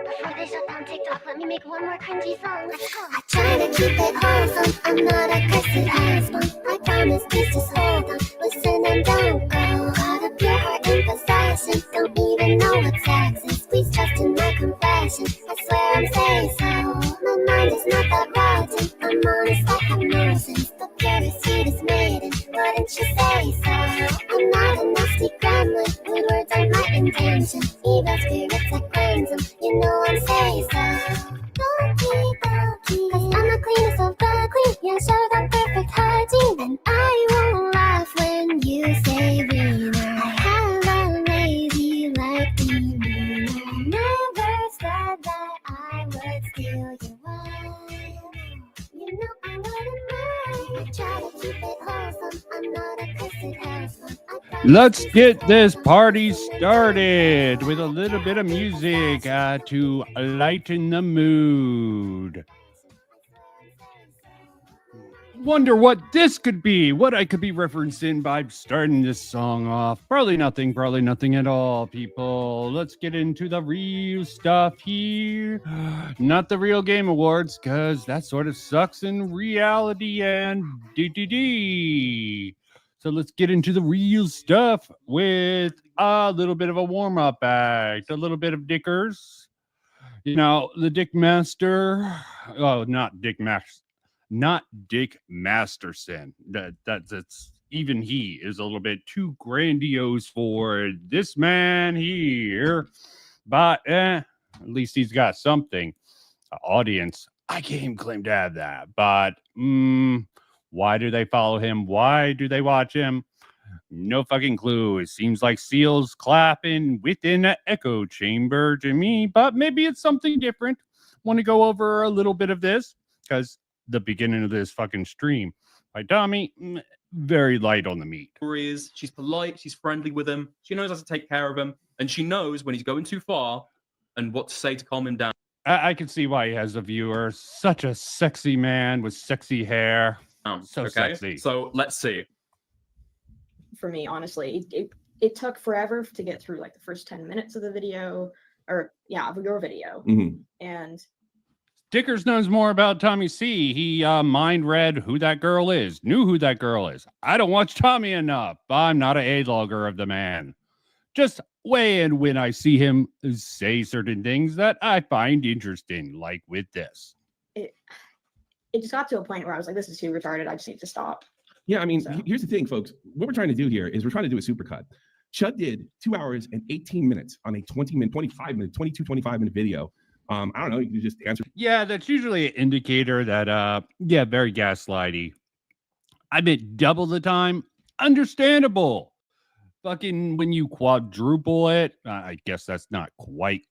Before they shut down TikTok, let me make one more cringy song. Let's go. I try to keep it wholesome. I'm not a cursed husband. I promise this, just hold on. Listen and don't go. Got a pure heart in possession. Don't even know what sex is. Please trust in my confession. I swear I'm saying so. My mind is not that rotten. I'm honest, I have notions. The purest, sweetest maiden. Wouldn't you say so? I'm not a nasty gremlin. Good words are my intention. Evil spirits like cleanse them. You know I'm saying so. Loki, cause I'm the cleanest of the clean. Yeah, show that perfect hygiene. And I won't laugh when you say wiener. I have a lazy like wiener. I never said that I would steal your wine. You know I wouldn't mind. I try to keep it wholesome. I'm not a cursed housewife. Let's get this party started with a little bit of music to lighten the mood. Wonder what this could be, what I could be referencing by starting this song off. Probably nothing at all, people. Let's get into the real stuff here. Not the real Game Awards, because that sort of sucks in reality and DDD. So let's get into the real stuff with a little bit of a warm-up act, a little bit of Dickers. You know, the Dick Master. Oh, not Dick Masterson. That's even he is a little bit too grandiose for this man here. But at least he's got something. Audience, I can't claim to have that. But why do they follow him? Why do they watch him? No fucking clue. It seems like seals clapping within an echo chamber to me, but maybe it's something different. Want to go over a little bit of this because the beginning of this fucking stream by Tommy, very light on the meat. She's polite, she's friendly with him, she knows how to take care of him, and she knows when he's going too far and what to say to calm him down. I can see why he has a viewer. Such a sexy man with sexy hair. So sexy. So let's see. For me, honestly, it took forever to get through like the first 10 minutes of the video, or of your video. Mm-hmm. And Dickers knows more about Tommy C. He mind read who that girl is, knew who that girl is. I don't watch Tommy enough. I'm not an A-logger of the man. Just weigh in when I see him say certain things that I find interesting, like with this. It just got to a point where I was like, this is too retarded. I just need to stop. Yeah, I mean, here's the thing, folks. What we're trying to do here is we're trying to do a supercut. CHUD did 2 hours and 18 minutes on a 25-minute video. I don't know. You can just answer. Yeah, that's usually an indicator that, very gaslighty. I bet double the time. Understandable. Fucking when you quadruple it, I guess that's not quite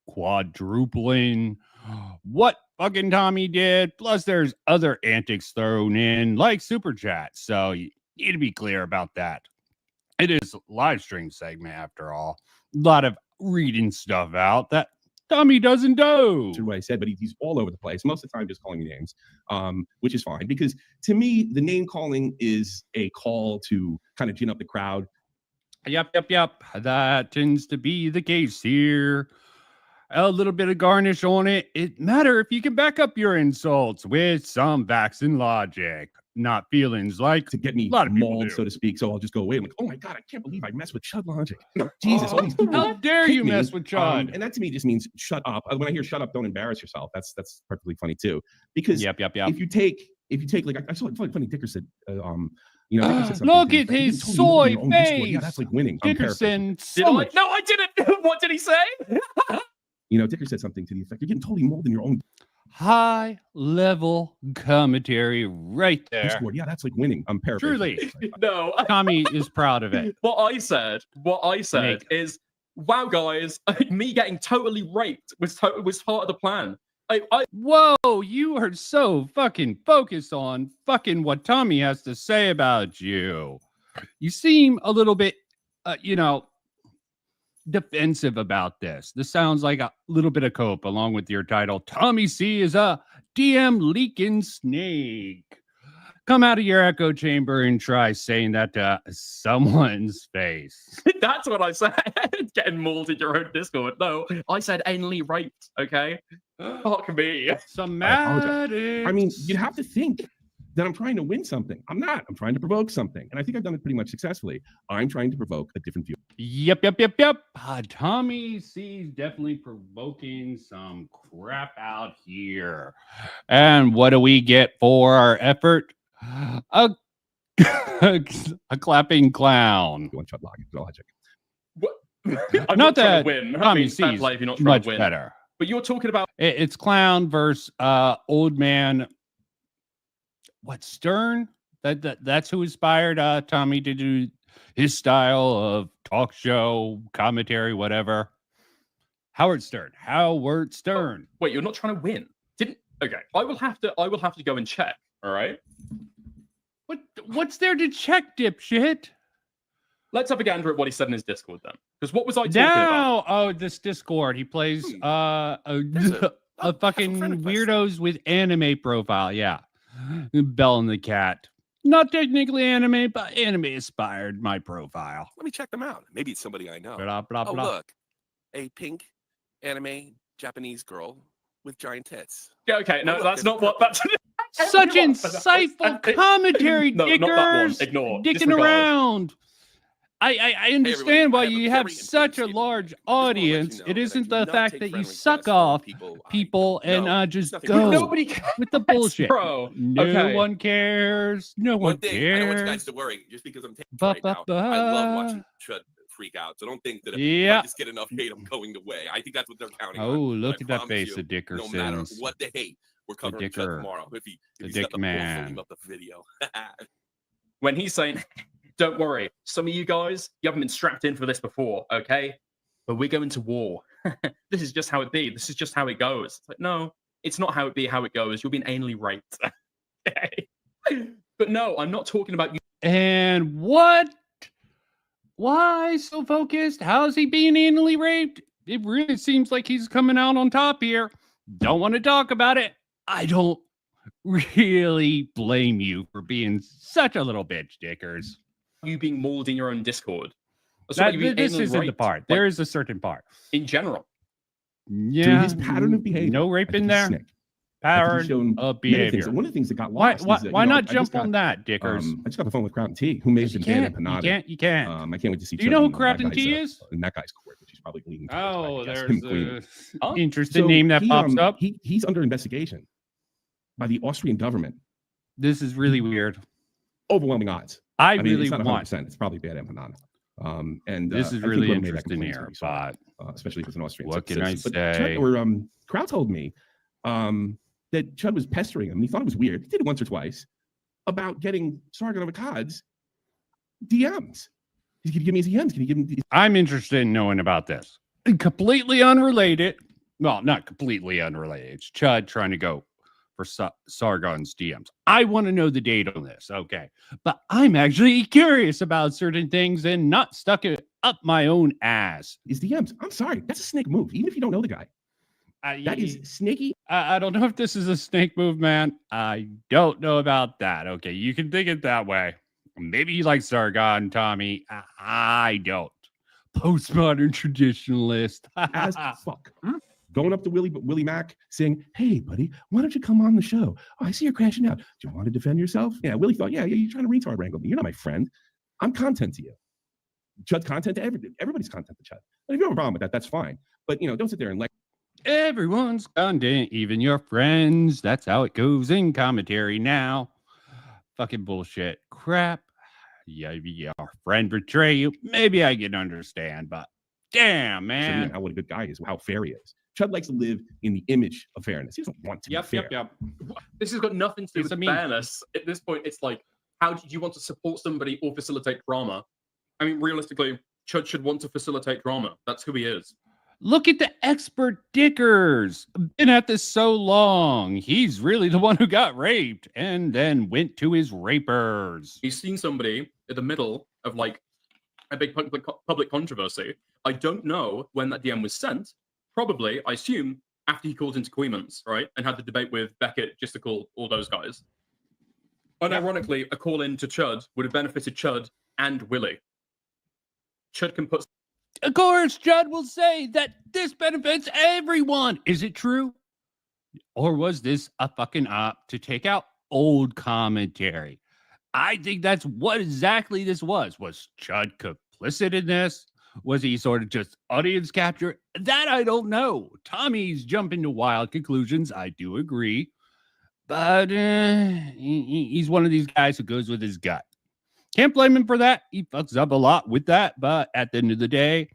quadrupling what fucking Tommy did. Plus, there's other antics thrown in, like super chat. So you need to be clear about that. It is a live stream segment, after all. A lot of reading stuff out that Tommy doesn't do. What I said, but he's all over the place. Most of the time, just calling me names, which is fine. Because to me, the name calling is a call to kind of gin up the crowd. Yep. That tends to be the case here. A little bit of garnish on it. It matter if you can back up your insults with some facts and logic, not feelings like to get me mauled, so to speak. So I'll just go away. I'm like, oh my God, I can't believe I messed with CHUD logic. Jesus, all these people. How dare you mess with CHUD? And that to me just means shut up. When I hear shut up, don't embarrass yourself. That's perfectly funny too. Because yep. If you take like I saw funny Dicker said, Dicker said look at his soy face. Yeah, that's like winning. Dickerson. No, I didn't. What did he say? Dicker said something to the effect, you're getting totally mauled in your own high level commentary right there. Discord. Yeah, that's like winning. I'm paraphrasing. Truly. No. Tommy is proud of it. What I said is, wow, guys, me getting totally raped was part of the plan. Whoa, you are so fucking focused on fucking what Tommy has to say about you. You seem a little bit, defensive about this. This sounds like a little bit of cope along with your title. Tommy C is a DM leaking snake. come out of your echo chamber and try saying that to someone's face. That's what I said. Getting mauled in your own Discord. No, I said anally raped. Okay, fuck me. Somatics. I mean, you have to think that I'm trying to win something. I'm not. I'm trying to provoke something. And I think I've done it pretty much successfully. I'm trying to provoke a different view. Yep. Tommy C's definitely provoking some crap out here. And what do we get for our effort? A clapping clown. You want CHUD logic. What? I'm Not trying that to win. Tommy C's if you're not trying much to win. better. But you're talking about It's clown versus old man. What, Stern? That's who inspired Tommy to do his style of talk show commentary, whatever. Howard Stern. Wait, you're not trying to win. Okay. I will have to go and check. All right. What's there to check, dipshit? Let's have a gander at what he said in his Discord then. Because what was I talking about? Oh, this Discord. He plays a fucking weirdos with anime profile. Yeah. Bell and the Cat. Not technically anime, but anime inspired my profile. Let me check them out. Maybe it's somebody I know. Blah, blah, Oh, blah. look. A pink anime Japanese girl with giant tits. Yeah, okay, no, Look, that's it's not what that's Such insightful commentary, No, not that one. dickers. Ignore. Dicking Disregard. around. I understand everybody, why I have a you very have such a important large statement. I just wanna let you audience. know It that I isn't do the not fact take that you friend suck requests from off people and No, just nothing go personal. Nobody cares, with the bullshit. bro. No Okay. one cares. No One one thing, I don't want you guys cares. to worry, just because I'm taking Ba, right ba, now. ba. I love watching CHUD freak out. So don't think that if Yeah. I just get enough hate, I'm going away. I think that's what they're counting on. Oh, But look I at that promise face you, of no matter Dickerson's. what the hate, we're covering CHUD Dicker. tomorrow. If The he's Dick got the Man. full volume of the video. When he's saying, don't worry, some of you guys, you haven't been strapped in for this before, okay? But we're going to war. This is just how it be. This is just how it goes. It's like, no, it's not how it be, how it goes. You're being anally raped. Okay. But no, I'm not talking about you. And what? Why so focused? How's he being anally raped? It really seems like he's coming out on top here. Don't want to talk about it. I don't really blame you for being such a little bitch, Dickers. You being mauled in your own Discord. That's not That, you being this anally isn't the raped, part. like, There is a certain part. in general. Yeah. his pattern of behavior, No I rape think in he's there. sick. I think he's Pattern shown of many things. behavior. And one of the things that got Why? lost Why? is that, Why you know, not I just jump got, on that, Dickers? I just got the phone with Crown T, who may have You been can't. banned You empanada. can't. You can't. I can't wait to see. Do you know who CHUD, Crafton that T guy's, is? in that guy's court, which he's probably leaning towards, Oh, I guess, there's him cleaning. Huh? interesting name that pops up. He's under investigation by the Austrian government. This is really weird. Overwhelming odds. I mean, really it's not want. 100%. It's probably bad empanada. And This is I think really whoever made that interesting complaint's here, gonna be sorry, but especially if it's an Austrian what can I citizen. say? Crowd told me that CHUD was pestering him. And he thought it was weird. He did it once or twice about getting Sargon of Akkad's DMs. Can you give me his DMs? Can you give him these? I'm interested in knowing about this. Completely unrelated. Well, not completely unrelated. It's CHUD trying to go for Sargon's DMs. I want to know the date on this. Okay. But I'm actually curious about certain things and not stuck it up my own ass. His DMs. I'm sorry. That's a snake move. Even if you don't know the guy. That is snaky. I don't know if this is a snake move, man. I don't know about that. Okay. You can think it that way. Maybe you like Sargon, Tommy. I don't. Postmodern traditionalist. As fuck. Going up to Willie Mack saying, "Hey, buddy, why don't you come on the show? Oh, I see you're crashing out. Do you want to defend yourself?" Yeah, Willie thought, yeah, you're trying to retard wrangle me. You're not my friend. I'm content to you. CHUD content to everybody. Everybody's content to CHUD. But if you have a problem with that, that's fine. But, don't sit there and Everyone's content, even your friends. That's how it goes in commentary now. Fucking bullshit crap. Yeah, our friend betray you. Maybe I can understand, but damn, man. how what a good guy is, how fair he is. CHUD likes to live in the image of fairness. He doesn't want to be fair. Yep. This has got nothing to do with fairness. At this point, it's like, how do you want to support somebody or facilitate drama? I mean, realistically, CHUD should want to facilitate drama. That's who he is. Look at the expert Dickers. Been at this so long. He's really the one who got raped and then went to his rapers. He's seen somebody in the middle of like a big public controversy. I don't know when that DM was sent. Probably, I assume, after he called into Queemans, right? And had the debate with Beckett, Gisticle, all those guys. Unironically, a call in to CHUD would have benefited CHUD and Willie. CHUD can put. Of course, Judd will say that this benefits everyone. Is it true? Or was this a fucking op to take out old commentary? I think that's what exactly this was. Was Chud complicit in this? Was he sort of just audience capture? That I don't know. Tommy's jumping to wild conclusions. I do agree. But he's one of these guys who goes with his gut. Can't blame him for that. He fucks up a lot with that. But at the end of the day,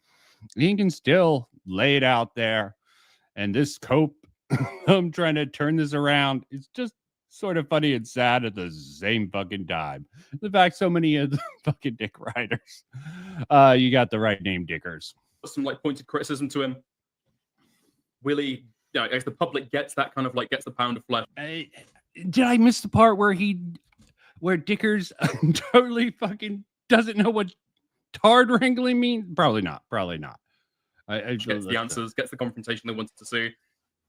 he can still lay it out there. And this cope, I'm trying to turn this around. It's just sort of funny and sad at the same fucking time. The fact so many of the fucking dick riders, you got the right name, dickers. Some like pointed criticism to him. Willie, I guess the public gets that kind of like gets the pound of flesh. Did I miss the part where Dickers totally fucking doesn't know what tard wrangling means? Probably not. I Gets the answers, gets the confrontation they wanted to see.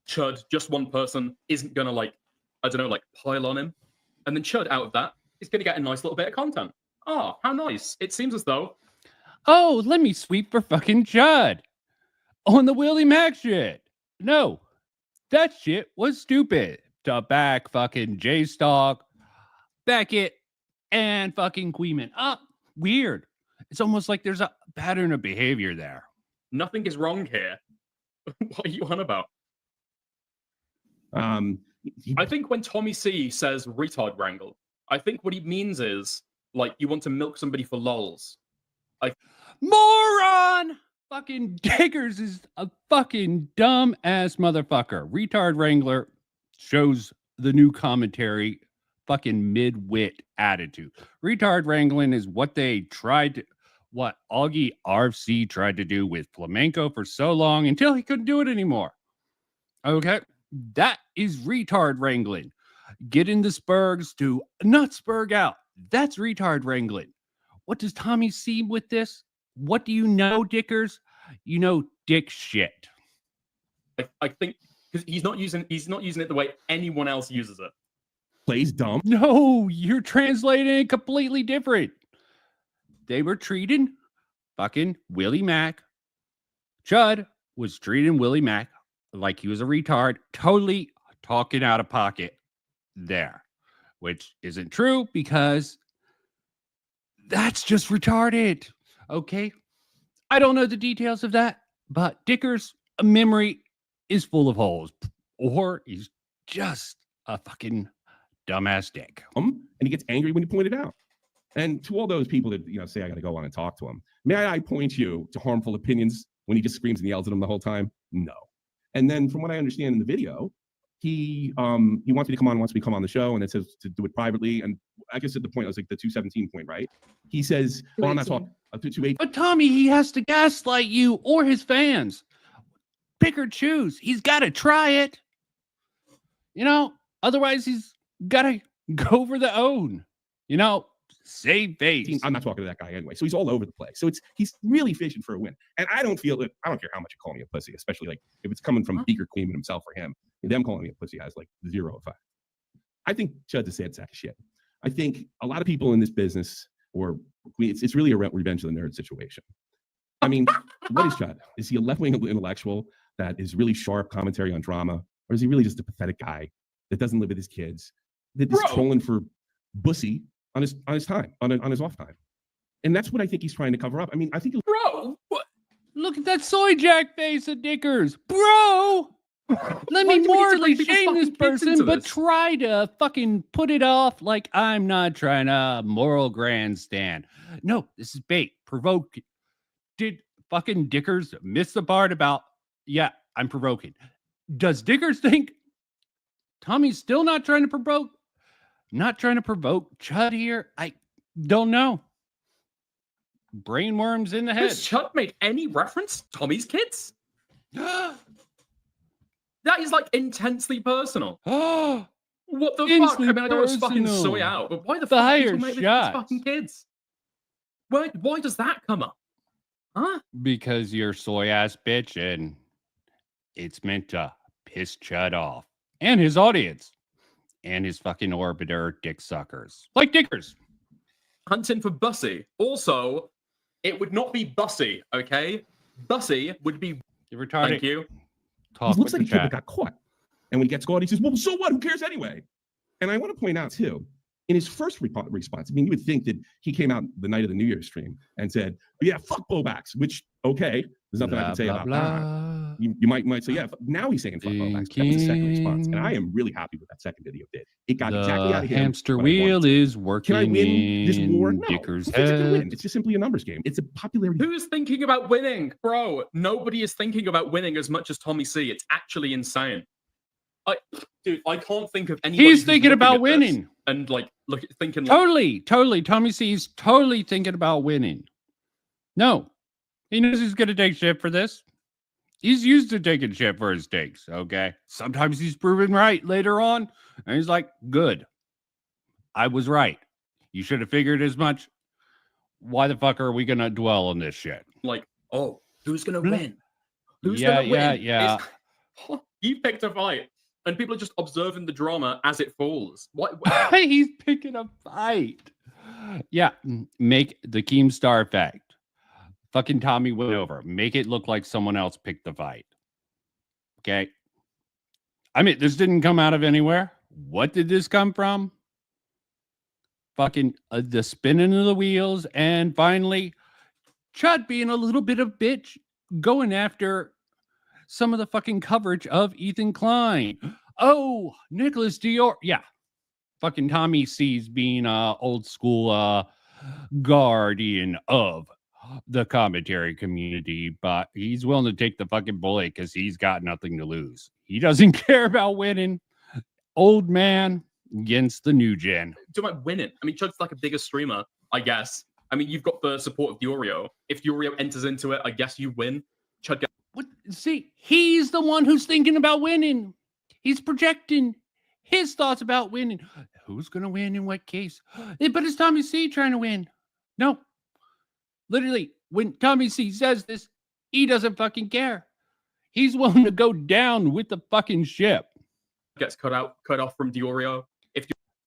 Chud, just one person, isn't gonna like, I don't know, like pile on him. And then Chud, out of that, is gonna get a nice little bit of content. Oh, how nice. It seems as though. Oh, let me sweep for fucking Chud on the Willie Mac shit. No, that shit was stupid. To back fucking J-Stock, Beckett, and fucking Queeman up. Weird. It's almost like there's a pattern of behavior there. Nothing is wrong here. What are you on about? I think when Tommy C says retard wrangle, I think what he means is like you want to milk somebody for lols. Moron! Fucking Diggers is a fucking dumb ass motherfucker. Retard Wrangler shows the new commentary fucking mid-wit attitude. Retard wrangling is what Augie RC tried to do with flamenco for so long until he couldn't do it anymore. Okay, that is retard wrangling. Getting the spurgs to not spurg out. That's retard wrangling. What does Tommy see with this? What do you know, Dickers? You know dick shit. I think because he's not using it the way anyone else uses it. Plays dumb. No, you're translating it completely different. They were treating fucking Willie Mac. Chud was treating Willie Mac like he was a retard, totally talking out of pocket there, which isn't true because that's just retarded. Okay. I don't know the details of that, but Dicker's memory is full of holes, or he's just a fucking dumbass dick. And he gets angry when you point it out. And to all those people that say I got to go on and talk to him, may I point you to harmful opinions when he just screams and yells at them the whole time? No. And then from what I understand in the video, he wants me to come on, wants me to come on the show, and it says to do it privately. And I guess at the point, it was like the 217 point, right? He says, well, I'm not talking. 218. But Tommy, he has to gaslight you or his fans. Pick or choose. He's got to try it. Otherwise he's got to go for the own. Save face. I'm not talking to that guy anyway. So he's all over the place. So he's really fishing for a win. And I don't care how much you call me a pussy, especially like if it's coming from Beaker Queen himself or him. Them calling me a pussy has like 0 effect. I think Chud's a sad sack of shit. I think a lot of people in this business, it's really a revenge of the nerd situation. I mean, what is Chud? Is he a left-wing intellectual that is really sharp commentary on drama? Or is he really just a pathetic guy that doesn't live with his kids, that is trolling for bussy on his time, on his off time? And that's what I think he's trying to cover up. I mean, I think what? Look at that soy jack face of Dickers. Bro! Let me morally shame this person, but try to fucking put it off like I'm not trying to moral grandstand. No, this is bait. Provoke. Did fucking Dickers miss the part about, yeah, I'm provoking? Does Dickers think Tommy's still not trying to provoke? Not trying to provoke Chud here? I don't know. Brainworms in the head. Has Chud made any reference to Tommy's kids? That is like intensely personal. What the fuck? I mean, I know it's fucking soy out, but why the fuck do people make these fucking kids? Why does that come up? Huh? Because you're soy ass bitch and it's meant to piss Chud off and his audience. and his fucking orbiter dick suckers. Like dickers. Hunting for Bussy. Also, it would not be Bussy, okay? Bussy would be. You retarded. Thank you. Talk He looks with like a the kid that chat. got caught. And when he gets caught, he says, well, so what? Who cares anyway? And I want to point out, too, in his first response, I mean, you would think that he came out the night of the New Year's stream and said, yeah, fuck Bobacks, which, okay, there's nothing I can say about that. You might say, yeah, now he's saying fuck Bobacks. That was the second response. And I am really happy with that second video did. It got exactly out of him. Hamster what I wheel wanted. is working. Can I win this war? in No. Dicker's Who thinks it can win? head. It's just simply a numbers game. It's a popularity. Who's thinking about winning? Bro, nobody is thinking about winning as much as Tommy C. It's actually insane. Dude, I can't think of anybody. He's who's thinking looking about at this winning. and like thinking like, Totally. Tommy C's totally thinking about winning. No, he knows he's going to take shit for this. He's used to taking shit for his takes, okay? Sometimes he's proven right later on, and he's like, good. I was right. You should have figured as much. Why the fuck are we going to dwell on this shit? like, oh, who's gonna Blah. win? Who's Yeah, gonna win? yeah. It's- you picked a fight, and people are just observing the drama as it falls. What? He's picking a fight. Yeah, make the Keemstar effect. Fucking Tommy went over. Make it look like someone else picked the fight. Okay. I mean, this didn't come out of anywhere. What did this come from? Fucking the spinning of the wheels, and finally, CHUD being a little bit of bitch, going after some of the fucking coverage of Ethan Klein. Oh, Nicholas Dior. Yeah. Fucking Tommy C's being old school guardian of the commentary community, but he's willing to take the fucking bullet because he's got nothing to lose. He doesn't care about winning. Old man against the new gen. Do I win it? I mean, Chud's like a bigger streamer, I guess. I mean, you've got the support of Diorio. If Diorio enters into it, I guess you win. Chud gets What? See, he's the one who's thinking about winning. He's projecting his thoughts about winning. Who's going to win in what case? But it's Tommy C trying to win. No. Literally, when Tommy C says this, he doesn't fucking care. He's willing to go down with the fucking ship. cut off from Diorio.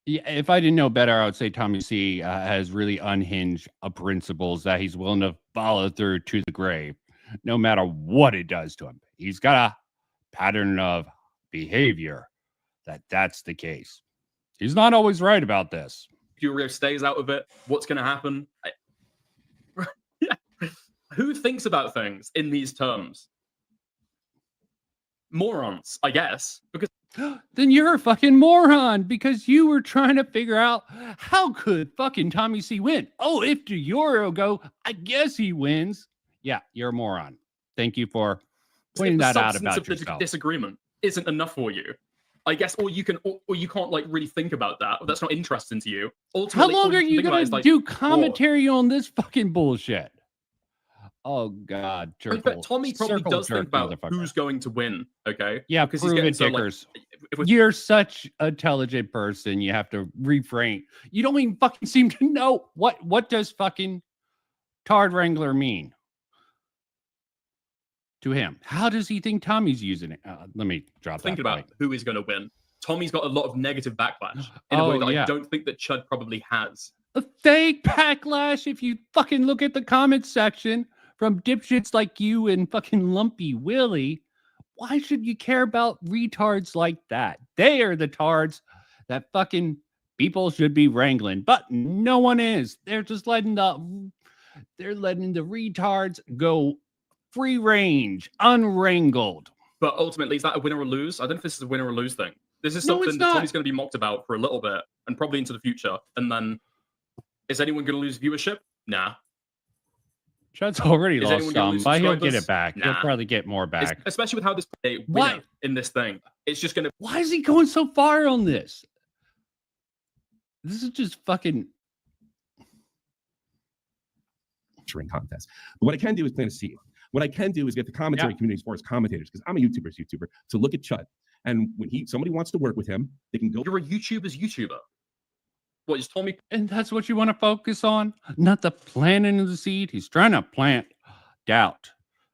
Yeah, if I didn't know better, I would say Tommy C has really unhinged principles that he's willing to follow through to the grave, no matter what it does to him. He's got a pattern of behavior that's the case. He's not always right about this. Diorio stays out of it. What's going to happen? Who thinks about things in these terms? Morons, I guess, because Then you're a fucking moron because you were trying to figure out how could fucking Tommy C win. Oh, if Diorio go, I guess he wins. Yeah, you're a moron. Thank you for pointing if the that out substance about of the yourself. disagreement isn't enough for you, I guess, or you can't like really think about that. Or that's not interesting to you. How Ultimately, all long are can you think about gonna is, like, do commentary on this fucking bullshit? Oh God, But Tommy probably does think about who's going to win. Okay. Yeah, because prove it, so, like, Dickers. if we- You're such an intelligent person. You have to refrain. You don't even fucking seem to know what does fucking Tard Wrangler mean to him. How does he think Tommy's using it? Let me drop think that about point. who is going to win. Tommy's got a lot of negative backlash in a way that yeah. I don't think that Chud probably has. A fake backlash. If you fucking look at the comments section from dipshits like you and fucking Lumpy Willie, why should you care about retards like that? They are the tards that fucking people should be wrangling, but no one is. They're just letting the retards go free range, unwrangled. But ultimately, is that a win or a lose? I don't know if this is a win or a lose thing. This is No, something it's that not. Tommy's going to be mocked about for a little bit and probably into the future. And then, is anyone going to lose viewership? Nah. Chud's already Is lost anyone gonna some, lose but he'll get subscribers? it back. He'll Nah. probably get more back. Especially with how this winner Why? in this thing. It's just going to. Why is he going so far on this? This is just fucking. Contest. But what I can do is plant a seed. What I can do is get the commentary community as far as commentators, because I'm a YouTuber to look at CHUD. And when somebody wants to work with him, they can go. You're a YouTuber's YouTuber. What, is Tommy? And that's what you want to focus on? Not the planting of the seed. He's trying to plant doubt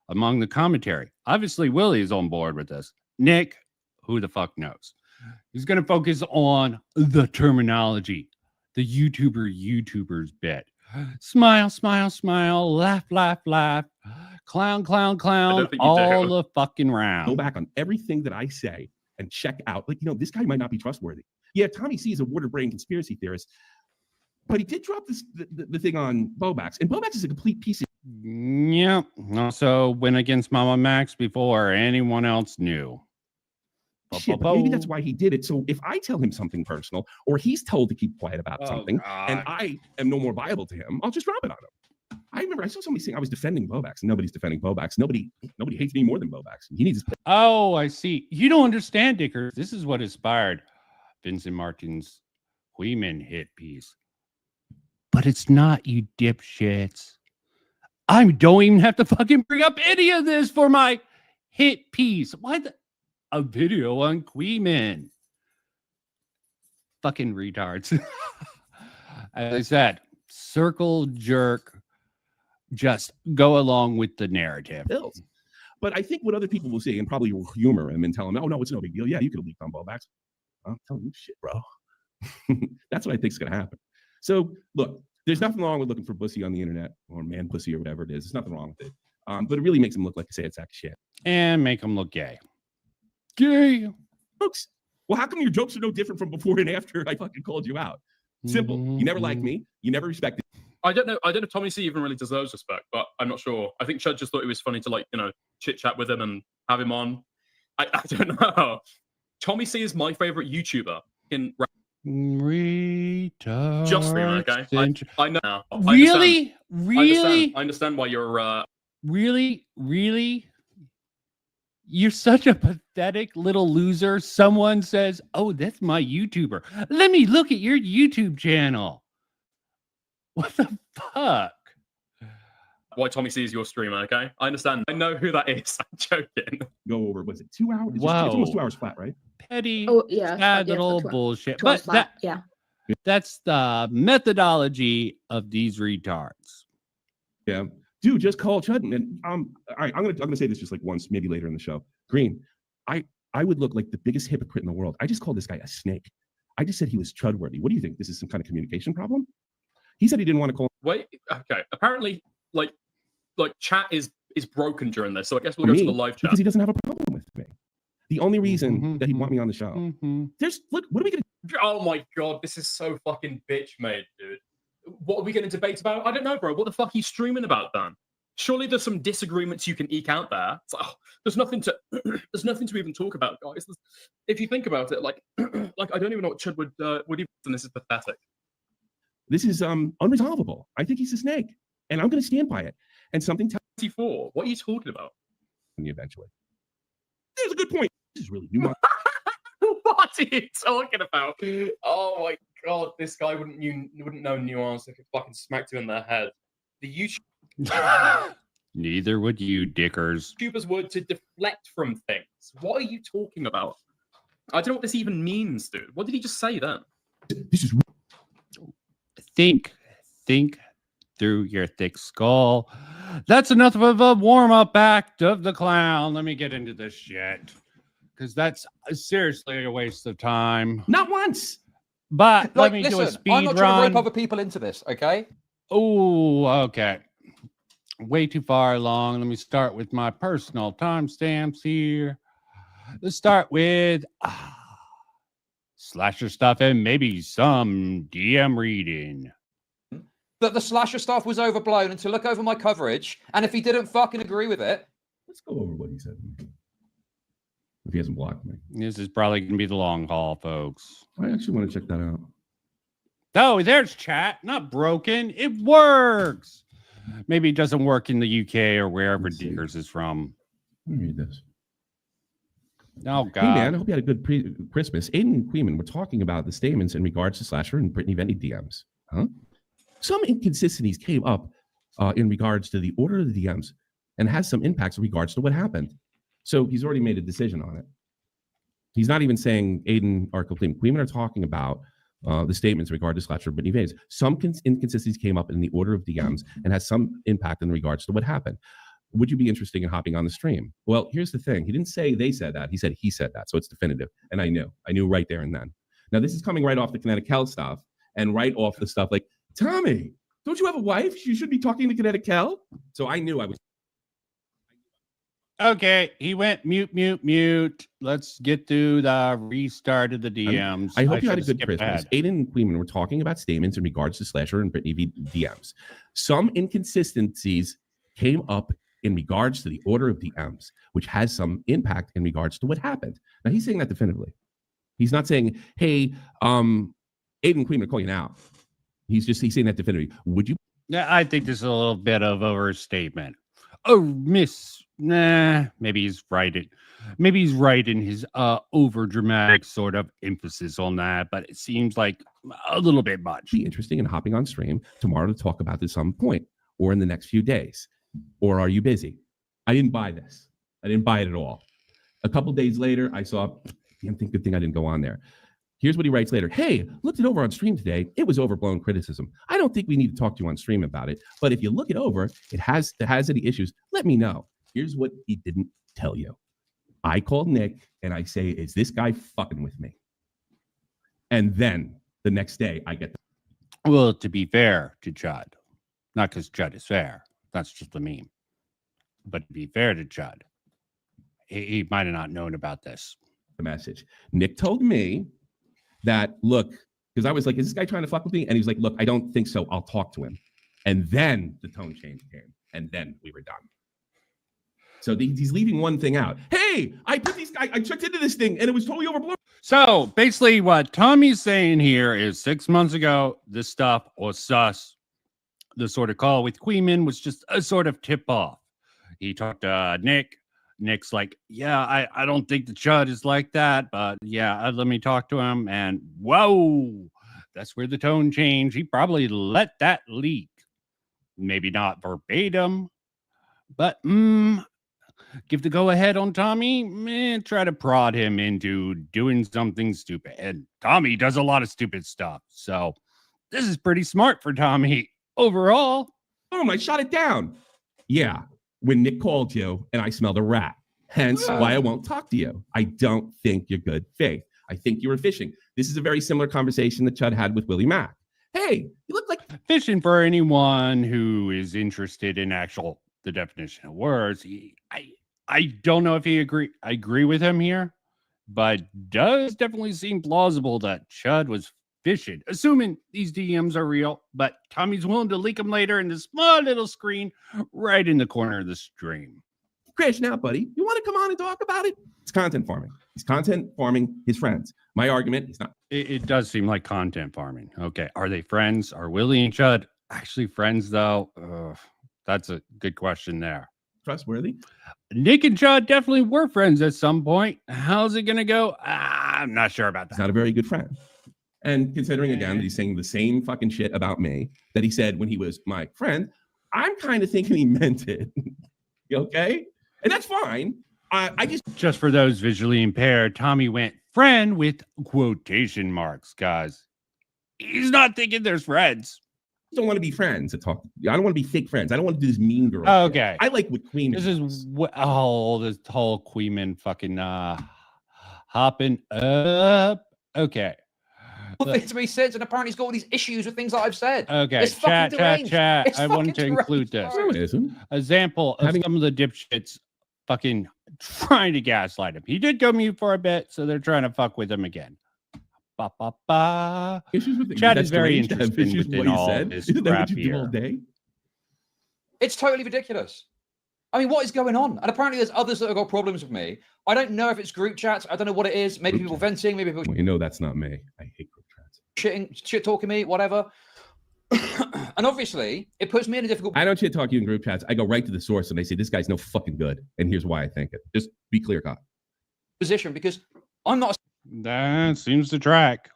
among the commentary. Obviously, Willie is on board with this. Nick, who the fuck knows? He's going to focus on the terminology, the YouTubers bit. Smile, smile, smile, laugh, laugh, laugh, clown, clown, clown, think you all do. the fucking Go round. back on everything that I say and check out. Like, this guy might not be trustworthy. Yeah, Tommy C is a water brain conspiracy theorist, but he did drop the thing on Bobax, and Bobax is a complete piece of Yep. Also went against Mama Max before anyone else knew. shit. But maybe that's why he did it. So if I tell him something personal, or he's told to keep quiet about something, and I am no more viable to him, I'll just drop it on him. I remember I saw somebody saying I was defending Bobax. Nobody's defending Bobax. Nobody hates me more than Bobax. He needs his Oh, I see. You don't understand, Dicker. This is what inspired Vincent Martin's Queeman hit piece. But it's not, you dipshits. I don't even have to fucking bring up any of this for my hit piece. Why a video on Queeman? Fucking retards. As I said, circle jerk. Just go along with the narrative. bills. But I think what other people will say, and probably humor him and tell him, oh, no, it's no big deal. Yeah, you could have leaked on Bobax. I'm telling you shit, bro. That's what I think is going to happen. So, look, there's nothing wrong with looking for pussy on the internet, or man pussy, or whatever it is. There's nothing wrong with it. But it really makes him look like a sad sack of shit. And make them look gay. Gay. Folks, well, how come your jokes are no different from before and after I fucking called you out? Simple. You never liked me. You never respected me. I don't know if Tommy C even really deserves respect, but I'm not sure. I think CHUD just thought it was funny to chit chat with him and have him on. I don't know. Tommy C is my favorite YouTuber in Retard. just for him, okay? I know now. Really? I understand why you're Really? You're such a pathetic little loser. Someone says, oh, that's my YouTuber. Let me look at your YouTube channel. What the fuck? why Tommy C is your streamer, okay? I understand. I know who that is. I'm joking. Go over, was it 2 hours? Wow. It's almost 2 hours flat, right? Petty, Oh yeah, sad yeah, little 12 bullshit. 12 But spot, yeah. that's the methodology of these retards. Yeah. Dude, just call CHUD. And all right, I'm gonna say this just like once, maybe later in the show. Green, I would look like the biggest hypocrite in the world. I just called this guy a snake. I just said he was CHUD worthy. What do you think? This is some kind of communication problem? He said he didn't want to call. Wait, okay. Apparently, like chat is broken during this, so I guess we'll go to the live chat. Because he doesn't have a problem with me. The only reason that he'd want me on the show. Look, what are we gonna Oh my god, this is so fucking bitch made, dude. What are we going to debate about? I don't know, bro. What the fuck are you streaming about, then? Surely there's some disagreements you can eke out there. It's like, there's nothing to even talk about, guys. If you think about it, like I don't even know what CHUD would even. And this is pathetic. This is unresolvable. I think he's a snake, and I'm going to stand by it. And something tells 24. What are you talking about? me eventually. There's a good point. This is really nuanced. What are you talking about? Oh my god, this guy wouldn't know nuance if it fucking smacked him in the head. The Neither would you, dickers. YouTubers were to deflect from things. What are you talking about? I don't know what this even means, dude. What did he just say then? This is Think through your thick skull. That's enough of a warm-up act of the clown. Let me get into this shit. Because that's seriously a waste of time. not once. But let me do a speed I'm not trying to run. rope other people into this, okay? Oh, okay. Way too far along. Let me start with my personal timestamps here. Let's start with slasher stuff and maybe some DM reading. That the slasher stuff was overblown and to look over my coverage, and if he didn't fucking agree with it, Let's go over what he said. If he hasn't blocked me. This is probably going to be the long haul, folks. I actually want to check that out. Oh, there's chat. Not broken. It works. Maybe it doesn't work in the UK or wherever Let's see. Dickers is from. Let me read this. Oh, God. Hey, man, I hope you had a good Christmas. Aiden and Queeman were talking about the statements in regards to Slasher and Brittany Venny DMs. Huh? Some inconsistencies came up in regards to the order of the DMs and has some impacts in regards to what happened. So he's already made a decision on it. He's not even saying Aiden or Queeman are talking about the statements in regard to Slasher and Brittany Venny. Some inconsistencies came up in the order of DMs and has some impact in regards to what happened. would you be interested in hopping on the stream? Well, here's the thing. He didn't say they said that. He said that. So it's definitive. And I knew right there and then. Now, this is coming right off the Kinetic Hell stuff and right off the stuff like, Tommy, don't you have a wife? You should be talking to Kinetic Hell. So I knew I was. Okay, he went mute. Let's get to the restart of the DMs. I hope you had a should've good skipped Christmas. ahead. Aiden and Queeman were talking about statements in regards to Slasher and Brittany v. DMs. Some inconsistencies came up in regards to the order of DMs, which has some impact in regards to what happened. Now, he's saying that definitively. He's not saying, hey, Aiden and Queeman are calling you out. He's saying that definitively. Would you? Yeah, I think this is a little bit of overstatement. Oh, maybe he's right. Maybe he's right in his over dramatic sort of emphasis on that, but it seems like a little bit much. Be interesting in hopping on stream tomorrow to talk about this some point or in the next few days? Or are you busy? I didn't buy this. I didn't buy it at all. A couple days later, I saw, good thing I didn't go on there. Here's what he writes later. Hey, looked it over on stream today. It was overblown criticism. I don't think we need to talk to you on stream about it. But if you look it over, it has any issues, let me know. Here's what he didn't tell you. I called Nick and I say, is this guy fucking with me? And then the next day I get Well, to be fair to CHUD, not because CHUD is fair. That's just a meme. But to be fair to CHUD, he might have not known about this. the message. Nick told me that, look, because I was like, is this guy trying to fuck with me? And he's like, look, I don't think so. I'll talk to him. And then the tone change came. And then we were done. So he's leaving one thing out. Hey, I checked into this thing and it was totally overblown. So basically what Tommy's saying here is 6 months ago, this stuff was sus. The sort of call with Queeman was just a sort of tip off. He talked to Nick. Nick's like, yeah, I don't think the CHUD is like that, but yeah, let me talk to him. And whoa, that's where the tone changed. He probably let that leak. Maybe not verbatim, but give the go ahead on Tommy. Try to prod him into doing something stupid. And Tommy does a lot of stupid stuff. So this is pretty smart for Tommy overall. Boom, I shot it down. Yeah, when Nick called you and I smelled a rat. Hence why I won't talk to you. I don't think you're good faith. I think you were fishing. This is a very similar conversation that CHUD had with Willie Mack. Hey, you look like Fishing, for anyone who is interested in the definition of words. I don't know if I agree with him here, but does definitely seem plausible that CHUD was fishing, assuming these DMs are real, but Tommy's willing to leak them later in this small little screen right in the corner of the stream. crashing out, buddy. You want to come on and talk about it? It's content farming. He's content farming his friends. My argument is not. It does seem like content farming. Okay. Are they friends? Are Willie and CHUD actually friends, though? That's a good question there. Trustworthy. Nick and CHUD definitely were friends at some point. How's it going to go? I'm not sure about He's that. not a very good friend. And considering, again, that he's saying the same fucking shit about me that he said when he was my friend, I'm kind of thinking he meant it. Okay? And that's fine. I Just for those visually impaired, Tommy went friend with quotation marks, guys. He's not thinking there's friends. don't want to be friends. I don't want to be fake friends. I don't want to do this mean girl. Okay. shit. I like what Queen This is. is this whole Queeman fucking hopping up. Okay. All things to be said, and apparently he's got all these issues with things that I've said. Okay. It's fucking deranged. Chat. It's I wanted to fucking include deranged, this. bro. No, it isn't. Example of Having- some of the dipshits fucking trying to gaslight him. He did go mute for a bit, so they're trying to fuck with him again. Ba, ba, ba. Issues with it. Chad That's is very deranged to have interested issues with within what you all said. this Isn't that crap what you do all here. day? It's totally ridiculous. I mean, what is going on? And apparently there's others that have got problems with me. I don't know if it's group chats. I don't know what it is. Maybe Group people chat. venting, maybe people Well, you know that's not me. I hate group chats. shit talking me, whatever. And obviously, it puts me in a difficult I don't shit talk you in group chats. I go right to the source and I say, this guy's no fucking good. And here's why I think it. Just be clear cut. position because I'm not That seems to track.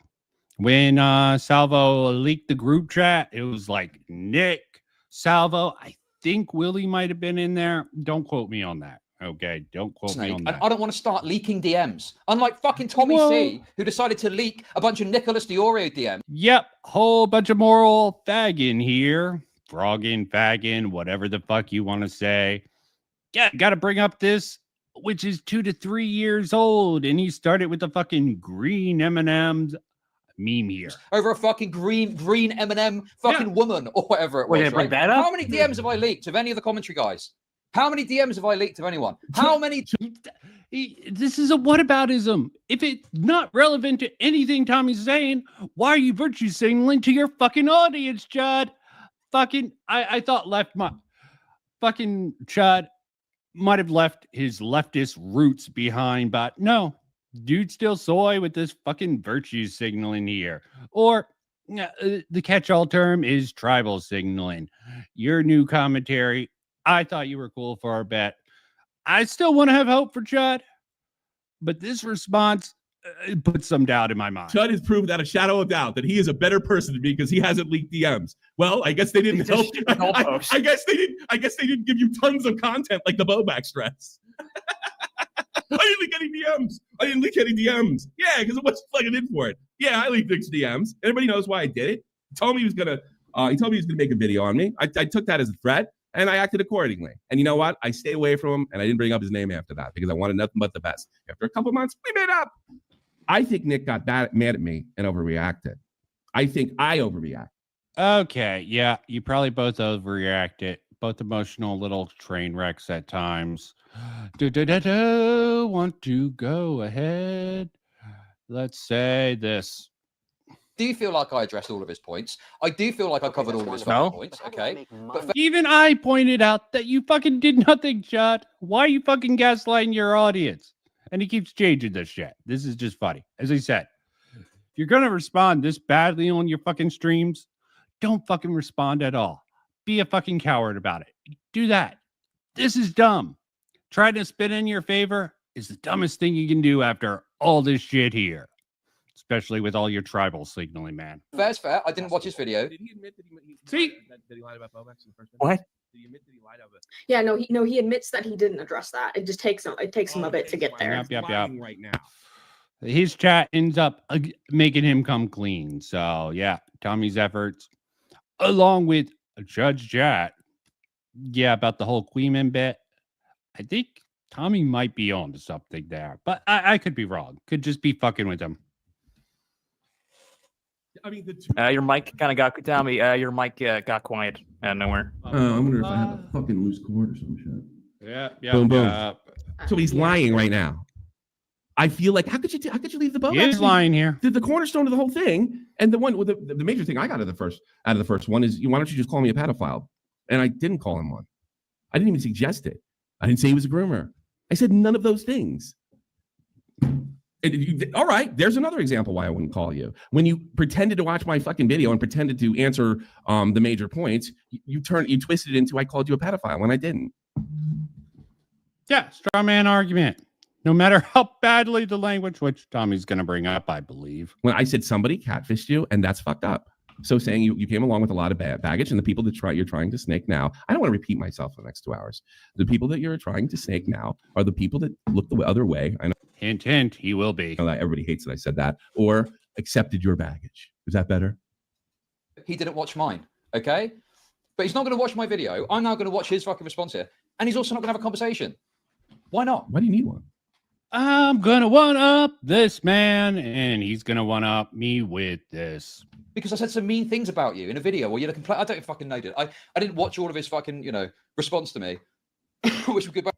When Salvo leaked the group chat, it was like Nick, Salvo. I think Willie might have been in there. Don't quote me on that. Okay, don't quote me snake, on and that. I don't want to start leaking DMs. Unlike fucking Tommy Whoa. C, who decided to leak a bunch of Nicholas Diorio DMs. Yep, whole bunch of moral fagging here. Frogging, fagging, whatever the fuck you want to say. yeah, got to bring up this, which is 2 to 3 years old, and he started with the fucking green M&Ms meme here. Over a fucking green M&M fucking woman or whatever it was. We're gonna bring right? that up? How many DMs have I leaked of any of the commentary guys? How many DMs have I leaked of anyone? How many? This is a whataboutism. If it's not relevant to anything Tommy's saying, why are you virtue signaling to your fucking audience, Chud? Fucking, I thought fucking Chud might have left his leftist roots behind, but no, dude still soy with this fucking virtue signaling here. Or the catch-all term is tribal signaling. Your new commentary, I thought you were cool for our bet. I still want to have hope for Chud, but this response puts some doubt in my mind. Chud has proved without a shadow of doubt that he is a better person to me because he hasn't leaked DMs. Well, I guess they didn't help. I guess they didn't give you tons of content like the Boback stress. I didn't leak any DMs. I didn't leak any DMs. Yeah, because it wasn't plugging in for it. Yeah, I leaked 6 DMs. Everybody knows why I did it. He told me he was gonna make a video on me. I took that as a threat. And I acted accordingly. And you know what? I stayed away from him, and I didn't bring up his name after that because I wanted nothing but the best. After a couple months, we made up. I think Nick got mad at me and overreacted. I think I overreacted. Okay, yeah, you probably both overreacted. Both emotional little train wrecks at times. Want to go ahead? Let's say this. Do you feel like I addressed all of his points? I do feel like I covered all of his fucking points. Okay. But Even I pointed out that you fucking did nothing, Chud. Why are you fucking gaslighting your audience? And he keeps changing this shit. This is just funny. As I said, if you're going to respond this badly on your fucking streams, don't fucking respond at all. Be a fucking coward about it. Do that. This is dumb. Trying to spin in your favor is the dumbest thing you can do after all this shit here. Especially with all your tribal signaling, man. fair's fair. I didn't watch his video. Did he admit that he See? that he lied about Boback in the first What? Did he admit that he lied about it? Yeah, no, he admits that he didn't address that. It just takes him a bit to get there. Yep. Right now. His chat ends up making him come clean. So, yeah, Tommy's efforts, along with Judge Chat, yeah, about the whole Queeman bit. I think Tommy might be on to something there, but I could be wrong. Could just be fucking with him. I mean, Your mic kind of got, Tommy, your mic got quiet out of nowhere. I wonder if I have a fucking loose cord or some shit. Yeah. Boom, boom. So he's lying right now. I feel like how could you leave the boat? He is lying here. The cornerstone of the whole thing, and the one with the major thing I got out of the first one is why don't you just call me a pedophile? And I didn't call him one. I didn't even suggest it. I didn't say he was a groomer. I said none of those things. All right, there's another example why I wouldn't call you. When you pretended to watch my fucking video and pretended to answer the major points, you twisted it into I called you a pedophile when I didn't. Yeah, straw man argument. No matter how badly the language, which Tommy's going to bring up, I believe. When I said somebody catfished you, and that's fucked up. So saying you came along with a lot of baggage, and the people that you're trying to snake now, I don't want to repeat myself for the next 2 hours. The people that you're trying to snake now are the people that look the other way. I know. Hint, hint, he will be. I know that everybody hates that I said that, or accepted your baggage. Is that better? He didn't watch mine, okay? But he's not going to watch my video. I'm now going to watch his fucking response here. And he's also not going to have a conversation. Why not? Why do you need one? I'm going to one-up this man, and he's going to one-up me with this. Because I said some mean things about you in a video where you're I don't fucking know, dude. I didn't watch all of his fucking, response to me. Which we could.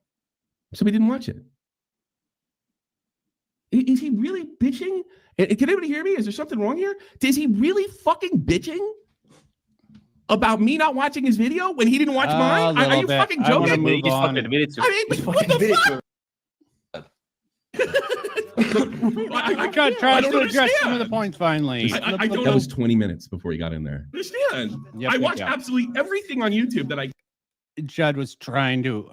So we didn't watch it. Is he really bitching? And can anybody hear me? Is there something wrong here? Is he really fucking bitching about me not watching his video when he didn't watch mine? Are you fucking joking? I mean, what the fuck? I got trying to address some of the points finally. I don't know. That was 20 minutes before he got in there. Understand? I watched absolutely everything on YouTube that I. Judd was trying to.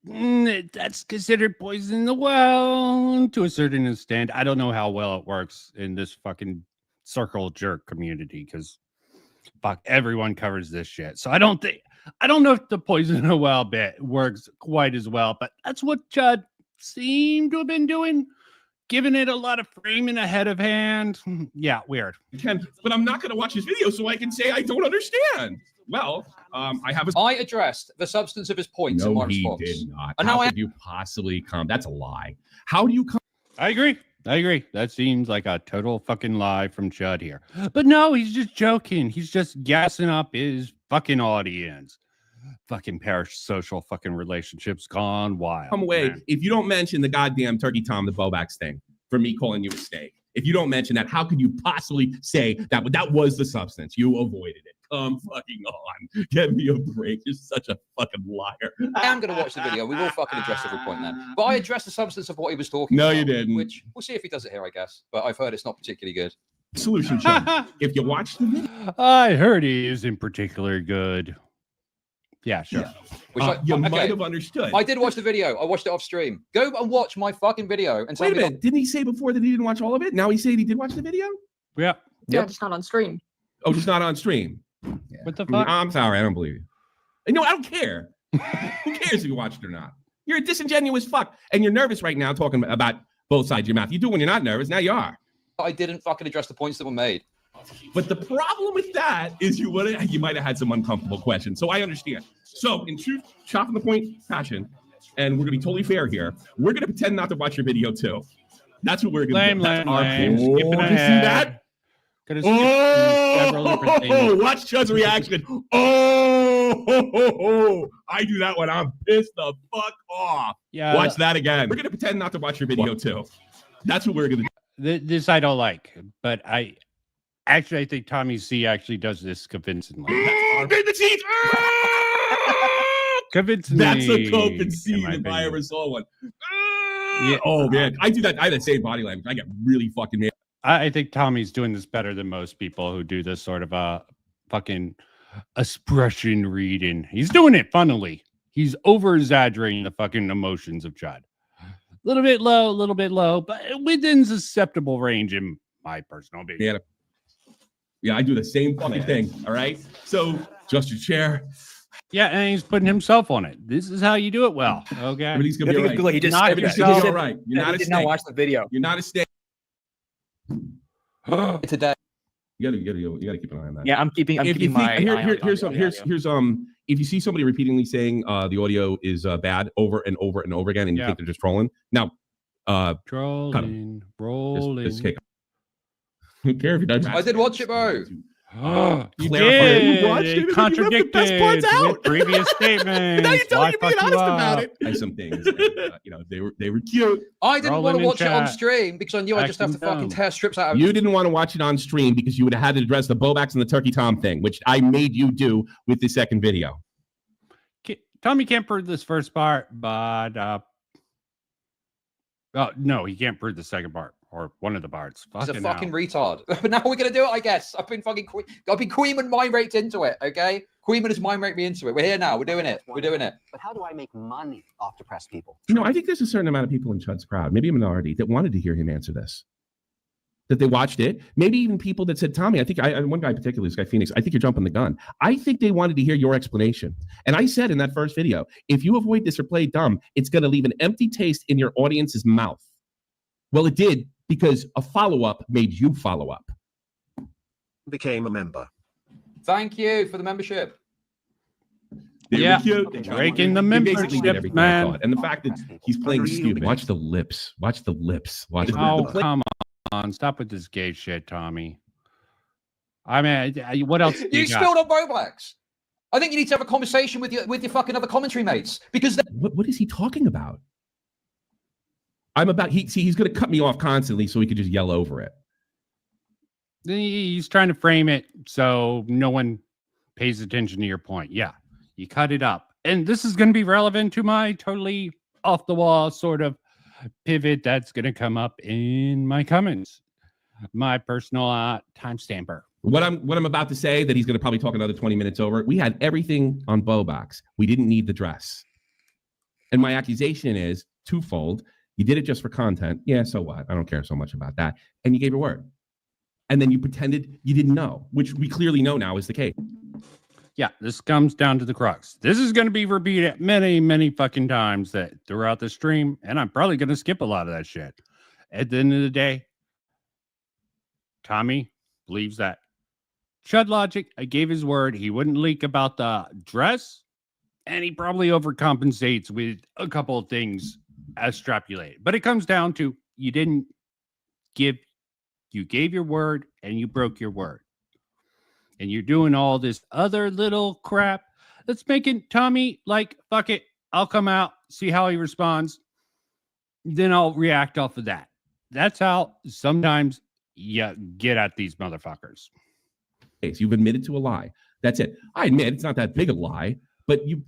That's considered poison the well to a certain extent. I don't know how well it works in this fucking circle jerk community because fuck everyone covers this shit. So I don't know if the poison the well bit works quite as well, but that's what Judd seemed to have been doing, giving it a lot of framing ahead of hand. Yeah, weird. But I'm not going to watch his video so I can say I don't understand. Well, I have a. I addressed the substance of his points in my No, he response. did not. And How now I could you possibly come? That's a lie. How do you come? I agree. That seems like a total fucking lie from Chud here. But no, he's just joking. He's just gassing up his fucking audience. Fucking parasocial fucking relationships gone wild. Come away man. if you don't mention the goddamn Turkey Tom the Bowbacks thing for me calling you a steak. If you don't mention that, how could you possibly say that was the substance? You avoided it. Come fucking on. Get me a break. You're such a fucking liar. I am going to watch the video. We will fucking address every point then. But I addressed the substance of what he was talking No, about. you didn't. Which we'll see if he does it here, I guess. But I've heard it's not particularly good. Solution, Chud. If you watch the video, I heard he isn't particularly good. Yeah, sure. Which you okay. might have understood. I did watch the video. I watched it off stream. Go and watch my fucking video and tell Wait a me. minute. Didn't he say before that he didn't watch all of it? Now he's saying he did watch the video? Yeah. Yeah, just not on stream. Oh, just not on stream. What the fuck? I'm sorry. I don't believe you. And no, I don't care. Who cares if you watched it or not? You're a disingenuous fuck. And you're nervous right now talking about both sides of your mouth. You do when you're not nervous. Now you are. I didn't fucking address the points that were made. But the problem with that is you might have had some uncomfortable questions. So I understand. So in truth, shot from the point, passion, and we're gonna be totally fair here. We're gonna pretend not to watch your video too. That's what we're gonna do. That's our lame. plan. Skipping Oh, you see ahead. that? Gonna skip through several different things. Watch Chud's reaction. Oh, I do that when I'm pissed the fuck off. Yeah. Watch that again. We're gonna pretend not to watch your video too. That's what we're gonna do. This I don't like, but I think Tommy C actually does this convincingly. Bring the cheese. Convincingly. That's a coke and in seed my if I opinion. ever saw one. Yeah. Oh man, I do that. I have that same body language. I get really fucking mad. I think Tommy's doing this better than most people who do this sort of a fucking expression reading. He's doing it funnily. He's over exaggerating the fucking emotions of Chud. A little bit low, but within acceptable range in my personal opinion. Yeah, I do the same fucking thing. All right. So just your chair. Yeah, and he's putting himself on it. This is how you do it well. Okay. Everything's I gonna be think all it's right. cool. He just Knock said that. He yourself- just You're said all right. You're that not he a did not snake. watch the video. You're not a snake. Today. You gotta keep an eye on that. Yeah, I'm keeping my here's eye on the here's audio. if you see somebody repeatedly saying the audio is bad over and over and over again, and you Yeah. think they're just trolling. Now, Trolling, rolling. this cake. Who cares if you don't? I did watch it, bro. You Clarify. did. You watched it, and then you left the Contradicted best parts out. with previous statements. Now you're telling Why me being fuck honest you about up? it. And some things, they were cute. I didn't want Rolling to in watch it on chat. stream because I knew I just have to Acting fucking dumb. tear strips out of You didn't want to watch it on stream because you would have had to address the Bowbacks and the Turkey Tom thing, which I made you do with the second video. Tommy can't prove this first part, but no, he can't prove the second part or one of the parts. He's a Fucking fucking hell. retard. But now we're gonna do it, I guess. I've been Queenman mind raped into it, okay? Queenman has mind raped me into it. We're here now. We're doing it. We're doing it. But how do I make money off depressed people? I think there's a certain amount of people in Chud's crowd, maybe a minority, that wanted to hear him answer this. That they watched it. Maybe even people that said, Tommy, I think one guy particularly, this guy Phoenix, I think you're jumping the gun. I think they wanted to hear your explanation. And I said in that first video, if you avoid this or play dumb, it's going to leave an empty taste in your audience's mouth. Well, it did, because a follow-up made you follow up. Became a member. Thank you for the membership. They Yeah. were cute. Breaking the He basically did membership, everything I man. thought. And the fact that he's playing Unreal. stupid. Watch the lips. Watch the lips. Watch the Oh, lips. come on. Stop with this gay shit, Tommy. I mean, what else? You got? spilled on Bowbacks. I think you need to have a conversation with your fucking other commentary mates because What is he talking about? He's going to cut me off constantly so he could just yell over it. He's trying to frame it so no one pays attention to your point. Yeah, you cut it up. And this is going to be relevant to my totally off the wall sort of pivot that's going to come up in my comments. My personal timestamper. What I'm about to say that he's going to probably talk another 20 minutes over. We had everything on Bowbox. We didn't need the dress. And my accusation is twofold. You did it just for content. Yeah, so what? I don't care so much about that. And you gave your word. And then you pretended you didn't know, which we clearly know now is the case. Yeah, this comes down to the crux. This is going to be repeated many, many fucking times that throughout the stream, and I'm probably going to skip a lot of that shit. At the end of the day, Tommy believes that CHUD logic, I gave his word he wouldn't leak about the dress, and he probably overcompensates with a couple of things extrapolated. But it comes down to you gave your word and you broke your word. And you're doing all this other little crap that's making Tommy like, fuck it, I'll come out, see how he responds. Then I'll react off of that. That's how sometimes you get at these motherfuckers. You've admitted to a lie. That's it. I admit it's not that big a lie, but you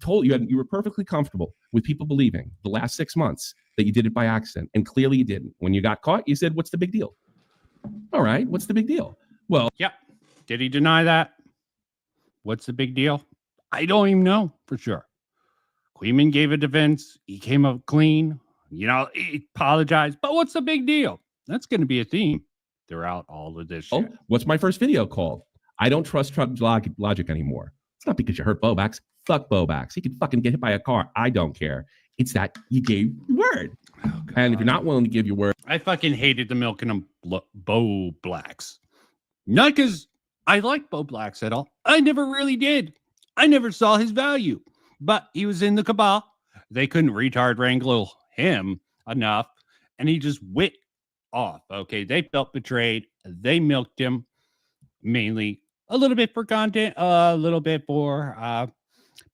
were perfectly comfortable with people believing the last 6 months that you did it by accident. And clearly you didn't. When you got caught, you said, what's the big deal? All right, what's the big deal? Well, yep. Did he deny that? What's the big deal? I don't even know for sure. Queeman gave a defense. He came up clean. He apologized. But what's the big deal? That's going to be a theme throughout all of this shit. What's my first video called? I don't trust Trump logic anymore. It's not because you hurt Bobax. Fuck Bobax. He could fucking get hit by a car. I don't care. It's that you gave your word. And if you're not willing to give your word. I fucking hated the milking of Bo Blacks. Not because I like Bo Blacks at all. I never really did. I never saw his value. But he was in the cabal. They couldn't retard wrangle him enough. And he just went off. Okay, they felt betrayed. They milked him. Mainly a little bit for content, a little bit for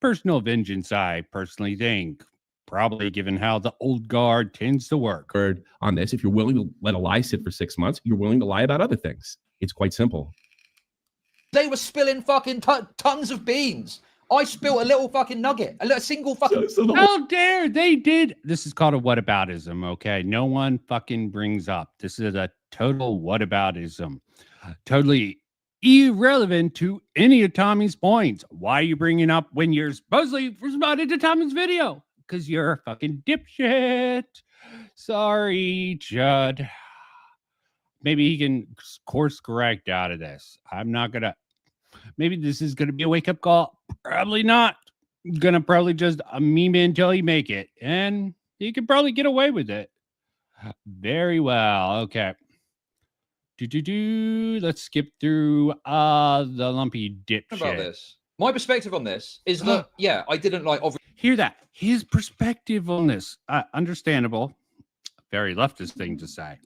personal vengeance, I personally think. Probably given how the old guard tends to work. On this, if you're willing to let a lie sit for 6 months, you're willing to lie about other things. It's quite simple. They were spilling fucking tons of beans. I spilled a little fucking nugget, a single fucking. How dare they did? This is called a whataboutism, okay? No one fucking brings up. This is a total whataboutism. Totally irrelevant to any of Tommy's points. Why are you bringing up when you're supposedly responded to Tommy's video? Because you're a fucking dipshit. Sorry, Judd. Maybe he can course correct out of this. I'm not gonna. Maybe this is gonna be a wake up call. Probably not. Gonna probably just meme it until you make it, and you can probably get away with it. Very well. Okay. Let's skip through the lumpy dipshit. About this. My perspective on this is that I didn't like. Hear that? His perspective on this, understandable. Very leftist thing to say,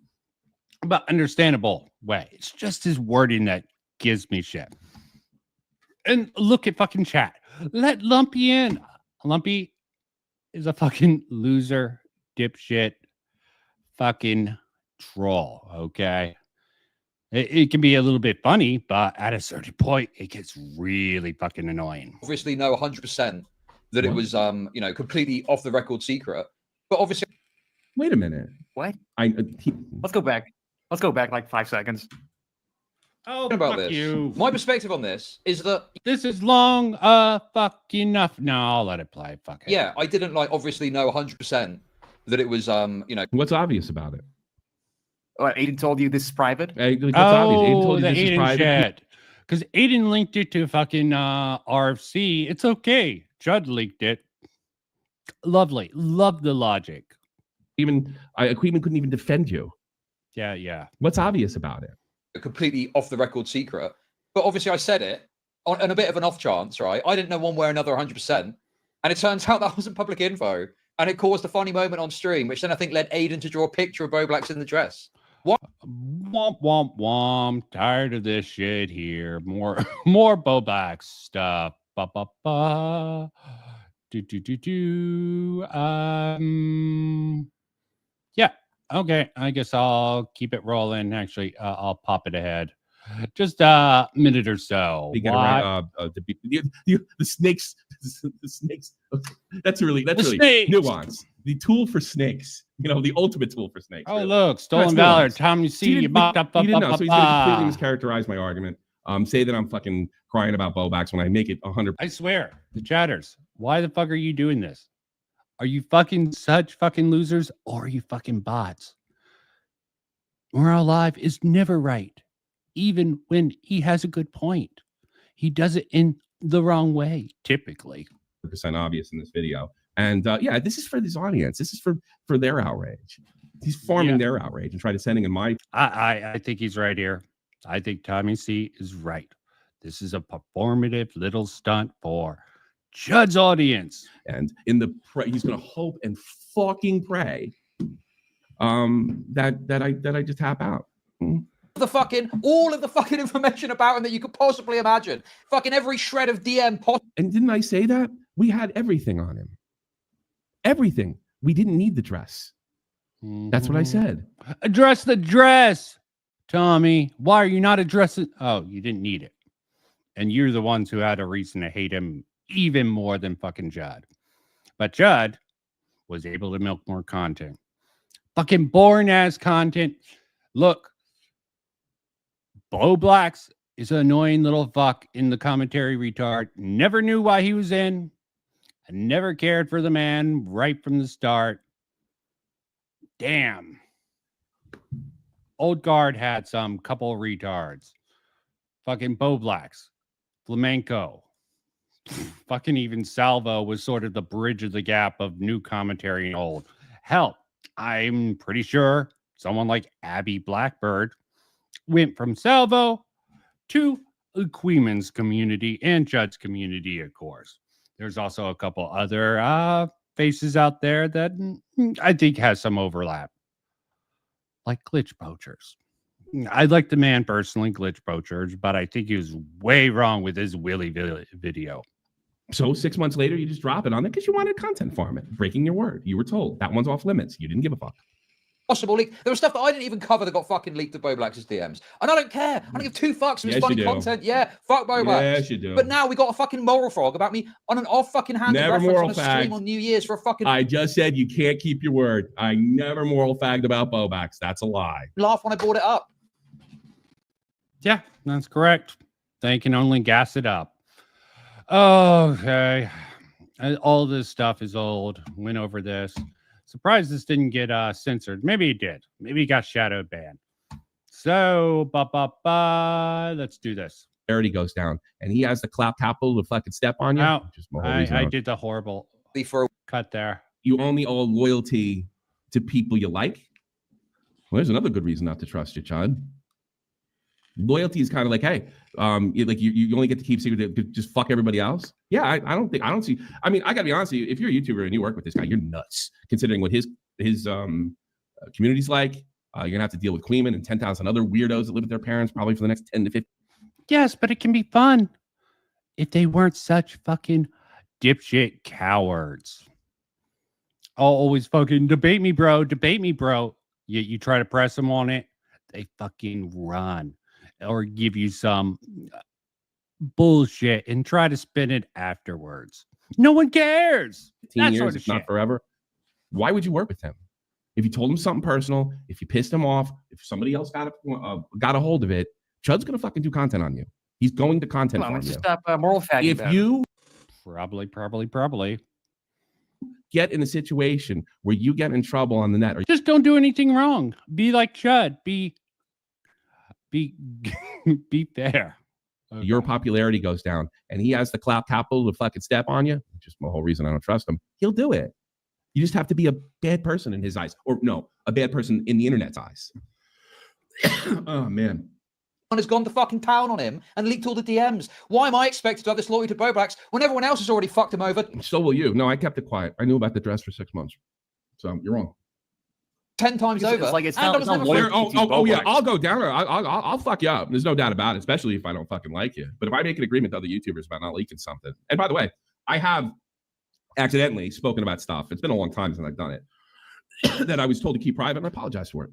but understandable way. It's just his wording that gives me shit. And look at fucking chat. Let Lumpy in. Lumpy is a fucking loser, dipshit, fucking troll. Okay. It can be a little bit funny, but at a certain point, it gets really fucking annoying. Obviously, know 100% that it was, completely off the record secret. But obviously, wait a minute. What? Let's go back. Let's go back like 5 seconds. Oh, about fuck this. you. My perspective on this is that this is long, fuck enough. No, I'll let it play. Fuck it. Yeah, I didn't obviously know 100% that it was, What's obvious about it? What, Aiden told you this is private? What's obvious? Aiden told you this is private. Shit. Because Aiden linked it to fucking RFC. It's okay. Judd leaked it. Lovely. Love the logic. Queeman couldn't even defend you. Yeah. What's obvious about it? A completely off the record secret. But obviously, I said it on a bit of an off chance, right? I didn't know one way or another 100%. And it turns out that wasn't public info. And it caused a funny moment on stream, which then I think led Aiden to draw a picture of Bo Blacks in the dress. What? Womp, womp, womp. Tired of this shit here. More Bo Blacks stuff. Ba, ba, ba. Yeah. Okay. I guess I'll keep it rolling. Actually, I'll pop it ahead. Just a minute or so. The snakes. The snakes. That's really nuanced. The tool for snakes. The ultimate tool for snakes. Oh, really. look, stolen valor. Tom, you see, you he didn't know. So he's going to completely mischaracterize my argument. Say that I'm fucking crying about Bobax when I make it 100. I swear, the chatters. Why the fuck are you doing this? Are you fucking such fucking losers, or are you fucking bots? Moral Live is never right, even when he has a good point. He does it in the wrong way, typically. 100% obvious in this video. And this is for this audience. This is for their outrage. He's farming their outrage and trying to sending in my. I think he's right here. I think Tommy C is right. This is a performative little stunt for CHUD's audience. And in the he's going to hope and fucking pray that I just tap out. All of the fucking information about him that you could possibly imagine. Fucking every shred of DM possible. And didn't I say that? We had everything on him. Everything. We didn't need the dress. That's what I said. Address the dress, Tommy. Why are you not addressing? Oh, you didn't need it. And you're the ones who had a reason to hate him even more than fucking CHUD. But CHUD was able to milk more content. Fucking boring ass content. Look, Bo Blacks is an annoying little fuck in the commentary retard. Never knew why he was in. I never cared for the man right from the start. Damn. Old guard had some couple retards. Fucking Bo Blacks. Flamenco. Fucking even Salvo was sort of the bridge of the gap of new commentary and old. Hell, I'm pretty sure someone like Abby Blackbird went from Salvo to Queeman's community and CHUD's community, of course. There's also a couple other faces out there that I think has some overlap, like Glitch Poachers. I like the man personally, Glitch Poachers, but I think he was way wrong with his Willy video. So 6 months later, you just drop it on there because you wanted content from it. Breaking your word. You were told that one's off limits. You didn't give a fuck. Possible leak. There was stuff that I didn't even cover that got fucking leaked to Bo Blacks' DMs. And I don't care. I don't give two fucks if it's funny content. Yeah, fuck Bo Blacks. Yes, you do. But now we got a fucking moral frog about me on an off fucking handed Never reference moral on a fact. stream on New Year's for a fucking I just said you can't keep your word. I never moral fagged about Bobax. That's a lie. laugh when I brought it up. Yeah, that's correct. They can only gas it up. Okay. All this stuff is old. Went over this. Surprised this didn't get censored. Maybe it did. Maybe it got shadow banned. So, let's do this. Charity goes down, and he has the clap capital to fucking step on you. Now, Just my whole reason I on- did the horrible For cut there. You only owe loyalty to people you like. Well, there's another good reason not to trust you, CHUD. Loyalty is kind of like, hey, you only get to keep secret, just fuck everybody else. Yeah, I don't see. I mean, I gotta be honest with you. If you're a YouTuber and you work with this guy, you're nuts. Considering what his community's like, you're gonna have to deal with Queeman and 10,000 other weirdos that live with their parents probably for the next 10 to 15. Yes, but it can be fun if they weren't such fucking dipshit cowards. Always fucking debate me, bro. Debate me, bro. You try to press them on it, they fucking run or give you some bullshit and try to spin it afterwards. No one cares. 15 That years, sort of if not shit. forever. Why would you work with him? If you told him something personal, if you pissed him off, if somebody else got a hold of it, CHUD's gonna fucking do content on you. He's going to content Come on, farm let's you. stop moral fagging. If you Probably. get in a situation where you get in trouble on the net, or Just don't do anything wrong. Be like CHUD. Be fair. Okay. your popularity goes down, and he has the clout capital to fucking step on you, which is the whole reason I don't trust him. He'll do it. You just have to be a bad person in his eyes, or no, a bad person in the internet's eyes. Oh man. has gone to fucking town on him and leaked all the DMs. Why am I expected to have this loyalty to Bo Blacks when everyone else has already fucked him over So will you. No, I kept it quiet. I knew about the dress for 6 months. So you're wrong. 10 times It's over? like it's And not- I was it's not never loyalty. friends. Oh yeah, I'll go down there. I'll fuck you up. There's no doubt about it, especially if I don't fucking like you. But if I make an agreement with other YouTubers about not leaking something, and by the way, I have accidentally spoken about stuff. It's been a long time since I've done it that I was told to keep private, and I apologize for it.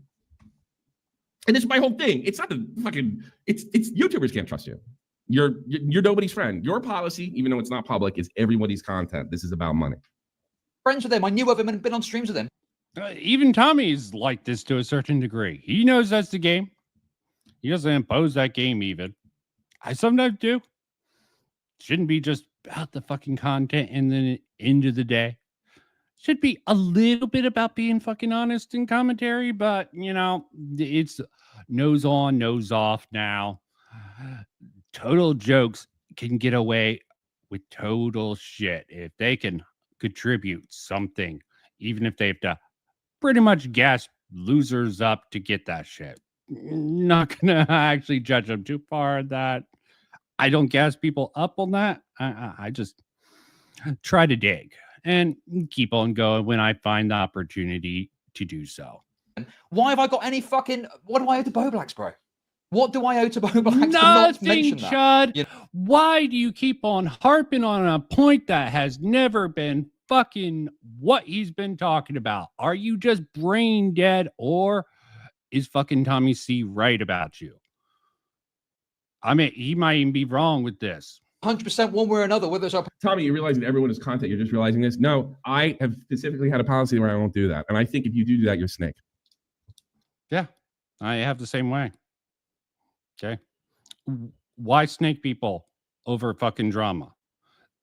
And this is my whole thing. It's not the fucking. It's YouTubers can't trust you. You're nobody's friend. Your policy, even though it's not public, is everybody's content. This is about money. Friends with him. I knew of him and been on streams with him. Even Tommy's like this to a certain degree. He knows that's the game. He doesn't impose that game even. I sometimes do. Shouldn't be just about the fucking content and then end of the day. Should be a little bit about being fucking honest in commentary, but you know, it's nose on, nose off now. Total jokes can get away with total shit if they can contribute something, even if they have to pretty much gas losers up to get that shit. Not gonna actually judge them too far on that. I don't gas people up on that. I just try to dig and keep on going when I find the opportunity to do so. Why have I got any fucking? What do I owe to Boblax, bro? What do I owe to Boblax to not mention Nothing, that? Chud. Why do you keep on harping on a point that has never been fucking what he's been talking about? Are you just brain dead, or is fucking Tommy C right about you? I mean, he might even be wrong with this. 100% one way or another. Whether it's our Tommy, you're realizing everyone is content. You're just realizing this. No, I have specifically had a policy where I won't do that. And I think if you do that, you're a snake. Yeah, I have the same way. Okay. Why snake people over fucking drama?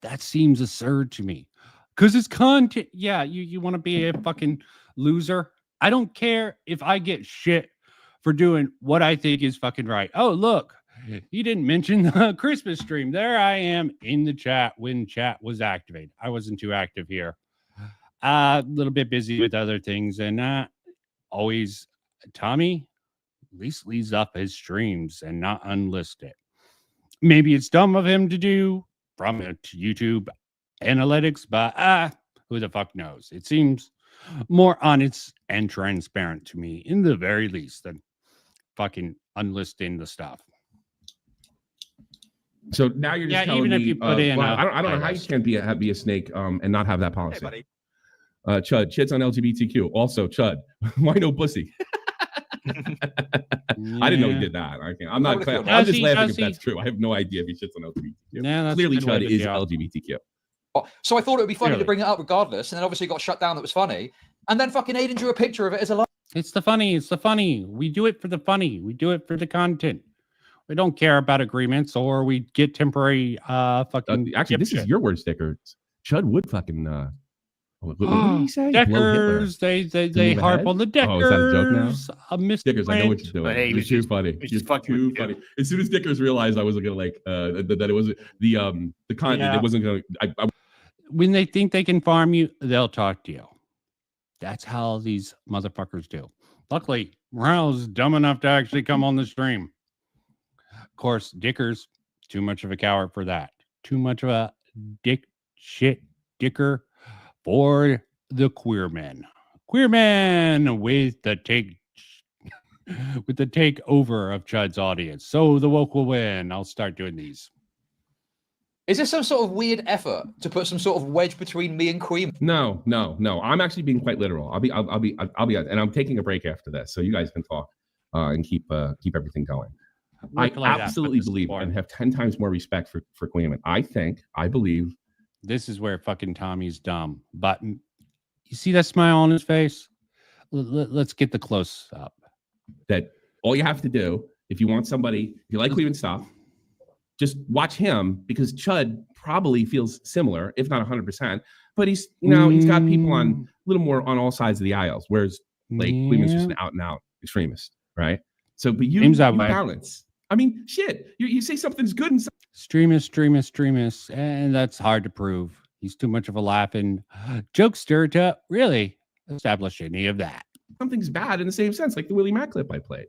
That seems absurd to me. Because it's content. Yeah, you want to be a fucking loser? I don't care if I get shit for doing what I think is fucking right. Oh, look, he didn't mention the Christmas stream. There I am in the chat when chat was activated. I wasn't too active here. A little bit busy with other things, and always Tommy at least leaves up his streams and not unlist it. Maybe it's dumb of him to do from YouTube analytics, but who the fuck knows? It seems more honest and transparent to me, in the very least, than fucking unlisting the stuff. So now you're just telling even me, if you put in, well, I don't know how you can't be a snake and not have that policy. Chud, shits on LGBTQ. Also, Chud, why no pussy? I didn't know he did that. I'm not. I'm just laughing if that's true. I have no idea if he shits on LGBTQ. Yeah, clearly, Chud is LGBTQ. So I thought it would be funny to bring it up regardless, and then obviously it got shut down. That was funny, and then fucking Aiden drew a picture of it as a lie. It's the funny. It's the funny. We do it for the funny. We do it for the content. We don't care about agreements, or we get temporary fucking. Actually, this is your word sticker. Chud would fucking. What did he say? Deckers. They harp on the Deckers. Oh, is that a joke now? Miss Dickers, I know what you're doing. Hey, it's too funny. It's too funny. As soon as Dickers realized I wasn't gonna that it was the content, it wasn't gonna. When they think they can farm you, they'll talk to you. That's how these motherfuckers do. Luckily, Morale's dumb enough to actually come on the stream. Of course, Dickers, too much of a coward for that. Too much of a dicker for the queer men. Queer men with the takeover of Chud's audience. So the woke will win. I'll start doing these. Is this some sort of weird effort to put some sort of wedge between me and Queen? No. I'm actually being quite literal. I'll be, and I'm taking a break after this, so you guys can talk and keep everything going. I absolutely believe and have 10 times more respect for Queen. I believe. This is where fucking Tommy's dumb. But you see that smile on his face? Let's get the close up. That all you have to do, if you want somebody, if you like Queen stuff, just watch him, because Chud probably feels similar, if not 100%. But he's got people on a little more on all sides of the aisles, whereas Queen's just an out and out extremist, right? So, but you balance. I mean, shit. You say something's good and Streamist, and that's hard to prove. He's too much of a laughing jokester to really establish any of that. Something's bad in the same sense, like the Willie Mack clip I played.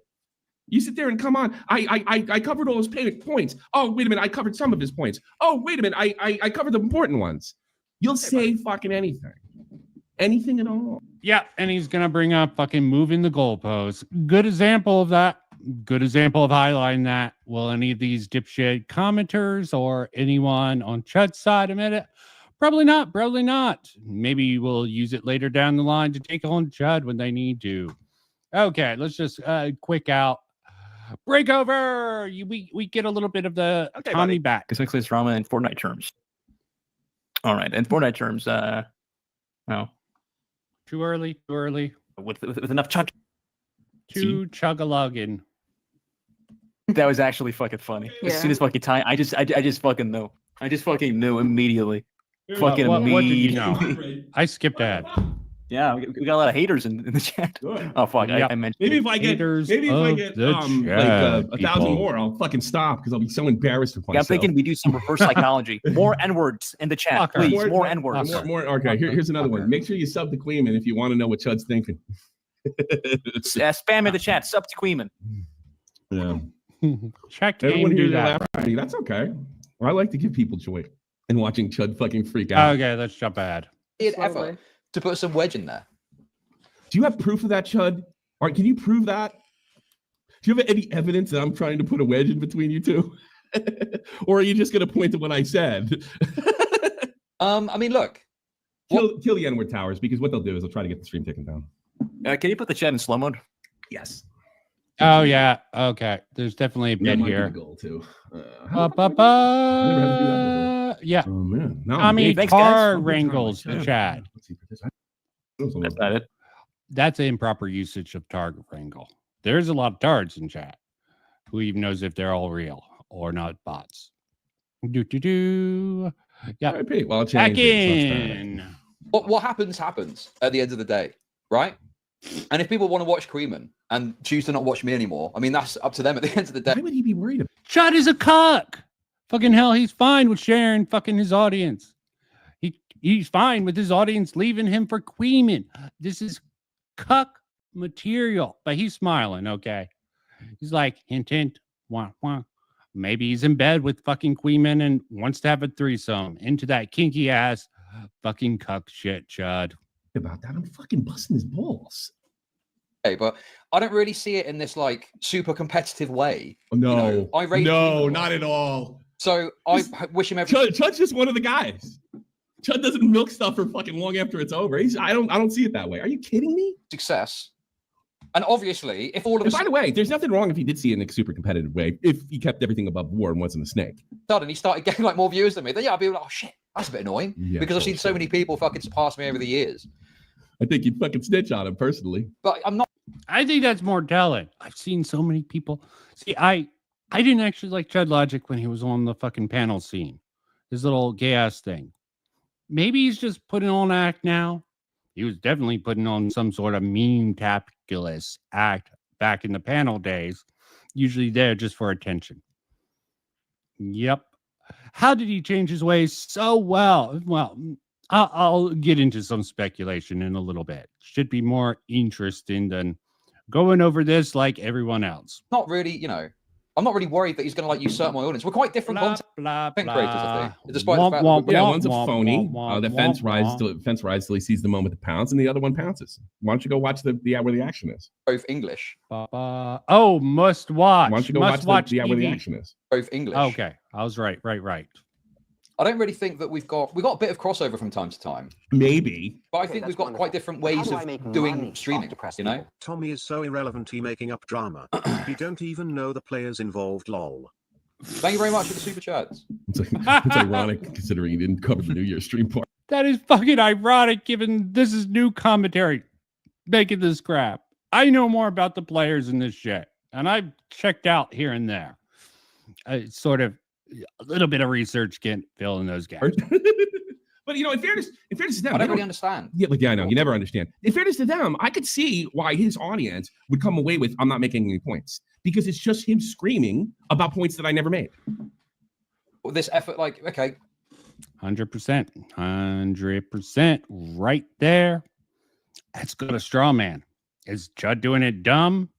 You sit there and come on. I covered all his points. Oh, wait a minute. I covered some of his points. Oh, wait a minute. I covered the important ones. You'll say fucking anything. Anything at all. Yeah, and he's going to bring up fucking moving the goalposts. Good example of that. Good example of highlighting that. Will any of these dipshit commenters or anyone on Chud's side admit it? Probably not. Probably not. Maybe we'll use it later down the line to take on Chud when they need to. Okay, let's just quick out. Break over. We get a little bit of the Tommy back. Specifically, it's drama in Fortnite terms. All right, in Fortnite terms, no. Too early. With enough chug. Too chug-a-lugging. That was actually fucking funny. Yeah. As soon as fucking time, I just fucking knew. I just fucking knew immediately. What did you know? I skipped ahead. Yeah, we got a lot of haters in the chat. Good. Oh fuck! Yeah. I mentioned Maybe if I get chat, 1,000 more, I'll fucking stop, because I'll be so embarrassed with myself. I'm thinking we do some reverse psychology. More N-words in the chat, Fucker. please. More N-words. Okay, here's another one. Make sure you sub to Queeman if you want to know what Chud's thinking. Spam in the chat. Sub to Queeman. Yeah. Check Everyone game, here do that that. laughed at me. That's okay. I like to give people joy and watching Chud fucking freak out. Okay, let's jump ahead. Slowly. Effort to put some wedge in there. Do you have proof of that, Chud? Or can you prove that? Do you have any evidence that I'm trying to put a wedge in between you two? Or are you just going to point to what I said? I mean, look. Kill the N-word towers, because what they'll do is they'll try to get the stream taken down. Can you put the chat in slow mode? Yes. Oh yeah. Okay. There's definitely a Yeah, bit might be the here. goal too. Yeah. Oh man. No, I mean, thanks, guys. car wrangles the chat. That's not it. That's improper usage of target wrangle. There's a lot of tards in chat. Who even knows if they're all real or not bots? Yeah. All right, Pete, well, I'll Back change it, so it's in. What happens at the end of the day, right? And if people want to watch Creeman and choose to not watch me anymore, I mean, that's up to them at the end of the day. Why would he be worried about? Chud is a cuck. Fucking hell, he's fine with sharing fucking his audience. He's fine with his audience leaving him for Queeman. This is cuck material. But he's smiling, okay? He's like, hint, hint, wah, wah. Maybe he's in bed with fucking Queeman and wants to have a threesome into that kinky ass fucking cuck shit, Chud. About that, I'm fucking busting his balls. Okay, but I don't really see it in this like super competitive way. No, You know, I rate no, people. not at all. So I wish him every Chud's just one of the guys. Chud doesn't milk stuff for fucking long after it's over. I don't see it that way. Are you kidding me? success. And obviously, if all of a And by the way, there's nothing wrong if he did see it in a super competitive way, if he kept everything above war and wasn't a snake. sudden he started getting like more viewers than me, then yeah, I'd be like, oh shit, that's a bit annoying. Yeah, because I've seen so bullshit. many people fucking surpass me over the years. I think you'd fucking snitch on him personally. But I'm not. I think that's more telling. I've seen so many people. See, I didn't actually like Chud Logic when he was on the fucking panel scene. His little gay ass thing. Maybe he's just putting on an act now. He was definitely putting on some sort of meme-tapulous act back in the panel days. Usually there just for attention. Yep. How did he change his ways so well? Well, I'll get into some speculation in a little bit. Should be more interesting than going over this like everyone else. Not really, you know, I'm not really worried that he's going to like usurp my audience. We're quite different content creators, I think. Despite the fact that Yeah, one's a phony. The fence rides till he sees the moment to pounce, and the other one pounces. Why don't you go watch the where the action is? both English. Oh, must watch. Why don't you go Must watch the where the TV. action is? Both English. Okay, I was right. I don't really think that we've got a bit of crossover from time to time. Maybe. But I Okay, think that's we've got wonderful. quite different How ways do I of make money doing off streaming, depressed you know? people? Tommy is so irrelevant he making up drama. You don't even know the players involved, lol. Thank you very much for the super chats. It's ironic considering he didn't cover the New Year's stream part. That is fucking ironic given this is new commentary making this crap. I know more about the players in this shit, and I've checked out here and there. Sort of a little bit of research can fill in those gaps. But you know, in fairness to them, I they don't really understand. Yeah, I know. You never understand. In fairness to them, I could see why his audience would come away with, I'm not making any points. Because it's just him screaming about points that I never made. Well, this effort, like, okay, 100% right there. That's good. A straw man. Is Chud doing it dumb?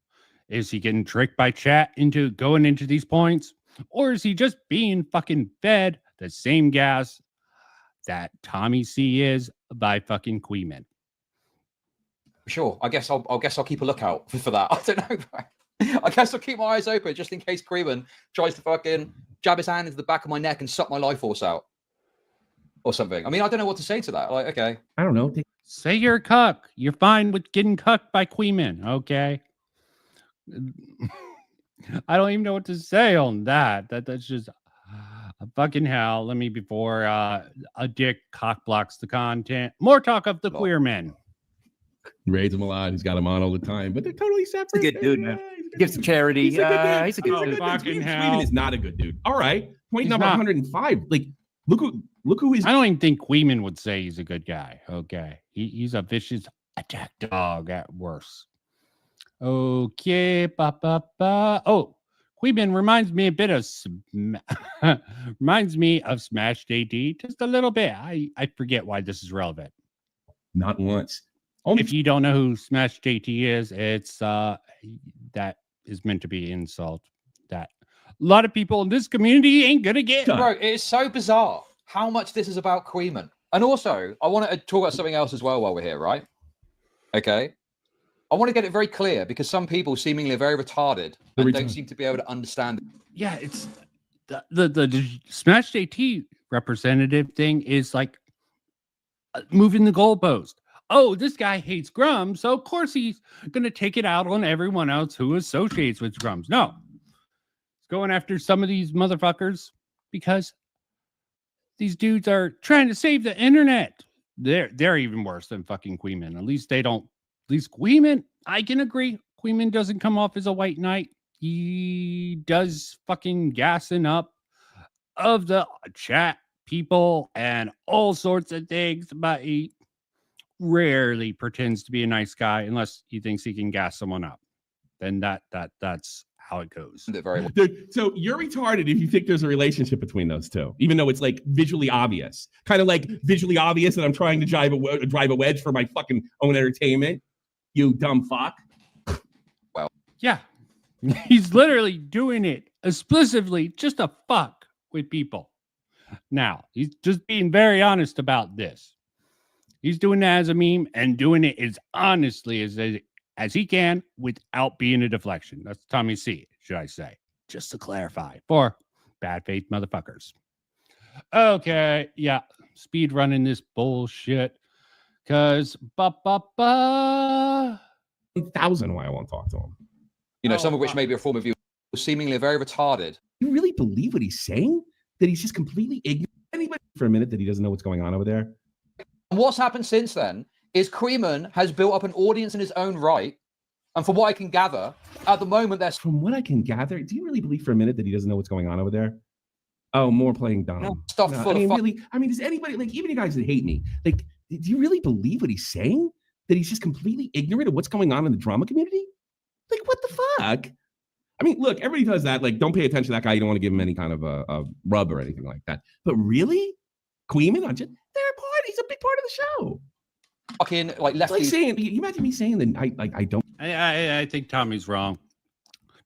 Is he getting tricked by chat into going into these points? Or is he just being fucking fed the same gas that Tommy C is by fucking Queeman? sure. I guess I'll keep a lookout for that. I don't know. I guess I'll keep my eyes open just in case Creeman tries to fucking jab his hand into the back of my neck and suck my life force out. Or something. I mean, I don't know what to say to that. Like, okay. I don't know. Say you're a cuck. You're fine with getting cucked by Queeman, okay? I don't even know what to say on that. That's just fucking hell. Let me before a dick cock blocks the content. More talk of the queer men. He raids him a lot. He's got him on all the time, but they're totally separate. He's a good dude, man. Gives to charity. He's a good dude. He's a good dude. Fucking hell. Queeman is not a good dude. All right. Point He's number not. 105. Like, look who is. I don't even think Queeman would say he's a good guy. Okay. He's a vicious attack dog at worst. Okay. Oh, Queeman reminds me a bit of reminds me of Smash JD just a little bit. I forget why this is relevant. Not once. If you don't know who Smash JT is, it's that is meant to be insult. That lot of people in this community ain't gonna get. Bro, it is so bizarre how much this is about Queeman. And also, I want to talk about something else as well while we're here, right? Okay. I want to get it very clear because some people seemingly are very retarded and don't seem to be able to understand it. Yeah, it's the Smash JT representative thing is like moving the goalpost. Oh, this guy hates Grum, so of course he's gonna take it out on everyone else who associates with Grums. No, it's going after some of these motherfuckers because these dudes are trying to save the internet. They're even worse than fucking Queeman. At least they don't. At least Queeman, I can agree. Queeman doesn't come off as a white knight. He does fucking gassing up of the chat people and all sorts of things, but he rarely pretends to be a nice guy unless he thinks he can gas someone up. Then that's how it goes. Very well. Dude, so you're retarded if you think there's a relationship between those two, even though it's like visually obvious. Kind of like visually obvious that I'm trying to drive a wedge for my fucking own entertainment. You dumb fuck. Well, yeah, he's literally doing it explicitly just to fuck with people. Now, he's just being very honest about this. He's doing that as a meme and doing it as honestly as he can without being a deflection. That's Tommy C, should I say. Just to clarify for bad faith motherfuckers. Okay, yeah, speed running this bullshit. Because 1,000 why I won't talk to him. You know, some of which may be a form of you seemingly very retarded. You really believe what he's saying? That he's just completely ignorant? Anybody for a minute that he doesn't know what's going on over there? And what's happened since then is Queeman has built up an audience in his own right. And from what I can gather, at the moment, there's... From what I can gather, do you really believe for a minute that he doesn't know what's going on over there? Oh, more playing dumb. Stuff No, full I mean, of really, I mean, does anybody, like, even you guys that hate me, like, do you really believe what he's saying? That he's just completely ignorant of what's going on in the drama community? Like, what the fuck? I mean, look, everybody does that. Like, don't pay attention to that guy. You don't want to give him any kind of a rub or anything like that. But really? Queeman, they're a part. He's a big part of the show. Fucking, like, lefty. Like saying, you imagine me saying that I don't. I think Tommy's wrong.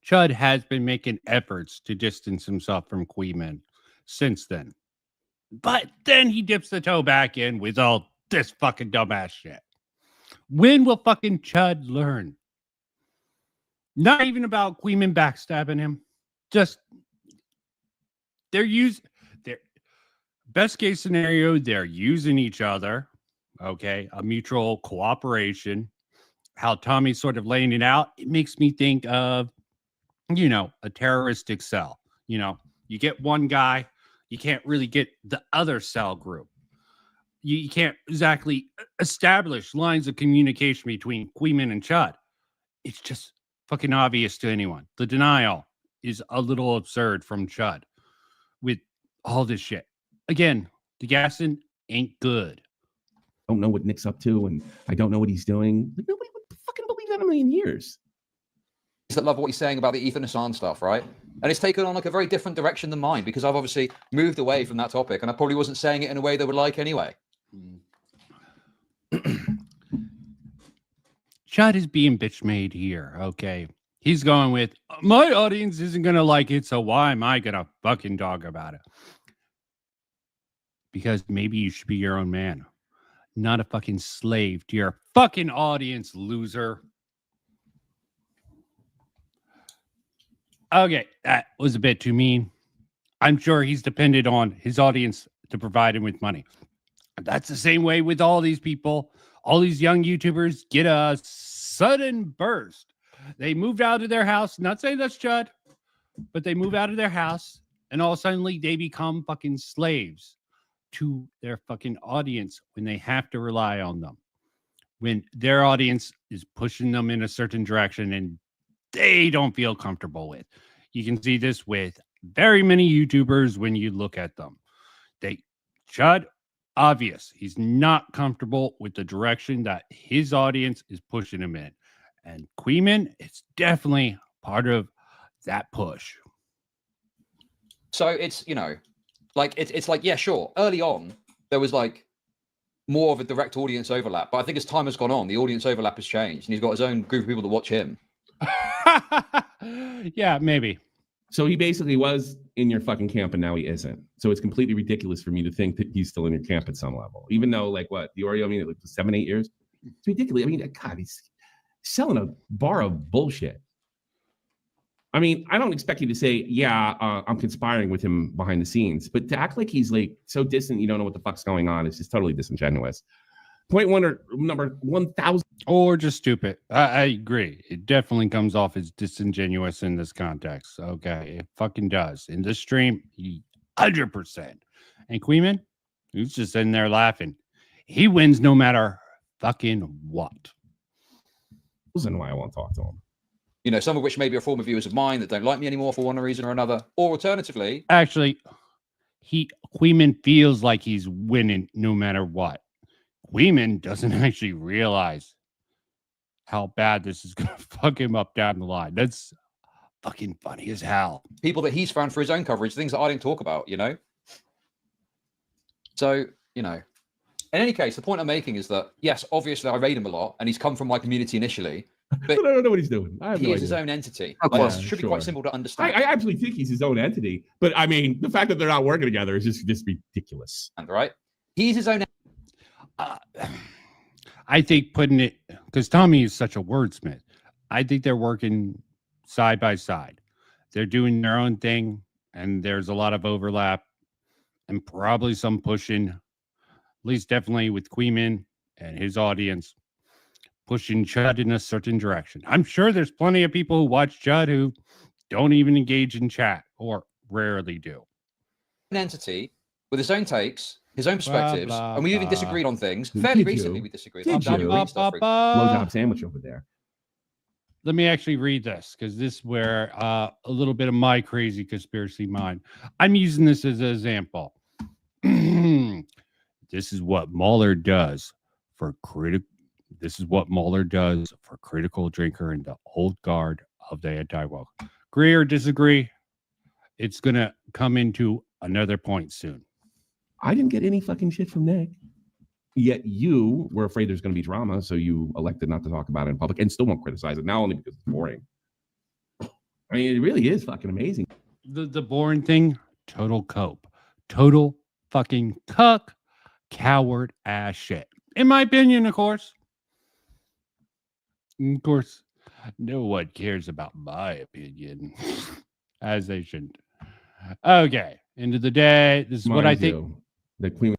CHUD has been making efforts to distance himself from Queeman since then. But then he dips the toe back in with all this fucking dumbass shit. When will fucking CHUD learn? Not even about Queeman backstabbing him. Just their best case scenario, they're using each other. Okay, a mutual cooperation. How Tommy's sort of laying it out, it makes me think of, you know, a terroristic cell. You know, you get one guy, you can't really get the other cell group. You can't exactly establish lines of communication between Queeman and CHUD. It's just fucking obvious to anyone. The denial is a little absurd from CHUD with all this shit. Again, the gassing ain't good. I don't know what Nick's up to, and I don't know what he's doing. Like, nobody would fucking believe that in a million years. That love what he's saying about the Ethan Hassan stuff, right? And it's taken on like a very different direction than mine because I've obviously moved away from that topic and I probably wasn't saying it in a way they would like anyway. CHUD is being bitch made here, okay? He's going with, my audience isn't going to like it, so why am I going to fucking dog about it? Because maybe you should be your own man, not a fucking slave to your fucking audience, loser. Okay, that was a bit too mean. I'm sure he's dependent on his audience to provide him with money. That's the same way with all these people. All these young YouTubers get a sudden burst. They moved out of their house. Not saying that's CHUD, but they move out of their house and all of a sudden they become fucking slaves to their fucking audience when they have to rely on them. When their audience is pushing them in a certain direction and they don't feel comfortable with. You can see this with very many YouTubers when you look at them. CHUD, obvious. He's not comfortable with the direction that his audience is pushing him in. And Queeman, it's definitely part of that push. So it's, you know, like, it's like, yeah, sure. Early on, there was like more of a direct audience overlap. But I think as time has gone on, the audience overlap has changed. And he's got his own group of people that watch him. Yeah, maybe. So he basically was in your fucking camp and now he isn't. So it's completely ridiculous for me to think that he's still in your camp at some level, even though like what the Oreo, I mean, it was 7-8 years. It's ridiculous. I mean, God, he's selling a bar of bullshit. I mean, I don't expect you to say, yeah, I'm conspiring with him behind the scenes, but to act like he's like so distant, you don't know what the fuck's going on. It's just totally disingenuous. Point one or number 1,000. Or just stupid. I agree. It definitely comes off as disingenuous in this context. Okay, it fucking does. In this stream, 100%. And Queeman, who's just sitting there laughing. He wins no matter fucking what. Reason why I won't talk to him. You know, some of which may be a former viewers of mine that don't like me anymore for one reason or another. Or alternatively, Actually, Queeman feels like he's winning no matter what. Queeman doesn't actually realize how bad this is going to fuck him up down the line. That's fucking funny as hell. people that he's found for his own coverage, things that I didn't talk about, you know? So, you know, in any case, the point I'm making is that, yes, obviously I rate him a lot and he's come from my community initially, but I don't know what he's doing. I have he no is his idea. own entity. Of Like, course, it should be sure. quite simple to understand. I absolutely think he's his own entity, but I mean, the fact that they're not working together is just ridiculous. Right? He's his own. I think putting it, because Tommy is such a wordsmith, I think they're working side by side. They're doing their own thing, and there's a lot of overlap and probably some pushing, at least definitely with Queeman and his audience, pushing CHUD in a certain direction. I'm sure there's plenty of people who watch CHUD who don't even engage in chat or rarely do. An entity with his own takes, his own perspectives, blah, and we even blah. disagreed on things. Did Fairly you? recently, we disagreed. Did on Daniel you? Green stuff, for Blowjob sandwich over there. Let me actually read this because this is where a little bit of my crazy conspiracy mind. I'm using this as an example. This is what Mahler does for critical. This is what Mahler does for critical drinker and the old guard of the anti-woke. Agree or disagree? It's gonna come into another point soon. I didn't get any fucking shit from Nick. Yet you were afraid there's going to be drama, so you elected not to talk about it in public and still won't criticize it, now only because it's boring. I mean, it really is fucking amazing. The boring thing, total cope. Total fucking cuck, coward ass shit. In my opinion, of course. Of course, no one cares about my opinion. As they shouldn't. Okay. End of the day, this is what I think. The Queen.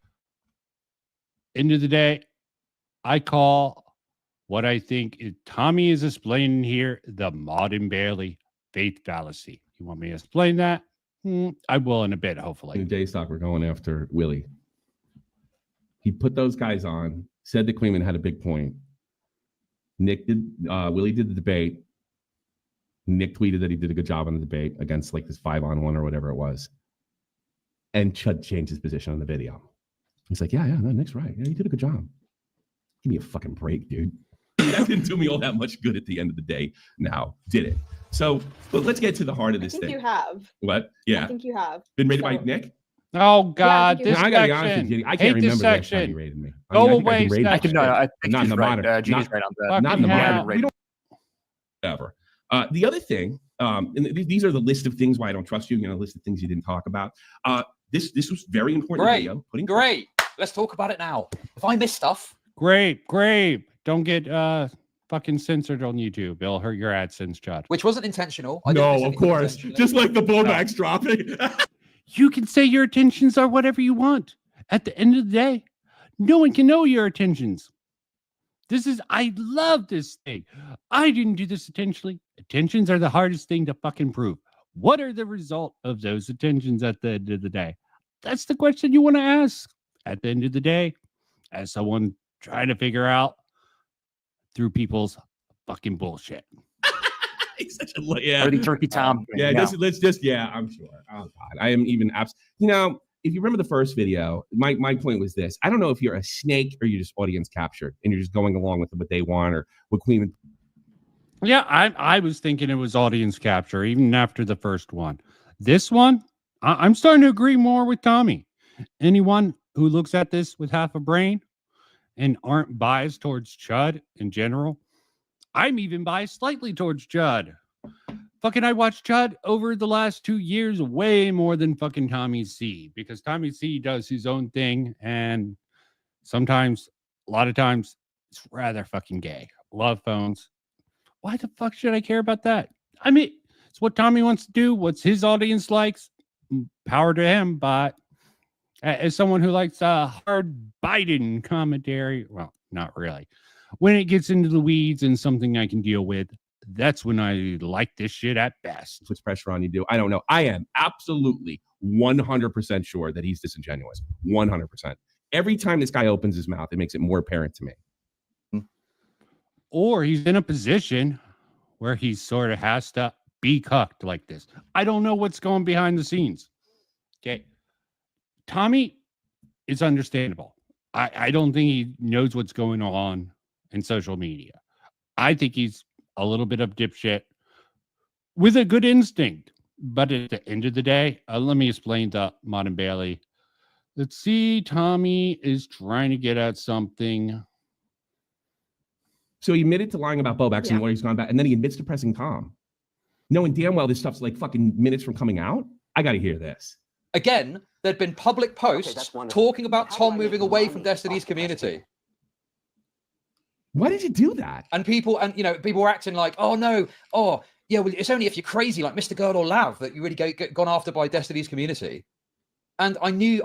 End of the day, I call what I think Tommy is explaining here the modern Bailey faith fallacy. You want me to explain that? I will in a bit, hopefully. In J-Stock, we're going after Willie. He put those guys on, said that Queenman had a big point. Willie did the debate. Nick tweeted that he did a good job on the debate against like this 5-on-1 or whatever it was. And CHUD changed his position on the video. He's like, yeah, no, Nick's right. Yeah, you did a good job. Give me a fucking break, dude. That didn't do me all that much good at the end of the day. Now, did it? So, but let's get to the heart of this I think thing. you have. What? Yeah. I think you have. Been rated by So- Nick? Oh God, think you this No, I gotta be honest section. with you. I Hate can't this remember the last time section. he rated me. Go I think away, I've been rated I can, no, section. I think Not in she's the right. monitor. Judy's Not- right on that. Fuck not in the Yeah. monitor. We don't ever. The other thing, and these are the list of things why I don't trust you. You know, list of things you didn't talk about. This was very important Great. video. Great. Let's talk about it now. If I miss stuff, Great. Don't get fucking censored on YouTube. It'll hurt your AdSense, CHUD. which wasn't intentional. I didn't miss No, of anything course. intentionally. Just like the bullbacks dropping. You can say your intentions are whatever you want. At the end of the day, no one can know your intentions. I love this thing. I didn't do this intentionally. Intentions are the hardest thing to fucking prove. What are the result of those intentions at the end of the day? That's the question you want to ask at the end of the day, as someone trying to figure out through people's fucking bullshit. He's such a yeah. Early turkey Tom. Yeah, let's just I'm sure. Oh God, I am even you know, if you remember the first video, my point was this. I don't know if you're a snake or you're just audience captured and you're just going along with what they want or what Queen. Yeah, I was thinking it was audience capture even after the first one. This one, I'm starting to agree more with Tommy. Anyone who looks at this with half a brain and aren't biased towards CHUD in general, I'm even biased slightly towards CHUD. fucking I watched CHUD over the last 2 years way more than fucking Tommy C, because Tommy C does his own thing, and sometimes, a lot of times, it's rather fucking gay. Love phones. Why the fuck should I care about that? I mean, it's what Tommy wants to do, what's his audience likes. Power to him, but as someone who likes hard Biden commentary, well, not really. When it gets into the weeds and something I can deal with, that's when I like this shit at best. Puts pressure on you, do. I don't know. I am absolutely 100% sure that he's disingenuous. 100%. Every time this guy opens his mouth, it makes it more apparent to me. Or he's in a position where he sort of has to be cucked like this. I don't know what's going behind the scenes. Okay. Tommy is understandable. I don't think he knows what's going on in social media. I think he's a little bit of dipshit with a good instinct. But at the end of the day, let me explain to Modern Bailey. Let's see. Tommy is trying to get at something. So he admitted to lying about Bobex and where he's gone back, and then he admits to pressing Tom, knowing damn well this stuff's like fucking minutes from coming out. I got to hear this. Again, there'd been public posts talking about Tom moving away from Destiny's community. Why did you do that? And people were acting like, oh no, oh yeah, well, it's only if you're crazy like Mr. Girl or Lav that you really get gone after by Destiny's community. And I knew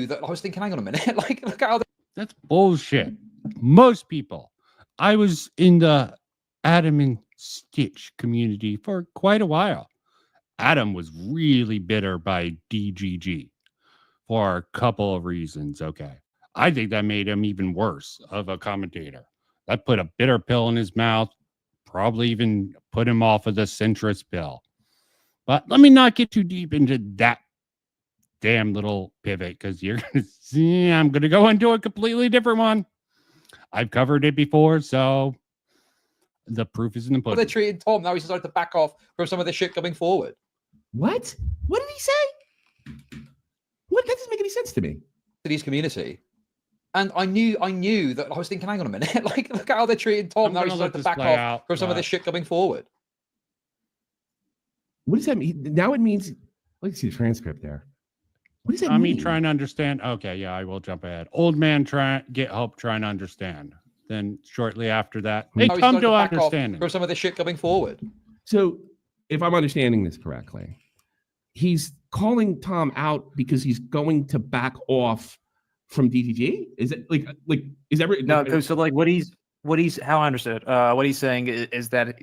that. I was thinking, hang on a minute, like look at how that's bullshit. Most people. I was in the Adam and Stitch community for quite a while. Adam was really bitter by DGG for a couple of reasons. Okay. I think that made him even worse of a commentator. That put a bitter pill in his mouth, probably even put him off of the centrist pill. But let me not get too deep into that damn little pivot, because you're going to see I'm going to go into a completely different one. I've covered it before, so the proof is in the pudding. they're treating Tom. Now he's decided to back off from some of this shit coming forward. What? What did he say? What? That doesn't make any sense to me. Destiny's community. And I knew that. I was thinking, hang on a minute, like look at how they're treating Tom. Now he's decided to back off from some of this shit coming forward. What does that mean? Now it means, let's see the transcript there. What does that mean? Trying to understand. Okay, yeah, I will jump ahead. Old man get help trying to understand. Then shortly after that, they come to understanding from some of this shit coming forward. So if I'm understanding this correctly, he's calling Tom out because he's going to back off from DTG. Is it like is every no? So like what he's how I understood what he's saying is that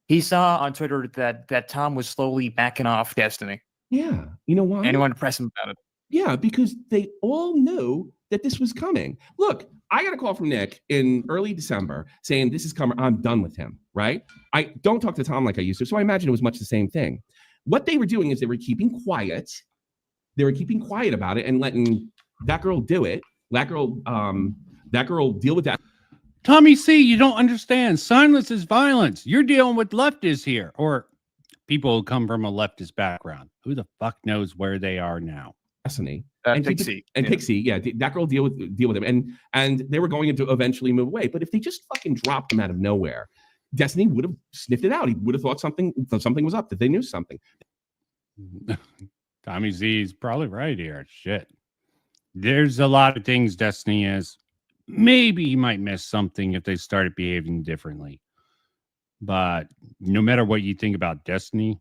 he saw on Twitter that Tom was slowly backing off Destiny. Yeah, you know why? And he wanted to press him about it. Yeah, because they all knew that this was coming. Look, I got a call from Nick in early December saying this is coming. I'm done with him. Right? I don't talk to Tom like I used to, so I imagine it was much the same thing. What they were doing is they were keeping quiet. They were keeping quiet about it and letting that girl do it. That girl deal with that. Tommy C, you don't understand. Silence is violence. You're dealing with leftists here, or people who come from a leftist background. Who the fuck knows where they are now? Destiny and Pixie. Pixie, yeah, that girl deal with him, and they were going to eventually move away. But if they just fucking dropped him out of nowhere, Destiny would have sniffed it out. He would have thought something was up, that they knew something. Tommy Z is probably right here. Shit. There's a lot of things Destiny is. Maybe he might miss something if they started behaving differently. But no matter what you think about Destiny,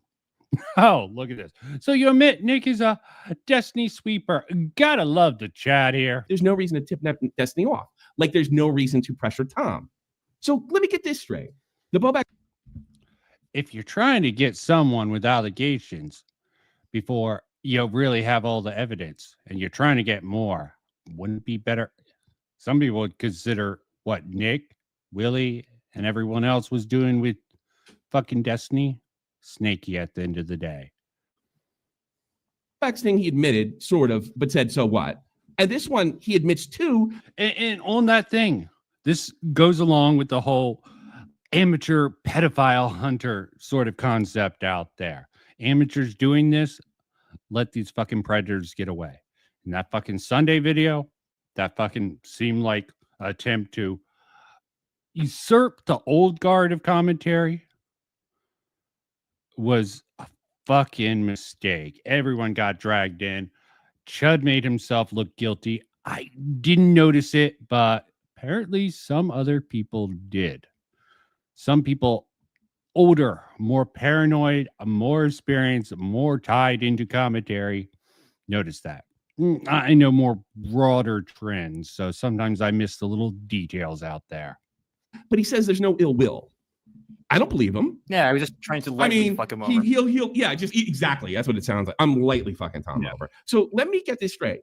oh, look at this. So you admit Nick is a Destiny sweeper. Gotta love the chat here. There's no reason to tip Destiny off. Like there's no reason to pressure Tom. So let me get this straight. The Boback. If you're trying to get someone with allegations before you really have all the evidence and you're trying to get more, wouldn't it be better? Some people would consider what Nick, Willie, and everyone else was doing with fucking Destiny snaky at the end of the day. Next thing he admitted, sort of, but said, so what? And this one he admits to. And on that thing, this goes along with the whole amateur pedophile hunter sort of concept out there. Amateurs doing this, let these fucking predators get away. And that fucking Sunday video, that fucking seemed like an attempt to usurp the old guard of commentary was a fucking mistake. Everyone got dragged in. CHUD made himself look guilty. I didn't notice it, but apparently some other people did. Some people older, more paranoid, more experienced, more tied into commentary notice that. I know more broader trends, so sometimes I miss the little details out there. But he says there's no ill will. I don't believe him. Yeah, I was just trying to lightly fuck him over. He'll yeah, just exactly. That's what it sounds like. I'm lightly fucking Tom over. So let me get this straight,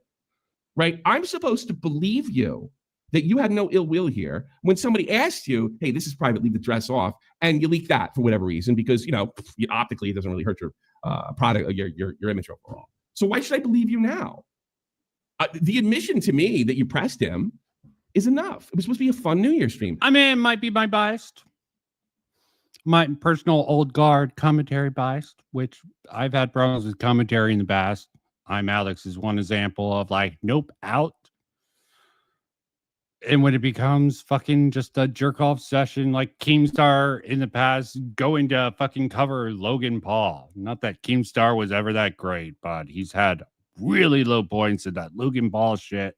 right? I'm supposed to believe you that you had no ill will here when somebody asked you, hey, this is private, leave the dress off, and you leak that for whatever reason because, you know, optically it doesn't really hurt your product, your image overall. So why should I believe you now? The admission to me that you pressed him is enough. It was supposed to be a fun New Year's stream. I mean, it might be my biased. My personal old guard commentary biased, which I've had problems with commentary in the past. I'm Alex is one example of like, nope, out. And when it becomes fucking just a jerk off session, like Keemstar in the past going to fucking cover Logan Paul. Not that Keemstar was ever that great, but he's had really low points in that Logan Paul shit.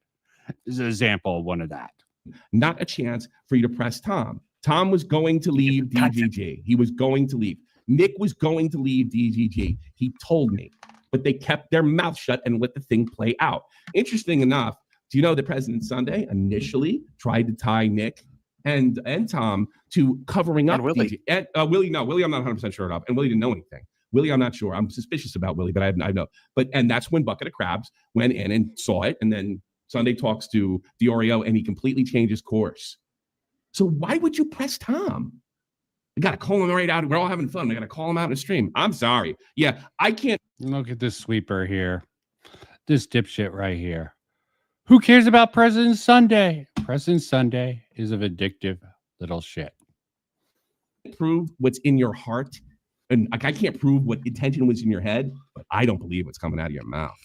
Is an example of one of that. Not a chance for you to press Tom. Tom was going to leave DGG. He was going to leave. Nick was going to leave DGG. He told me, but they kept their mouth shut and let the thing play out. Interesting enough, do you know that President Sunday initially tried to tie Nick and Tom to covering up Willie? And Willie, no, Willie, I'm not 100% sure of, and Willie didn't know anything. Willie, I'm not sure. I'm suspicious about Willie, but I know. And that's when Bucket of Crabs went in and saw it, and then Sunday talks to Diorio, and he completely changes course. So why would you press Tom? We got to call him right out. We're all having fun. We got to call him out in the stream. I'm sorry. Yeah, I can't. Look at this sweeper here. This dipshit right here. Who cares about President Sunday? President Sunday is a vindictive little shit. Prove what's in your heart. And like, I can't prove what intention was in your head, but I don't believe what's coming out of your mouth.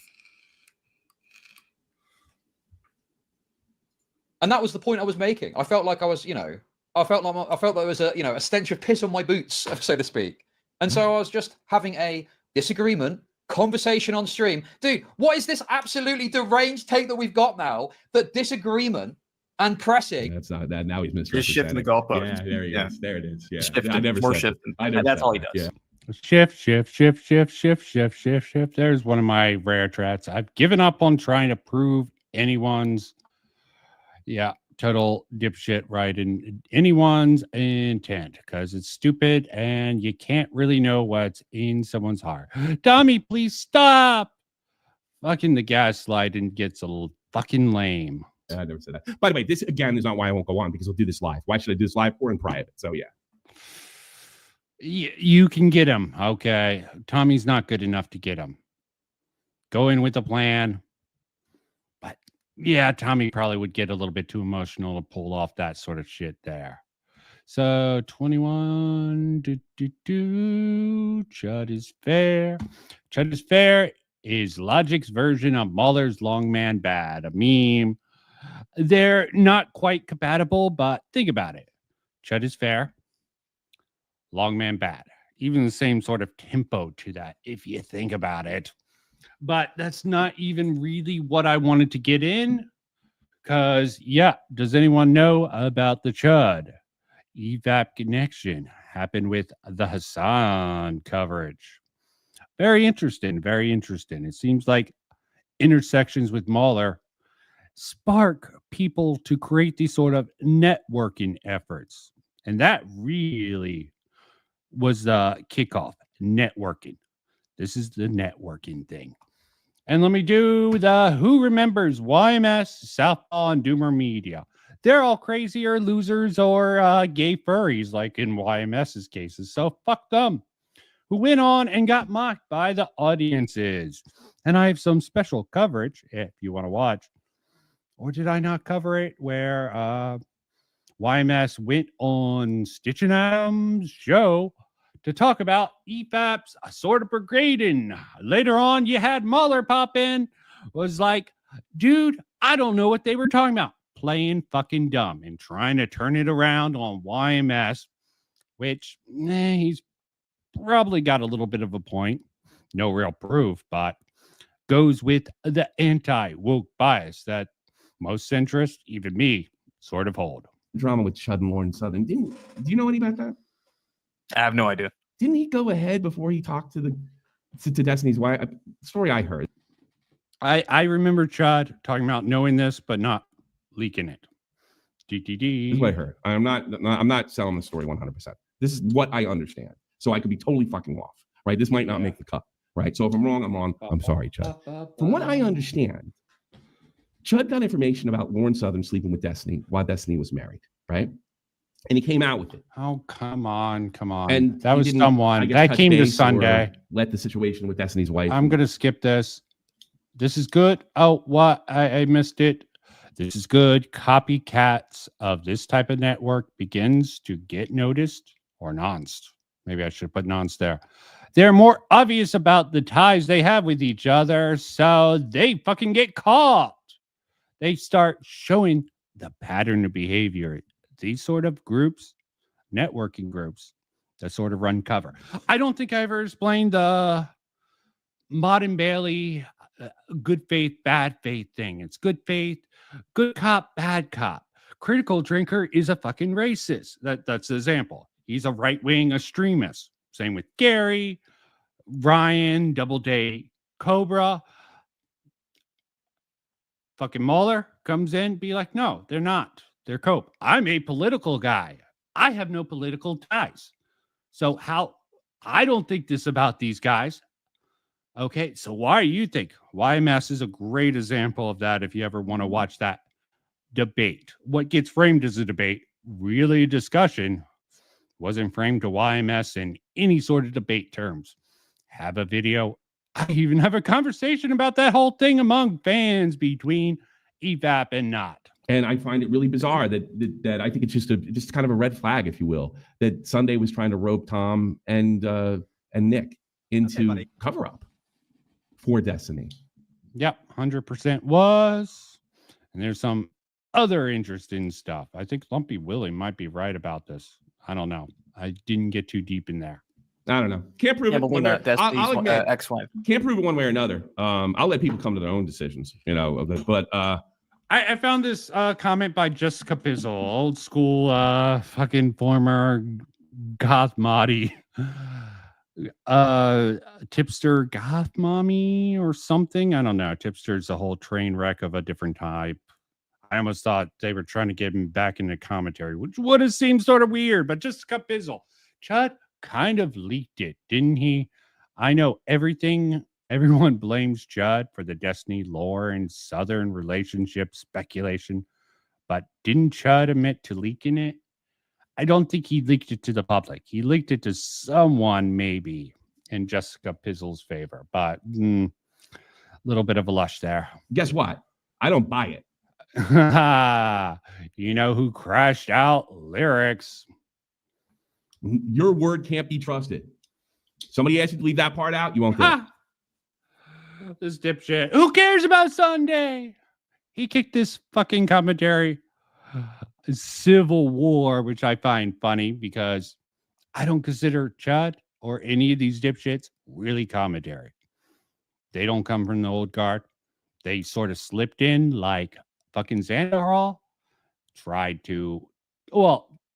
And that was the point I was making. I felt like I was, I felt there was a stench of piss on my boots, so to speak. And so I was just having a disagreement, conversation on stream. Dude, what is this absolutely deranged take that we've got now? That disagreement and pressing. That's not that. Now he's misrepresenting. Just shifting the goalpost. Yeah, there he is. There it is. Yeah, Shifting, I never more said shifting. I never That's said all he that. does. Yeah. Shift. There's one of my rare trats. I've given up on trying to prove anyone's total dipshit right in anyone's intent because it's stupid and you can't really know what's in someone's heart. Tommy, please stop. Fucking the gaslighting gets a little fucking lame. I never said that. By the way, this again is not why I won't go on because we'll do this live. Why should I do this live or in private? So yeah. You can get him. Okay. Tommy's not good enough to get him. Go in with a plan. But yeah, Tommy probably would get a little bit too emotional to pull off that sort of shit there. So 21. CHUD is fair. CHUD is fair is Logic's version of Mahler's Long Man Bad, a meme. They're not quite compatible, but think about it. CHUD is fair. Long Man Bad. Even the same sort of tempo to that, if you think about it. But that's not even really what I wanted to get in. Because, does anyone know about the CHUD? EVAP connection happened with the Hassan coverage. Very interesting. It seems like intersections with Mahler spark people to create these sort of networking efforts. And that really was the kickoff, networking. This is the networking thing. And let me do the Who Remembers YMS, Southpaw, and Doomer Media. They're all crazy or losers or gay furries, like in YMS's cases. So fuck them. Who went on and got mocked by the audiences. And I have some special coverage, if you want to watch. Or did I not cover it? Where YMS went on Stitch and Adams' show to talk about EFAP's sort of grading. Later on, you had Mahler pop in, was like, dude, I don't know what they were talking about. Playing fucking dumb and trying to turn it around on YMS, which he's probably got a little bit of a point. No real proof, but goes with the anti-woke bias that most centrists, even me, sort of hold. Drama with CHUD and Lauren Southern. Do you know anything about that? I have no idea. Didn't he go ahead before he talked to Destiny's wife? Story I heard. I remember CHUD talking about knowing this, but not leaking it. This is what I heard. I'm not selling the story 100%. This is what I understand. So I could be totally fucking off, right? This might not make the cut, right? So if I'm wrong, I'm wrong. I'm sorry, CHUD. From what I understand, CHUD got information about Lauren Southern sleeping with Destiny while Destiny was married, right? And he came out with it. Oh, come on. And that he was didn't, someone I guess, that touch came to base or Sunday. Let the situation with Destiny's wife. I'm going to skip this. This is good. Oh, what? I missed it. This is good. Copycats of this type of network begins to get noticed or nonced. Maybe I should put nonce there. They're more obvious about the ties they have with each other, so they fucking get caught. They start showing the pattern of behavior. These sort of groups, networking groups, that sort of run cover. I don't think I ever explained the Maude and Bailey good faith, bad faith thing. It's good faith, good cop, bad cop. Critical drinker is a fucking racist. That's the example. He's a right-wing extremist. Same with Gary, Ryan, Doubleday, Cobra. Fucking Mueller comes in, be like, no, they're not. They're cope. I'm a political guy. I have no political ties. So I don't think this about these guys. Okay, so why do you think? YMS is a great example of that if you ever want to watch that debate. What gets framed as a debate, really a discussion, wasn't framed to YMS in any sort of debate terms. Have a video. I even have a conversation about that whole thing among fans between EVAP and not. And I find it really bizarre that I think it's just kind of a red flag, if you will, that Sunday was trying to rope Tom and Nick into cover up for Destiny. Yep, 100% was. And there's some other interesting stuff. I think Lumpy Willie might be right about this. I don't know. I didn't get too deep in there. I don't know. Can't prove it. One way. I'll admit, ex-wife. Can't prove it one way or another. I'll let people come to their own decisions, but I found this comment by Jessica Pizzle, old school fucking former goth moddy, tipster goth mommy or something. I don't know. Tipster's a whole train wreck of a different type. I almost thought they were trying to get him back into commentary, which would have seemed sort of weird, but Jessica Pizzle, CHUD kind of leaked it, didn't he? I know everything. Everyone blames CHUD for the Destiny lore and Southern relationship speculation, but didn't CHUD admit to leaking it? I don't think he leaked it to the public. He leaked it to someone, maybe, in Jessica Pizzle's favor, but a little bit of a lush there. Guess what? I don't buy it. You know who crashed out lyrics? Your word can't be trusted. Somebody asked you to leave that part out, you won't do it. This dipshit. Who cares about Sunday? He kicked this fucking commentary. Civil War, which I find funny because I don't consider CHUD or any of these dipshits really commentary. They don't come from the old guard. They sort of slipped in like fucking Xanderhall. Tried to,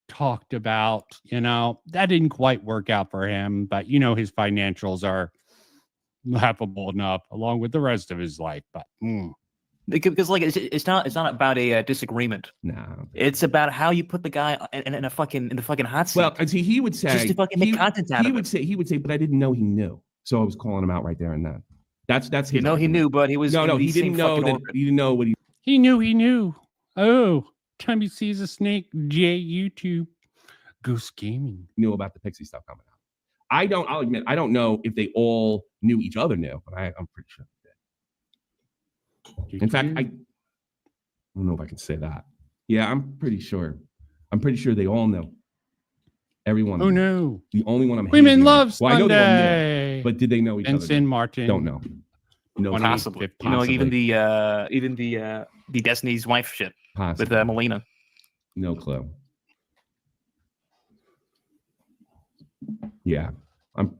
talked about, that didn't quite work out for him, but his financials are laughable enough along with the rest of his life. But because it's not about a disagreement. No, it's about how you put the guy in the fucking hot seat. Well, see, he would say just to fucking make content out of it. He would say, but I didn't know he knew, so I was calling him out right there and then. That's his he knew, but he was he didn't know that he didn't know what he knew. Oh, time he sees a snake, YouTube, Ghost Gaming knew about the Pixie stuff coming out. I'll admit, I don't know if they all knew each other knew, but I'm pretty sure they did. In fact, I don't know if I can say that. Yeah, I'm pretty sure they all know. Everyone. Oh no. The only one I'm Women love Sunday. I know they all knew, but did they know each other? Vincent Martin. Don't know. No, possibly. Even the Destiny's wife shit with Melina. No clue. Yeah, I'm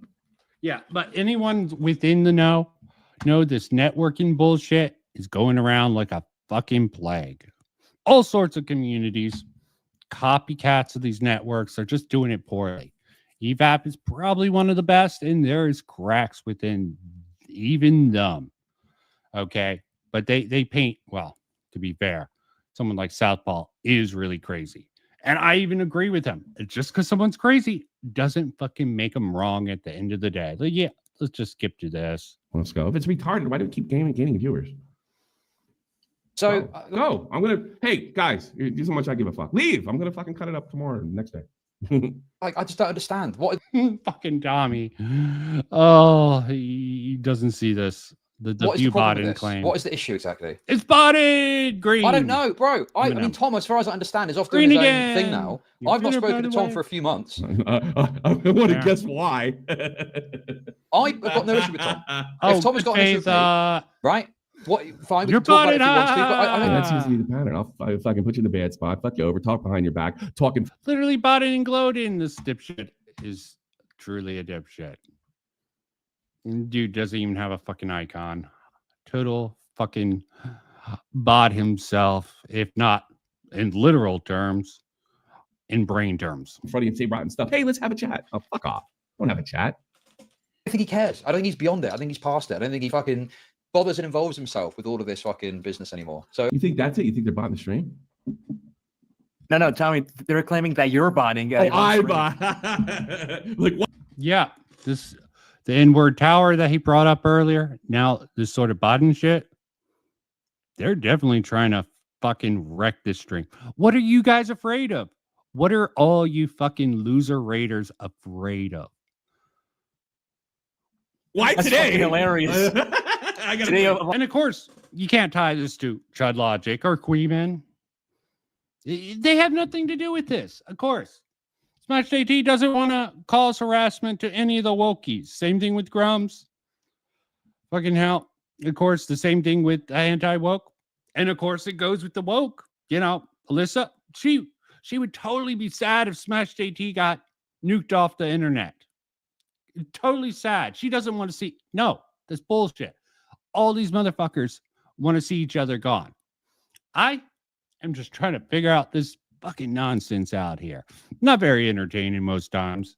Yeah, but anyone within the know this networking bullshit is going around like a fucking plague. All sorts of communities, copycats of these networks are just doing it poorly. EVAP is probably one of the best, and there is cracks within even them. Okay, but they paint well. To be fair, someone like Southpaw is really crazy, and I even agree with him. Just because someone's crazy doesn't fucking make them wrong at the end of the day. Like, yeah, let's just skip to this. Let's go. If it's retarded, why do we keep gaining viewers? So go. I'm gonna. Hey guys, here's how much I give a fuck. Leave. I'm gonna fucking cut it up tomorrow, next day. like, I just don't understand what. Fucking Tommy. Oh, he doesn't see this. The What is view the problem botting with this? claim. What is the issue exactly? It's botted. Green. I don't know, bro. I know. mean, Tom, as far as I understand, is off Green doing his again. own thing now. You're I've not gonna spoken to bite Tom away. for a few months. I want to guess why. I've got no issue with Tom. Oh, If Tom has got an issue with me, right? What? Fine, we You're can talk about it if butted he wants to. But I don't. That seems to be the pattern. I'll fucking put you in a bad spot, fuck you over, talk behind your back, talking. Literally botted and gloating. This dipshit is truly a dipshit. Dude doesn't even have a fucking icon. Total fucking bot himself, if not in literal terms, in brain terms. in front of you and say rotten stuff. Hey, let's have a chat. Oh, fuck off. Don't have a chat. I think he cares. I don't think he's beyond it. I think he's past it. I don't think he fucking bothers and involves himself with all of this fucking business anymore. So You think that's it? You think they're botting the stream? No, Tommy, they're claiming that you're botting. I bot. Like what? Yeah, the N-word tower that he brought up earlier. Now this sort of botting shit. They're definitely trying to fucking wreck this stream. What are you guys afraid of? What are all you fucking loser raiders afraid of? Why That's today? fucking hilarious. I gotta Today, And of course, you can't tie this to CHUD Logic or Queeman. They have nothing to do with this, of course. Smash JT doesn't want to cause harassment to any of the wokies. Same thing with Grums. Fucking hell. Of course, the same thing with anti-woke. And of course, it goes with the woke. You know, Alyssa, she would totally be sad if Smash JT got nuked off the internet. Totally sad. She doesn't want to see. No, that's bullshit. All these motherfuckers want to see each other gone. I am just trying to figure out this fucking nonsense out here. Not very entertaining most times.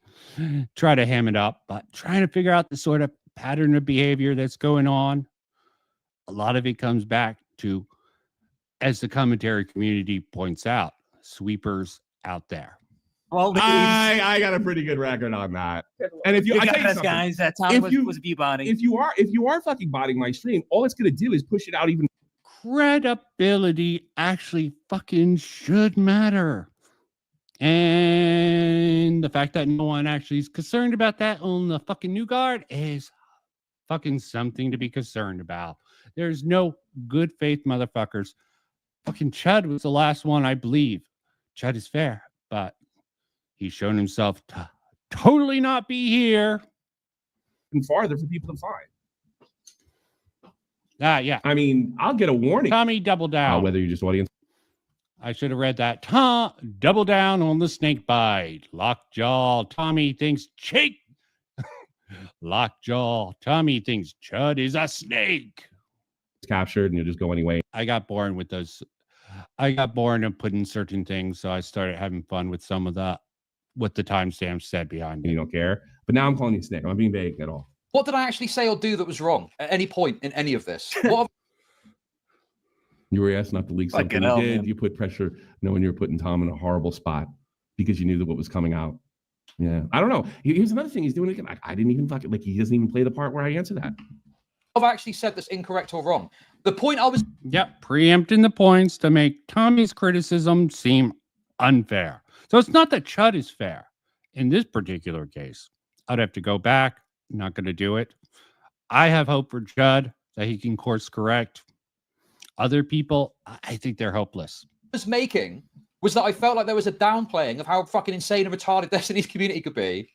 Try to ham it up, but trying to figure out the sort of pattern of behavior that's going on. A lot of it comes back to, as the commentary community points out, sweepers out there. well, I got a pretty good record on that. And if you, you I got tell you us, something, guys, that Tommy If you- was view botting. if you are fucking botting my stream, all it's gonna do is push it out even. Credibility actually fucking should matter. And the fact that no one actually is concerned about that on the fucking New Guard is fucking something to be concerned about. There's no good faith motherfuckers. Fucking CHUD was the last one, I believe. CHUD is fair, but he's shown himself to totally not be here. and farther for people to find. Yeah. I mean, I'll get a warning. Tommy, double down. Whether you're just audience. I should have read that. Tom, double down on the snake bite. Lockjaw. Tommy thinks Jake. Lockjaw. Tommy thinks CHUD is a snake. It's captured and you'll just go anyway. I got bored with those. I got bored of putting certain things, so I started having fun with some of what the timestamps said behind And it. you don't care. But now I'm calling you a snake. I'm not being vague at all. what did I actually say or do that was wrong at any point in any of this? What You were asked not to leak Fucking something. You hell, did. man. You put pressure knowing you were putting Tom in a horrible spot because you knew that what was coming out. Yeah. I don't know. Here's another thing he's doing again. I didn't even fucking he doesn't even play the part where I answer that. I've actually said that's incorrect or wrong. The point I was Yep, preempting the points to make Tommy's criticism seem unfair. So it's not that CHUD is fair. In this particular case, I'd have to go back. Not going to do it. I have hope for CHUD that he can course correct. Other people, I think they're hopeless. making was that I felt like there was a downplaying of how fucking insane and retarded Destiny's community could be,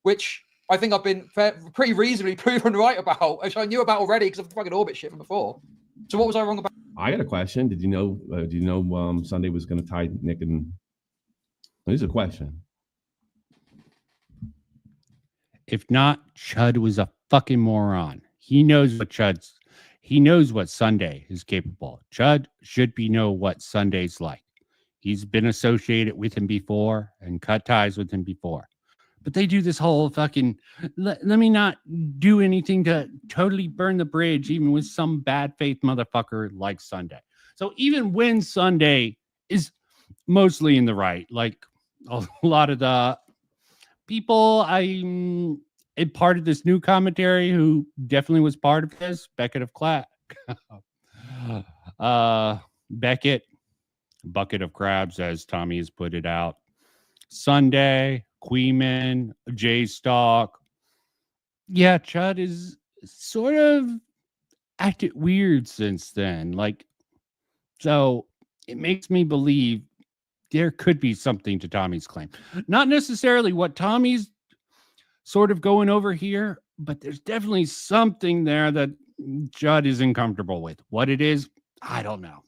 which I think I've been pretty reasonably proven right about, which I knew about already because of the fucking Orbit shit from before. So what was I wrong about? I got a question. Did you know Sunday was going to tie Nick and... Here's a question. If not, Chud was a fucking moron. He knows what Sunday is capable. Chud should know what Sunday's like. He's been associated with him before and cut ties with him before. But they do this whole fucking, let me not do anything to totally burn the bridge, even with some bad faith motherfucker like Sunday. So even when Sunday is mostly in the right, like a lot of the people I'm a part of this Nue Commentary who definitely was part of this, Beckett of Clack. Beckett, bucket of crabs, as Tommy has put it out. Sunday, Queeman, J Stock. Yeah, Chud is sort of acted weird since then. Like, so it makes me believe there could be something to Tommy's claim. Not necessarily what Tommy's sort of going over here, but there's definitely something there that Chud is uncomfortable with. What it is, I don't know.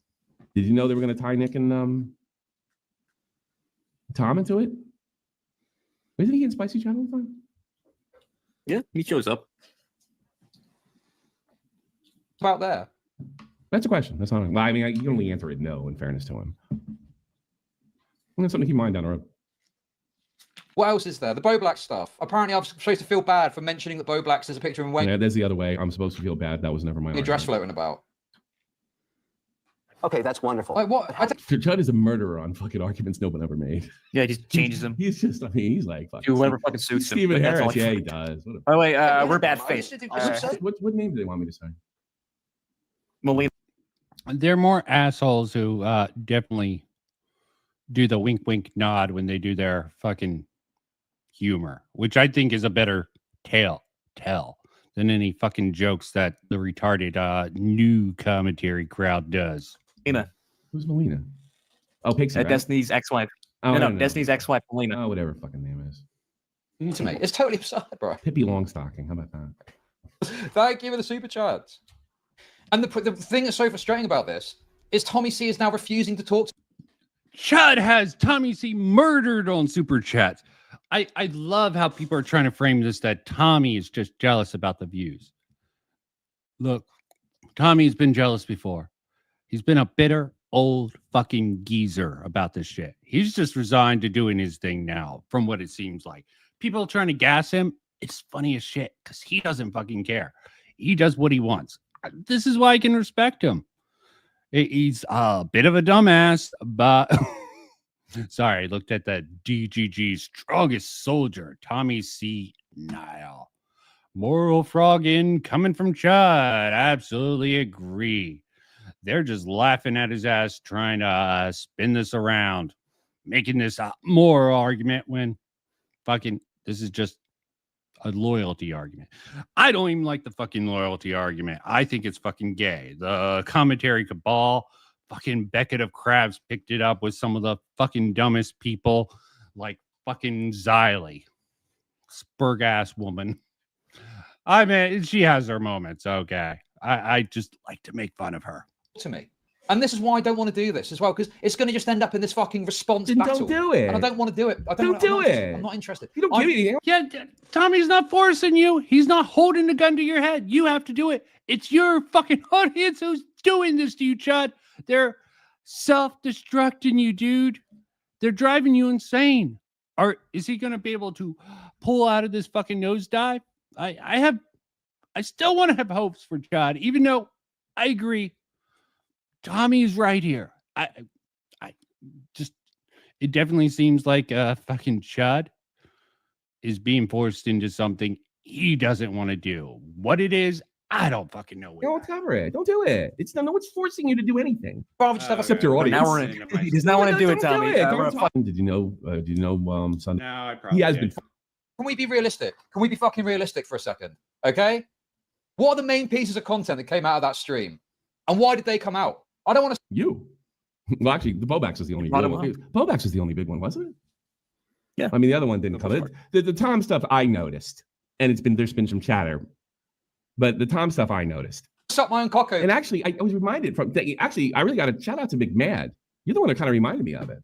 Did you know they were going to tie Nick and Tom into it? Isn't he in Spicy Chat all the time? Yeah, he shows up. About there. That's a question. That's not. Well, I mean, you can only answer it no. In fairness to him, and that's something to keep in mind down the road. What else is there? The Bo Black stuff. Apparently, I'm supposed to feel bad for mentioning that Bo Black's. There's a picture of him wearing Yeah, there's the other way. I'm supposed to feel bad. That was never my a dress argument. floating about. Okay, that's wonderful. Like what? Chud is a murderer on fucking arguments no one ever made. Yeah, he just changes them. He's just. I mean, he's like Do whatever fucking suits him. Stephen but that's Harris. all he- Yeah, he does. What, By the way, Yeah, we're bad I faith. used to do- what name do they want me to say? Molina. They're more assholes who definitely do the wink, wink, nod when they do their fucking humor, which I think is a better tell than any fucking jokes that the retarded Nue Commentary crowd does. Molina. Who's Molina? Oh, Pixie. Right? Destiny's ex-wife. Oh, No, no. Destiny's ex-wife, Molina. Oh, whatever fucking name is. To me, it's totally absurd, bro. Pippi Longstocking. How about that? Thank you for the super chats. And the thing that's so frustrating about this is Tommy C is now refusing to talk. Chud has Tommy C murdered on Super Chats. I love how people are trying to frame this that Tommy is just jealous about the views. Look, Tommy's been jealous before. He's been a bitter old fucking geezer about this shit. He's just resigned to doing his thing now, from what it seems like. People trying to gas him, it's funny as shit because he doesn't fucking care. He does what he wants. This is why I can respect him. He's a bit of a dumbass, but sorry, I looked at the DGG's strongest soldier, Tommy C. Nile. Moral frogging coming from Chud. Absolutely agree. They're just laughing at his ass, trying to spin this around, making this a moral argument when fucking this is just a loyalty argument. I don't even like the fucking loyalty argument. I think it's fucking gay. The commentary cabal, fucking Beckett of Crabs picked it up with some of the fucking dumbest people like fucking Xylee. Spurg ass woman. I mean, she has her moments. Okay. I just like to make fun of her. To me. And this is why I don't want to do this as well, because it's going to just end up in this fucking response Then battle. don't do it. And I don't want to do it. Don't do it. I'm not interested. You don't give anything. Yeah, Tommy's not forcing you. He's not holding the gun to your head. You have to do it. It's your fucking audience who's doing this to you, Chud. They're self-destructing you, dude. They're driving you insane. Or is he going to be able to pull out of this fucking nosedive? I still want to have hopes for Chud, even though I agree. Tommy's right here. I just, it definitely seems like fucking Chud is being forced into something he doesn't want to do. What it is, I don't fucking know. Don't cover it. Don't do it. It's no one's forcing you to do anything. Rather just have a Except your But audience. now we're in. He does not want to do it, Tommy. Did you know? Sunday. No, I He has been. Can we be realistic? Can we be fucking realistic for a second? Okay? What are the main pieces of content that came out of that stream? And why did they come out? I don't want to. You. Well, actually, the Bobax was the only Bottom real one. Bobax was the only big one, wasn't it? Yeah. I mean, the other one didn't come. The Tom stuff I noticed, and there's been some chatter, but the Tom stuff I noticed. Suck my own cock. And actually, I was reminded from. Actually, I really got a shout out to McMad. You're the one that kind of reminded me of it.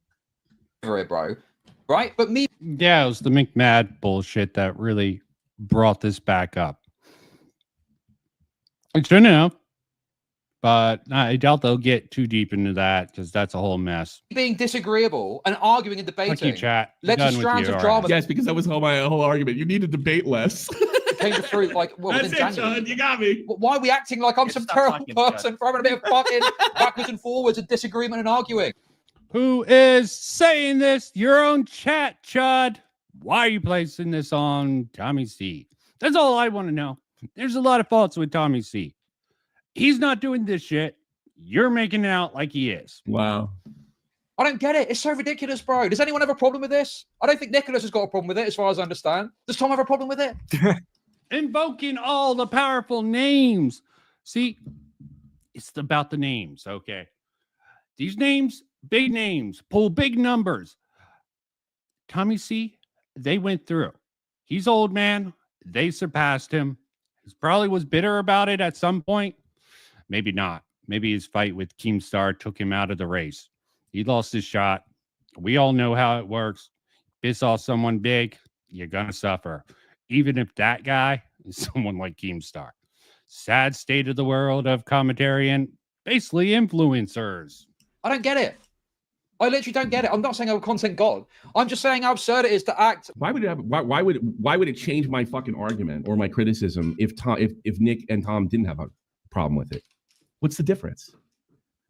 Bro, right? But me. Yeah, it was the McMad bullshit that really brought this back up. It shouldn't have, but I doubt they'll get too deep into that because that's a whole mess. Being disagreeable and arguing and debating. Fuck you, chat. Led to Done with strands you, of all right. drama. Yes, because that was my whole argument. You need to debate less. Came to fruit like well, That's within it, January. Chud. You got me. Why are we acting like I'm Yeah, some stop terrible talking, Chud. person for having a bit of fucking backwards and forwards and disagreement and arguing? Who is saying this? Your own chat, Chud. Why are you placing this on Tommy C? That's all I want to know. There's a lot of faults with Tommy C. He's not doing this shit. You're making it out like he is. Wow. I don't get it. It's so ridiculous, bro. Does anyone have a problem with this? I don't think Nicholas has got a problem with it, as far as I understand. Does Tom have a problem with it? Invoking all the powerful names. See, it's about the names, okay? These names, big names, pull big numbers. Tommy C, they went through. He's old man. They surpassed him. He probably was bitter about it at some point. Maybe not. Maybe his fight with Keemstar took him out of the race. He lost his shot. We all know how it works. Piss off someone big, you're going to suffer. Even if that guy is someone like Keemstar. Sad state of the world of commentary and basically influencers. I don't get it. I literally don't get it. I'm not saying I'm a content god. I'm just saying how absurd it is to act. Why would it have? Why would it change my fucking argument or my criticism if Nick and Tom didn't have a problem with it? What's the difference?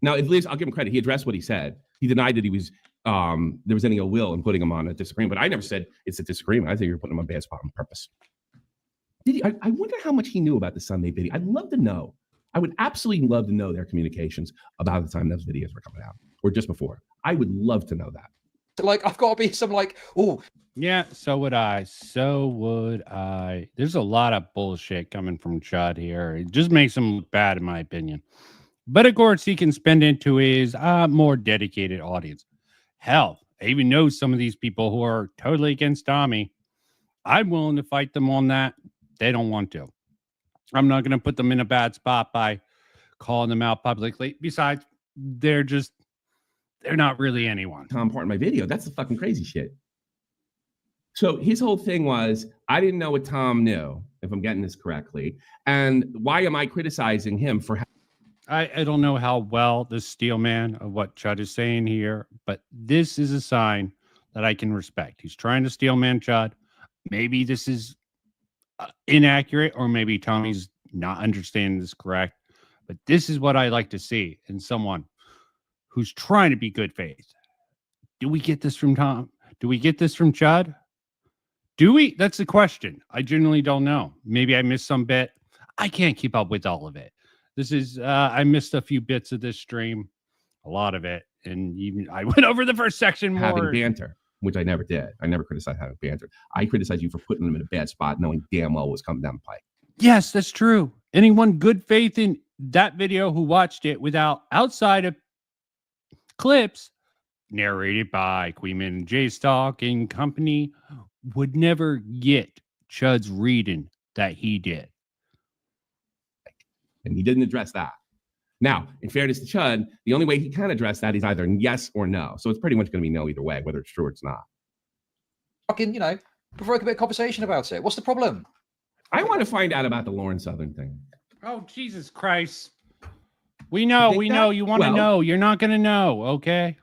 Now, at least I'll give him credit. He addressed what he said. He denied that he was there was any ill will in putting him on a disagreement. But I never said it's a disagreement. I think you're putting him on a bad spot on purpose. I wonder how much he knew about the Sunday video. I'd love to know. I would absolutely love to know their communications about the time those videos were coming out or just before. I would love to know that. Like, I've got to be some like, oh. Yeah, so would I. So would I. There's a lot of bullshit coming from CHUD here. It just makes him look bad, in my opinion. But of course, he can spend into his more dedicated audience. Hell, I even know some of these people who are totally against Tommy. I'm willing to fight them on that. They don't want to. I'm not going to put them in a bad spot by calling them out publicly. Besides, they're not really anyone. Tom part in my video. That's the fucking crazy shit. So his whole thing was, I didn't know what Tom knew, if I'm getting this correctly. And why am I criticizing him for... I don't know how well the steel man of what CHUD is saying here, but this is a sign that I can respect. He's trying to steel man CHUD. Maybe this is inaccurate, or maybe Tommy's not understanding this correct. But this is what I like to see in someone who's trying to be good faith. Do we get this from Tom? Do we get this from CHUD? Do we? That's the question. I genuinely don't know. Maybe I missed some bit. I can't keep up with all of it. This is, I missed a few bits of this stream, a lot of it. And even I went over the first section more. Having banter, which I never did. I never criticized having banter. I criticized you for putting them in a bad spot, knowing damn well what was coming down the pipe. Yes, that's true. Anyone good faith in that video who watched it without outside of clips narrated by Queenman and J Stock and company would never get CHUD's reading that he did. And he didn't address that. Now, in fairness to CHUD, the only way he can address that is either yes or no. So it's pretty much going to be no either way, whether it's true or it's not. Fucking, provoke a bit of conversation about it. What's the problem? I want to find out about the Lauren Southern thing. Oh, Jesus Christ. We know. You want to know. You're not going to know, okay?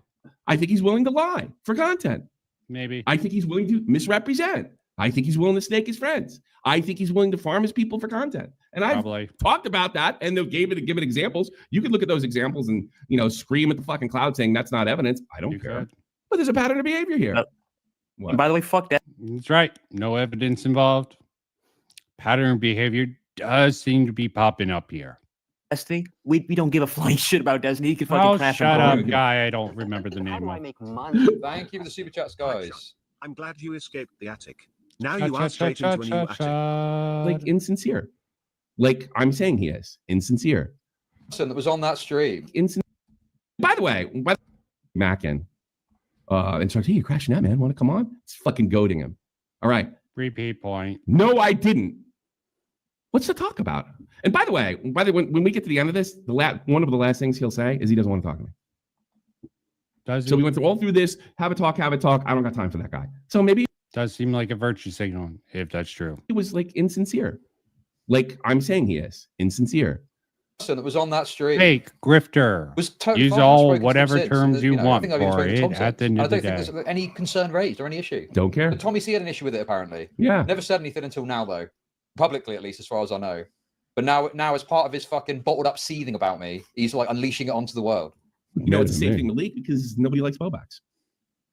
I think he's willing to lie for content. Maybe. I think he's willing to misrepresent. I think he's willing to snake his friends. I think he's willing to farm his people for content. And I've talked about that and they've given examples. You could look at those examples and, scream at the fucking cloud saying that's not evidence. I don't care. But there's a pattern of behavior here. And by the way, fuck that. That's right. No evidence involved. Pattern of behavior does seem to be popping up here. Destiny, we don't give a flying shit about Destiny. You can fucking crash. Shut up, guy. I don't remember the name of. Thank you for the super chats, guys. I'm glad you escaped the attic. Now you are straight into a new attic. Like insincere. Like I'm saying he is insincere. That was on that stream. By the way, Mackin. And so, hey, you're crashing out, man. Want to come on? It's fucking goading him. All right. Repeat point. No, I didn't. What's to talk about? And by the way, when we get to the end of this, one of the last things he'll say is he doesn't want to talk to me. Does so we went all through this. Have a talk. I don't got time for that guy. So maybe Does seem like a virtue signal, if that's true. He was like insincere. Like I'm saying he is insincere. Person that was on that stream Fake grifter. was totally Use fine. I've all spoken to him whatever since, terms and, you I want think I've even for spoken to it Tom at since. the end And I of the don't think day. there's any concern raised or any issue. Don't care. But Tommy C had an issue with it apparently. Yeah. Never said anything until now though, publicly at least, as far as I know. But now as part of his fucking bottled up seething about me, he's like unleashing it onto the world. You know, it's a safe thing to leak because nobody likes Bobacks.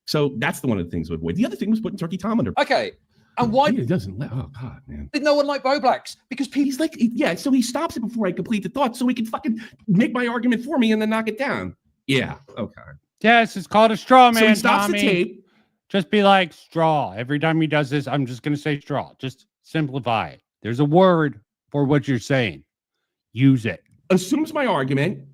So that's one of the things to avoid. The other thing was putting Turkey Tom under. Okay. And why He doesn't let, oh God, man. did no one like Bo Blacks? Because people He's like, yeah, so he stops it before I complete the thought so he can fucking make my argument for me and then knock it down. Yeah, okay. Yes, it's called a straw man, So he stops Tommy. the tape. Just be like straw. Every time he does this, I'm just going to say straw. Just simplify it. There's a word for what you're saying. Use it. Assumes my argument.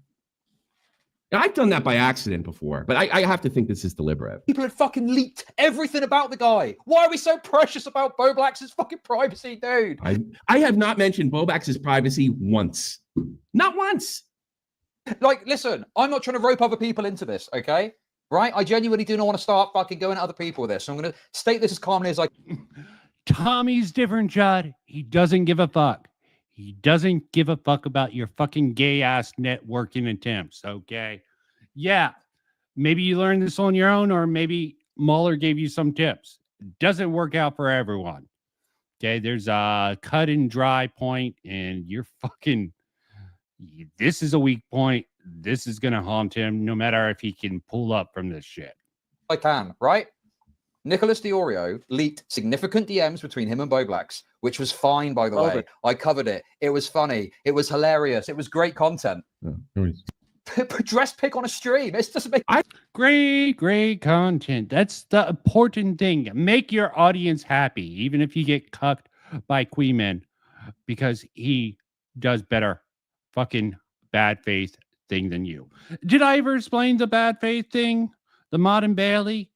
And I've done that by accident before, but I have to think this is deliberate. had fucking leaked everything about the guy. Why are we so precious about Bo Blacks' fucking privacy, dude? I have not mentioned Bobacks' privacy once. Not once. Like, listen, I'm not trying to rope other people into this, okay? Right? I genuinely do not want to start fucking going at other people with this. So I'm going to state this as calmly as I Tommy's different, Judd. He doesn't give a fuck. He doesn't give a fuck about your fucking gay ass networking attempts. Okay. Yeah. Maybe you learned this on your own, or maybe Mueller gave you some tips. It doesn't work out for everyone. Okay. There's a cut and dry point, and you're fucking, this is a weak point. This is going to haunt him no matter if he can pull up from this shit. can, right? Nicholas Diorio leaked significant DMs between him and Bo Blacks, which was fine, by the way. I covered it. It was funny. It was hilarious. It was great content. Dress pick on a stream. It's just Great content. That's the important thing. Make your audience happy, even if you get cucked by Queeman, because he does better fucking bad faith thing than you. Did I ever explain the bad faith thing? The Mod and Bailey?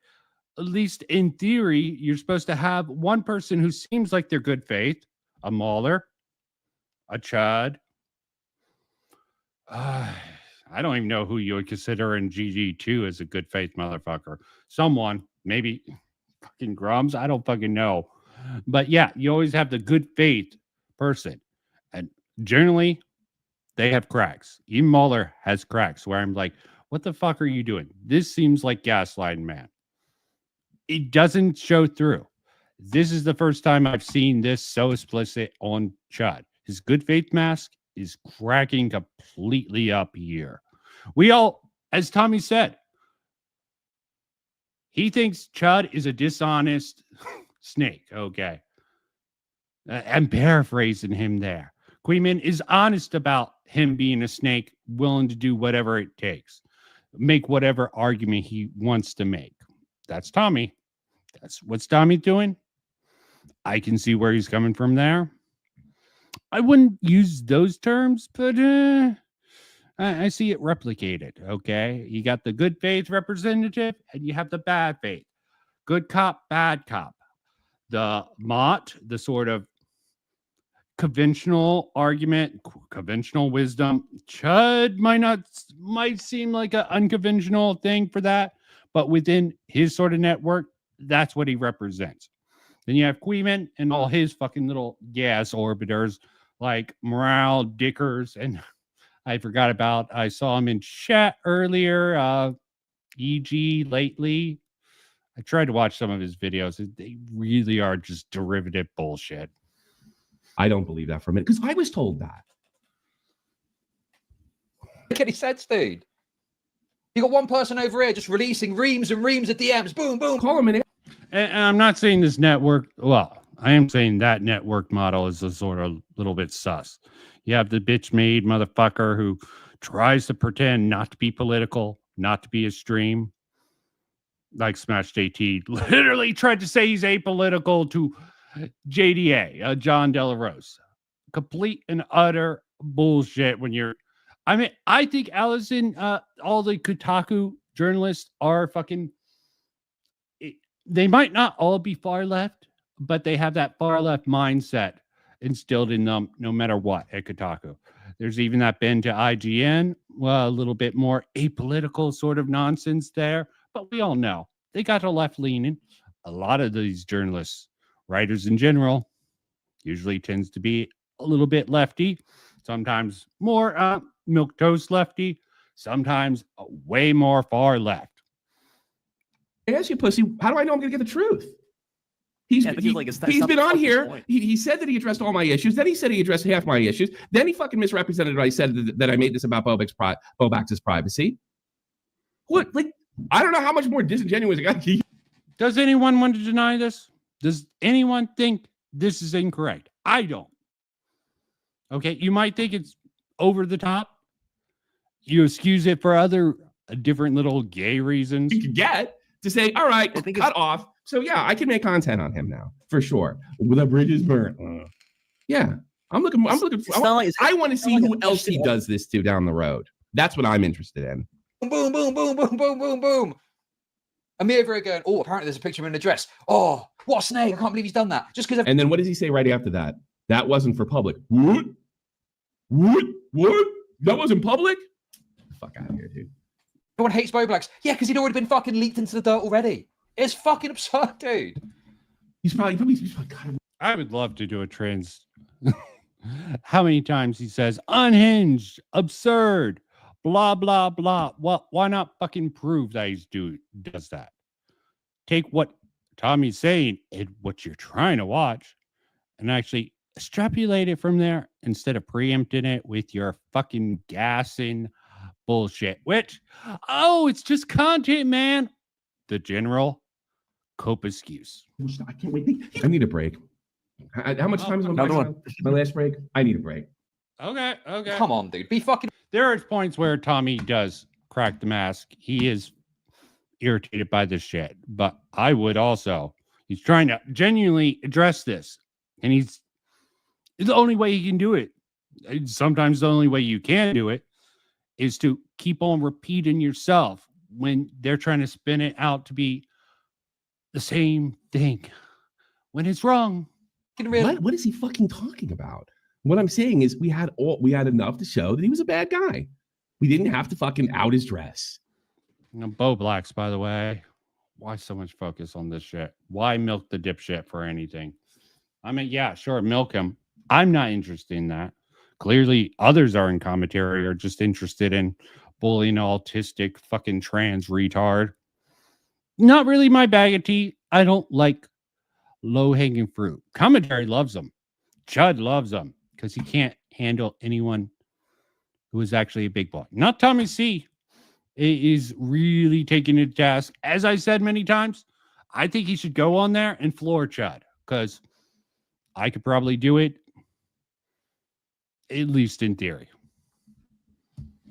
At least in theory, you're supposed to have one person who seems like they're good faith, a Mauler, a Chud. I don't even know who you would consider in GG2 as a good faith motherfucker. Someone, maybe fucking Grums. I don't fucking know. But yeah, you always have the good faith person. And generally, they have cracks. Even Mueller has cracks where I'm like, what the fuck are you doing? This seems like gaslighting, man. It doesn't show through. This is the first time I've seen this so explicit on CHUD. His good faith mask is cracking completely up here. We all, as Tommy said, he thinks CHUD is a dishonest snake. Okay. I'm paraphrasing him there. Queeman is honest about him being a snake, willing to do whatever it takes, make whatever argument he wants to make. That's Tommy. That's what's Tommy doing. I can see where he's coming from there. I wouldn't use those terms, but I see it replicated. Okay. You got the good faith representative and you have the bad faith. Good cop, bad cop. The Mott, the sort of conventional argument, conventional wisdom. CHUD might seem like an unconventional thing for that, but within his sort of network, that's what he represents. Then you have Queeman and all his fucking little gas orbiters like Morale, Dickers, and I forgot about, I saw him in chat earlier, EG lately. I tried to watch some of his videos. They really are just derivative bullshit. I don't believe that for a minute because I was told that. Make any sense, dude? You got one person over here just releasing reams and reams of DMs. Boom, boom. Call him an. And I'm not saying this network, well, I am saying that network model is a sort of little bit sus. You have the bitch made motherfucker who tries to pretend not to be political, not to be a stream. Like Smash JT literally tried to say he's apolitical to JDA, John De La Rose. Complete and utter bullshit when you're, I mean, I think Allison, all the Kotaku journalists are fucking, they might not all be far left, but they have that far left mindset instilled in them no matter what at Kotaku. There's even that bend to IGN, well, a little bit more apolitical sort of nonsense there, but we all know they got a left leaning. a lot of these journalists, writers in general, usually tends to be a little bit lefty, sometimes more milquetoast lefty, sometimes way more far left. I ask you, pussy, how do I know I'm going to get the truth? He's been on here. He said that he addressed all my issues. Then he said he addressed half my issues. Then he fucking misrepresented what I said that I made this about Bobax's privacy. What? Like, I don't know how much more disingenuous I got. Does anyone want to deny this? Does anyone think this is incorrect? I don't. Okay, you might think it's over the top. You excuse it for other different little gay reasons. You could get to say, all right, cut off. So yeah, I can make content on him now for sure. The bridge is burnt. Yeah, I'm looking. I want to see who else he does this to down the road. That's what I'm interested in. Boom, boom, boom, boom, boom, boom, boom. Amir over going, oh, apparently there's a picture of him in a dress. Oh, what a snake. I can't believe he's done that. Just because. And then what does he say right after that? That wasn't for public. What? What? That wasn't public? Get the fuck out of here, dude. Everyone hates Boblax. Yeah, because he'd already been fucking leaked into the dirt already. It's fucking absurd, dude. He's probably God. I would love to do a trans. How many times he says unhinged, absurd, blah, blah, blah. Well, why not fucking prove that he's does that? Take what Tommy's saying and what you're trying to watch and actually extrapolate it from there instead of preempting it with your fucking gassing bullshit, which, oh, it's just content, man. The general cope excuse. I can't wait. I need a break. How much time is my last break? I need a break. Okay. Come on, dude. Be fucking. There are points where Tommy does crack the mask. He is irritated by this shit. But I would also, he's trying to genuinely address this. And it's the only way he can do it. Sometimes the only way you can do it is to keep on repeating yourself when they're trying to spin it out to be the same thing when it's wrong. What is he fucking talking about? What I'm saying is we had enough to show that he was a bad guy. We didn't have to fucking out his dress. Bo Blacks, by the way, why so much focus on this shit? Why milk the dipshit for anything? I mean, yeah, sure, milk him. I'm not interested in that. Clearly, others are in commentary are just interested in bullying an autistic fucking trans retard. Not really my bag of tea. I don't like low-hanging fruit. Commentary loves them. CHUD loves them because he can't handle anyone who is actually a big boy. Not Tommy C. Is really taking it to task. As I said many times, I think he should go on there and floor CHUD because I could probably do it, at least in theory.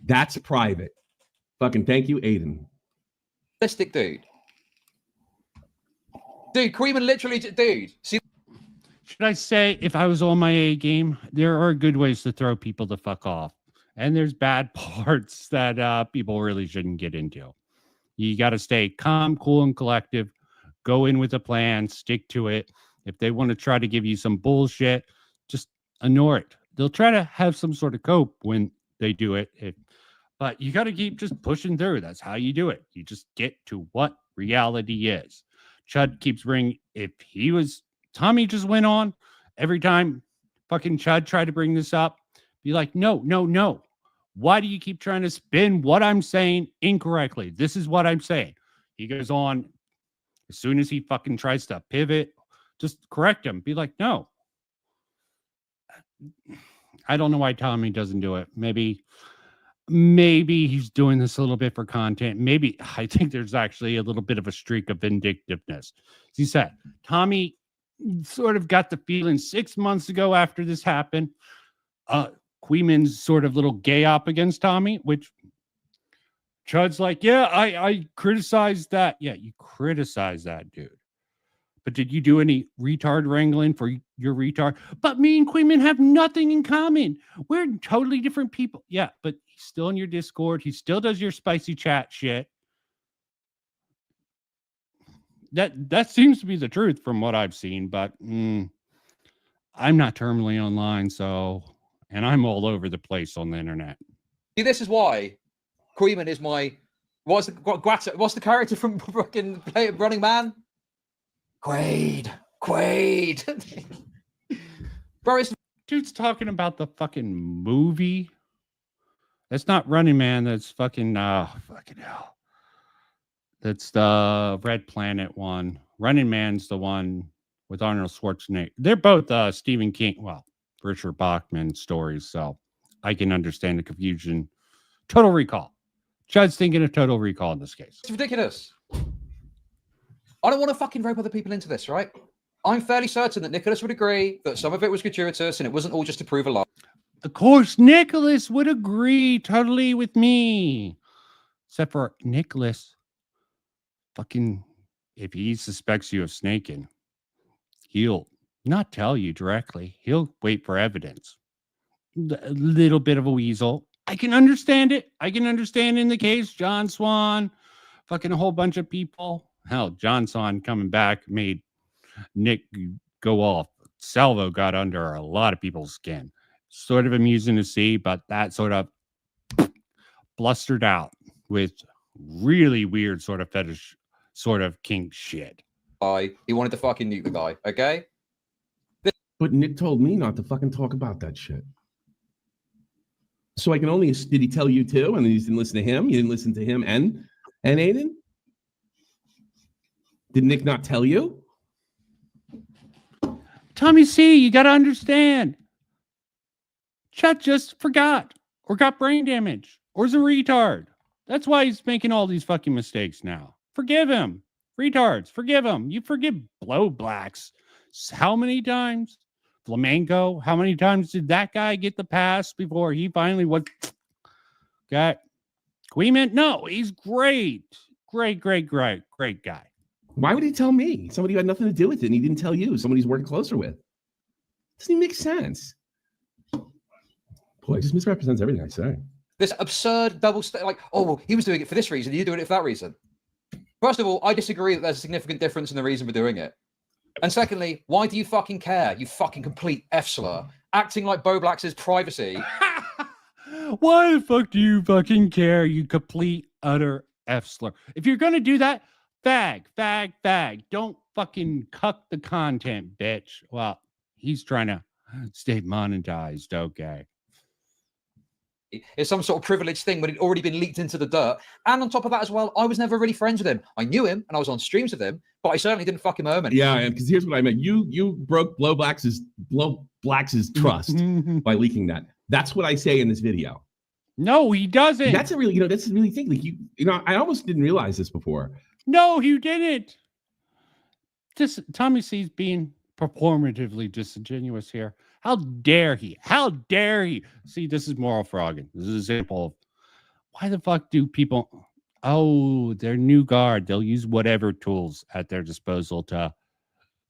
That's private. Fucking thank you, Aiden. Realistic, dude. Dude, Creeman literally, dude. See, should I say, if I was on my A game, there are good ways to throw people the fuck off. And there's bad parts that people really shouldn't get into. You got to stay calm, cool, and collective. Go in with a plan. Stick to it. If they want to try to give you some bullshit, just ignore it. They'll try to have some sort of cope when they do it. But you got to keep just pushing through. That's how you do it. You just get to what reality is. CHUD keeps bringing, Tommy just went on every time fucking CHUD tried to bring this up. Be like, no. Why do you keep trying to spin what I'm saying incorrectly? This is what I'm saying. He goes on. As soon as he fucking tries to pivot, just correct him. Be like, no. I don't know why Tommy doesn't do it. Maybe he's doing this a little bit for content. Maybe I think there's actually a little bit of a streak of vindictiveness. As he said, Tommy sort of got the feeling 6 months ago after this happened. Queeman's sort of little gay op against Tommy, which CHUD's like, yeah, I criticized that. Yeah, you criticized that, dude. But did you do any retard wrangling for your retard? But me and Queeman have nothing in common. We're totally different people. Yeah, but he's still in your Discord. He still does your spicy chat shit. That seems to be the truth from what I've seen, but I'm not terminally online, and I'm all over the place on the internet. See, this is why Queeman is my what's the character from fucking Running Man? Quaid. Bro, it's Dude's talking about the fucking movie. That's not Running Man. That's fucking fucking hell. That's the Red Planet one. Running Man's the one with Arnold Schwarzenegger. They're both Stephen King, well, Richard Bachman stories, so I can understand the confusion. Total Recall. Chud's thinking of Total Recall in this case. It's ridiculous. I don't want to fucking rope other people into this, right? I'm fairly certain that Nicholas would agree that some of it was gratuitous and it wasn't all just to prove a lie. Of course, Nicholas would agree totally with me. Except for Nicholas, fucking, if he suspects you of snaking, he'll not tell you directly. He'll wait for evidence. A little bit of a weasel. I can understand it. I can understand in the case, John Swan, fucking a whole bunch of people. Hell, John Swan coming back made Nick go off. Salvo got under a lot of people's skin. Sort of amusing to see, but that sort of blustered out with really weird sort of fetish, sort of kink shit. He wanted to fucking nuke the guy, okay? But Nick told me not to fucking talk about that shit. So I can only, did he tell you too? And then you didn't listen to him? You didn't listen to him and Aiden? Did Nick not tell you? Tommy C, you got to understand. Chet just forgot or got brain damage or is a retard. That's why he's making all these fucking mistakes now. Forgive him. Retards, forgive him. You forgive blow blacks. How many times? Flamenco, how many times did that guy get the pass before he finally got Queeman? No, he's great. Great guy. Why would he tell me? Somebody who had nothing to do with it and he didn't tell you. Somebody he's working closer with. Doesn't even make sense. Boy, it just misrepresents everything I say. This absurd double like, oh, he was doing it for this reason, you're doing it for that reason. First of all, I disagree that there's a significant difference in the reason for doing it. And secondly, why do you fucking care, you fucking complete F-slur? Acting like Bo Black's privacy. Why the fuck do you fucking care, you complete, utter F-slur? If you're going to do that, fag. Don't fucking cuck the content, bitch. Well, he's trying to stay monetized, okay. It's some sort of privileged thing when it'd already been leaked into the dirt. And on top of that as well, I was never really friends with him. I knew him and I was on streams with him, but I certainly didn't fuck him home. Yeah, and because here's what I meant. You broke Blow Black's trust by leaking that. That's what I say in this video. No, he doesn't. That's a really, that's a really thing. Like I almost didn't realize this before. No, you didn't. Just Tommy C's being performatively disingenuous here. How dare he? How dare he? See, this is moral frogging. This is an example of why the fuck do people, oh, they're new guard. They'll use whatever tools at their disposal to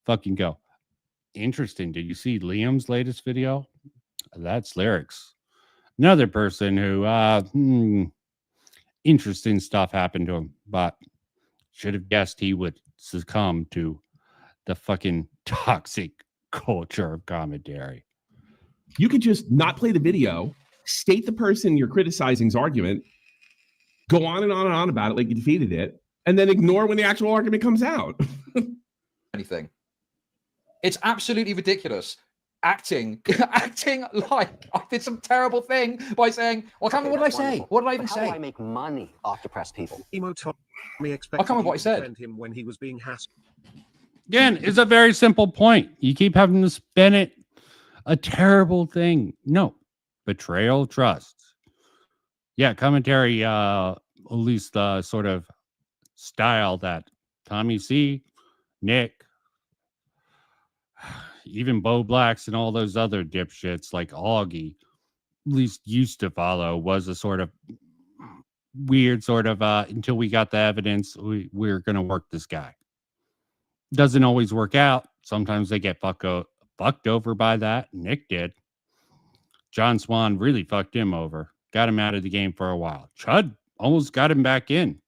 fucking go. Interesting. Did you see Liam's latest video? That's lyrics. Another person who, interesting stuff happened to him, but should have guessed he would succumb to the fucking toxic culture of commentary. You could just not play the video, state the person you're criticizing's argument, go on and on about it like you defeated it, and then ignore when the actual argument comes out. Anything. It's absolutely ridiculous. Acting like I did some terrible thing by saying, well, what did I say? What did I even say? How do I make money off depressed people? I can't remember what I said. Him when he was being hassled. Again, it's a very simple point. You keep having to spin it a terrible thing. No. Betrayal of trust. Yeah, commentary, at least the sort of style that Tommy C, Nick, even Bo Blacks and all those other dipshits like Augie at least used to follow was a sort of weird sort of until we got the evidence, we're going to work this guy. Doesn't always work out. Sometimes they get fucked over by that. Nick did. John Swan really fucked him over. Got him out of the game for a while. CHUD almost got him back in.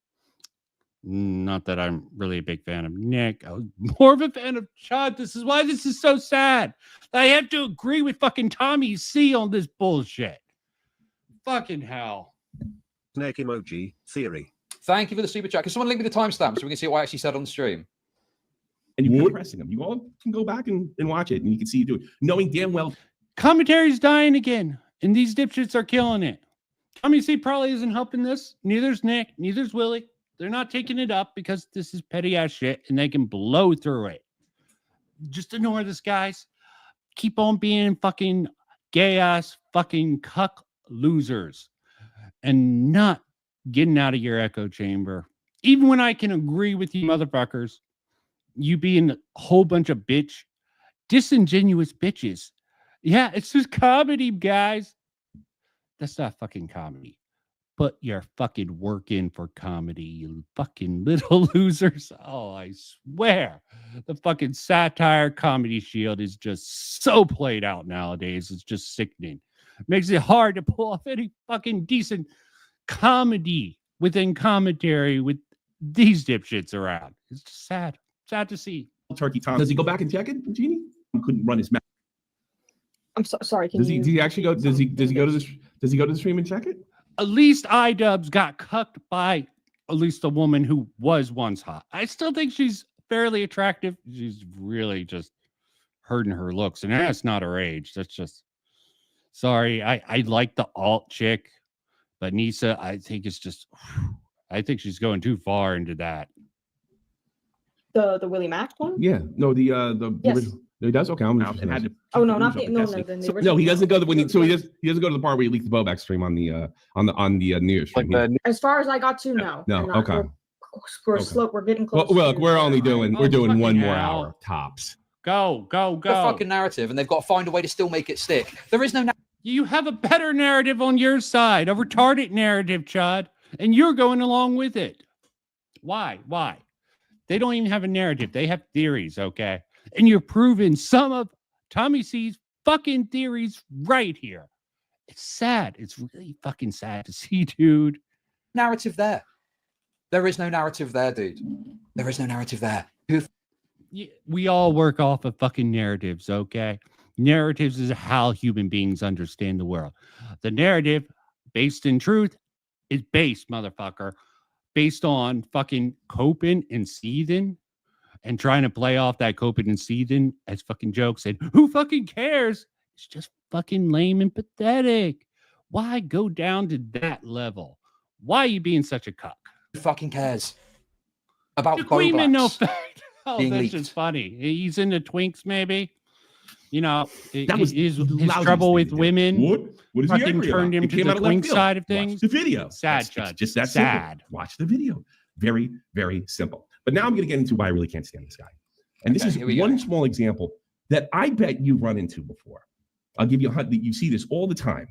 Not that I'm really a big fan of Nick. I was more of a fan of CHUD. This is why this is so sad. I have to agree with fucking Tommy C on this bullshit. Fucking hell. Snake emoji theory. Thank you for the super chat. Can someone link me the timestamp so we can see what I actually said on the stream? and you're pressing them. You all can go back and watch it, and you can see you do it, knowing damn well Commentary's dying again, and these dipshits are killing it. Tommy C probably isn't helping this. Neither's Nick. Neither's Willie. They're not taking it up because this is petty ass shit, and they can blow through it. Just ignore this, guys. Keep on being fucking gay ass fucking cuck losers, and not getting out of your echo chamber. Even when I can agree with you, motherfuckers, you being a whole bunch of disingenuous bitches. Yeah, it's just comedy, guys. That's not fucking comedy. Put your fucking work in for comedy, you fucking little losers. Oh, I swear. The fucking satire comedy shield is just so played out nowadays. It's just sickening. It makes it hard to pull off any fucking decent comedy within commentary with these dipshits around. It's just sad. Sad to see. Turkey Tom. Does he go back and check it, Genie? He couldn't run his mouth. I'm sorry. Does he actually go? Does he go to the stream and check it? At least iDubbbz got cucked by at least a woman who was once hot. I still think she's fairly attractive. She's really just hurting her looks, and that's not her age. That's just sorry. I like the alt chick, but Nisa, I think it's just I think she's going too far into that. The Willie Mack one? Yeah. No, the Yes. original. No, he does. Okay, I'm interested. Oh no, not the no, the So, original. no, he doesn't go the he doesn't go to the part where he leaked the Bobak stream on the New Year's stream. As far as I got to, no. No, We're not. okay. We're getting close. Well, look, we're only doing fucking one more hell. hour tops. Go. The fucking narrative, and they've got to find a way to still make it stick. There is no You have a better narrative on your side, a retarded narrative, Chud, and you're going along with it. Why? They don't even have a narrative. They have theories, okay? And you're proving some of Tommy C's fucking theories right here. It's sad. It's really fucking sad to see, dude. narrative there. There is no narrative there, dude. There is no narrative there. We all work off of fucking narratives, okay? Narratives is how human beings understand the world. The narrative, based in truth, is based, motherfucker, based on fucking coping and seething and trying to play off that coping and seething as fucking jokes. And who fucking cares? It's just fucking lame and pathetic. Why go down to that level? Why are you being such a cuck? Who fucking cares about The Queen Boblacks no fact. Oh, being that's leaked? just funny. He's into twinks, maybe. You know, That was his lousy trouble thing with to do. women What is he fucking angry turned about? him It to came the out of left twink field. side of Watch things. the video. Sad, It's Chud. just that Sad. simple. Watch the video. Very, very simple. But now I'm going to get into why I really can't stand this guy. And this Okay, is here we one go. small example that I bet you've run into before. I'll give you a hint that you see this all the time.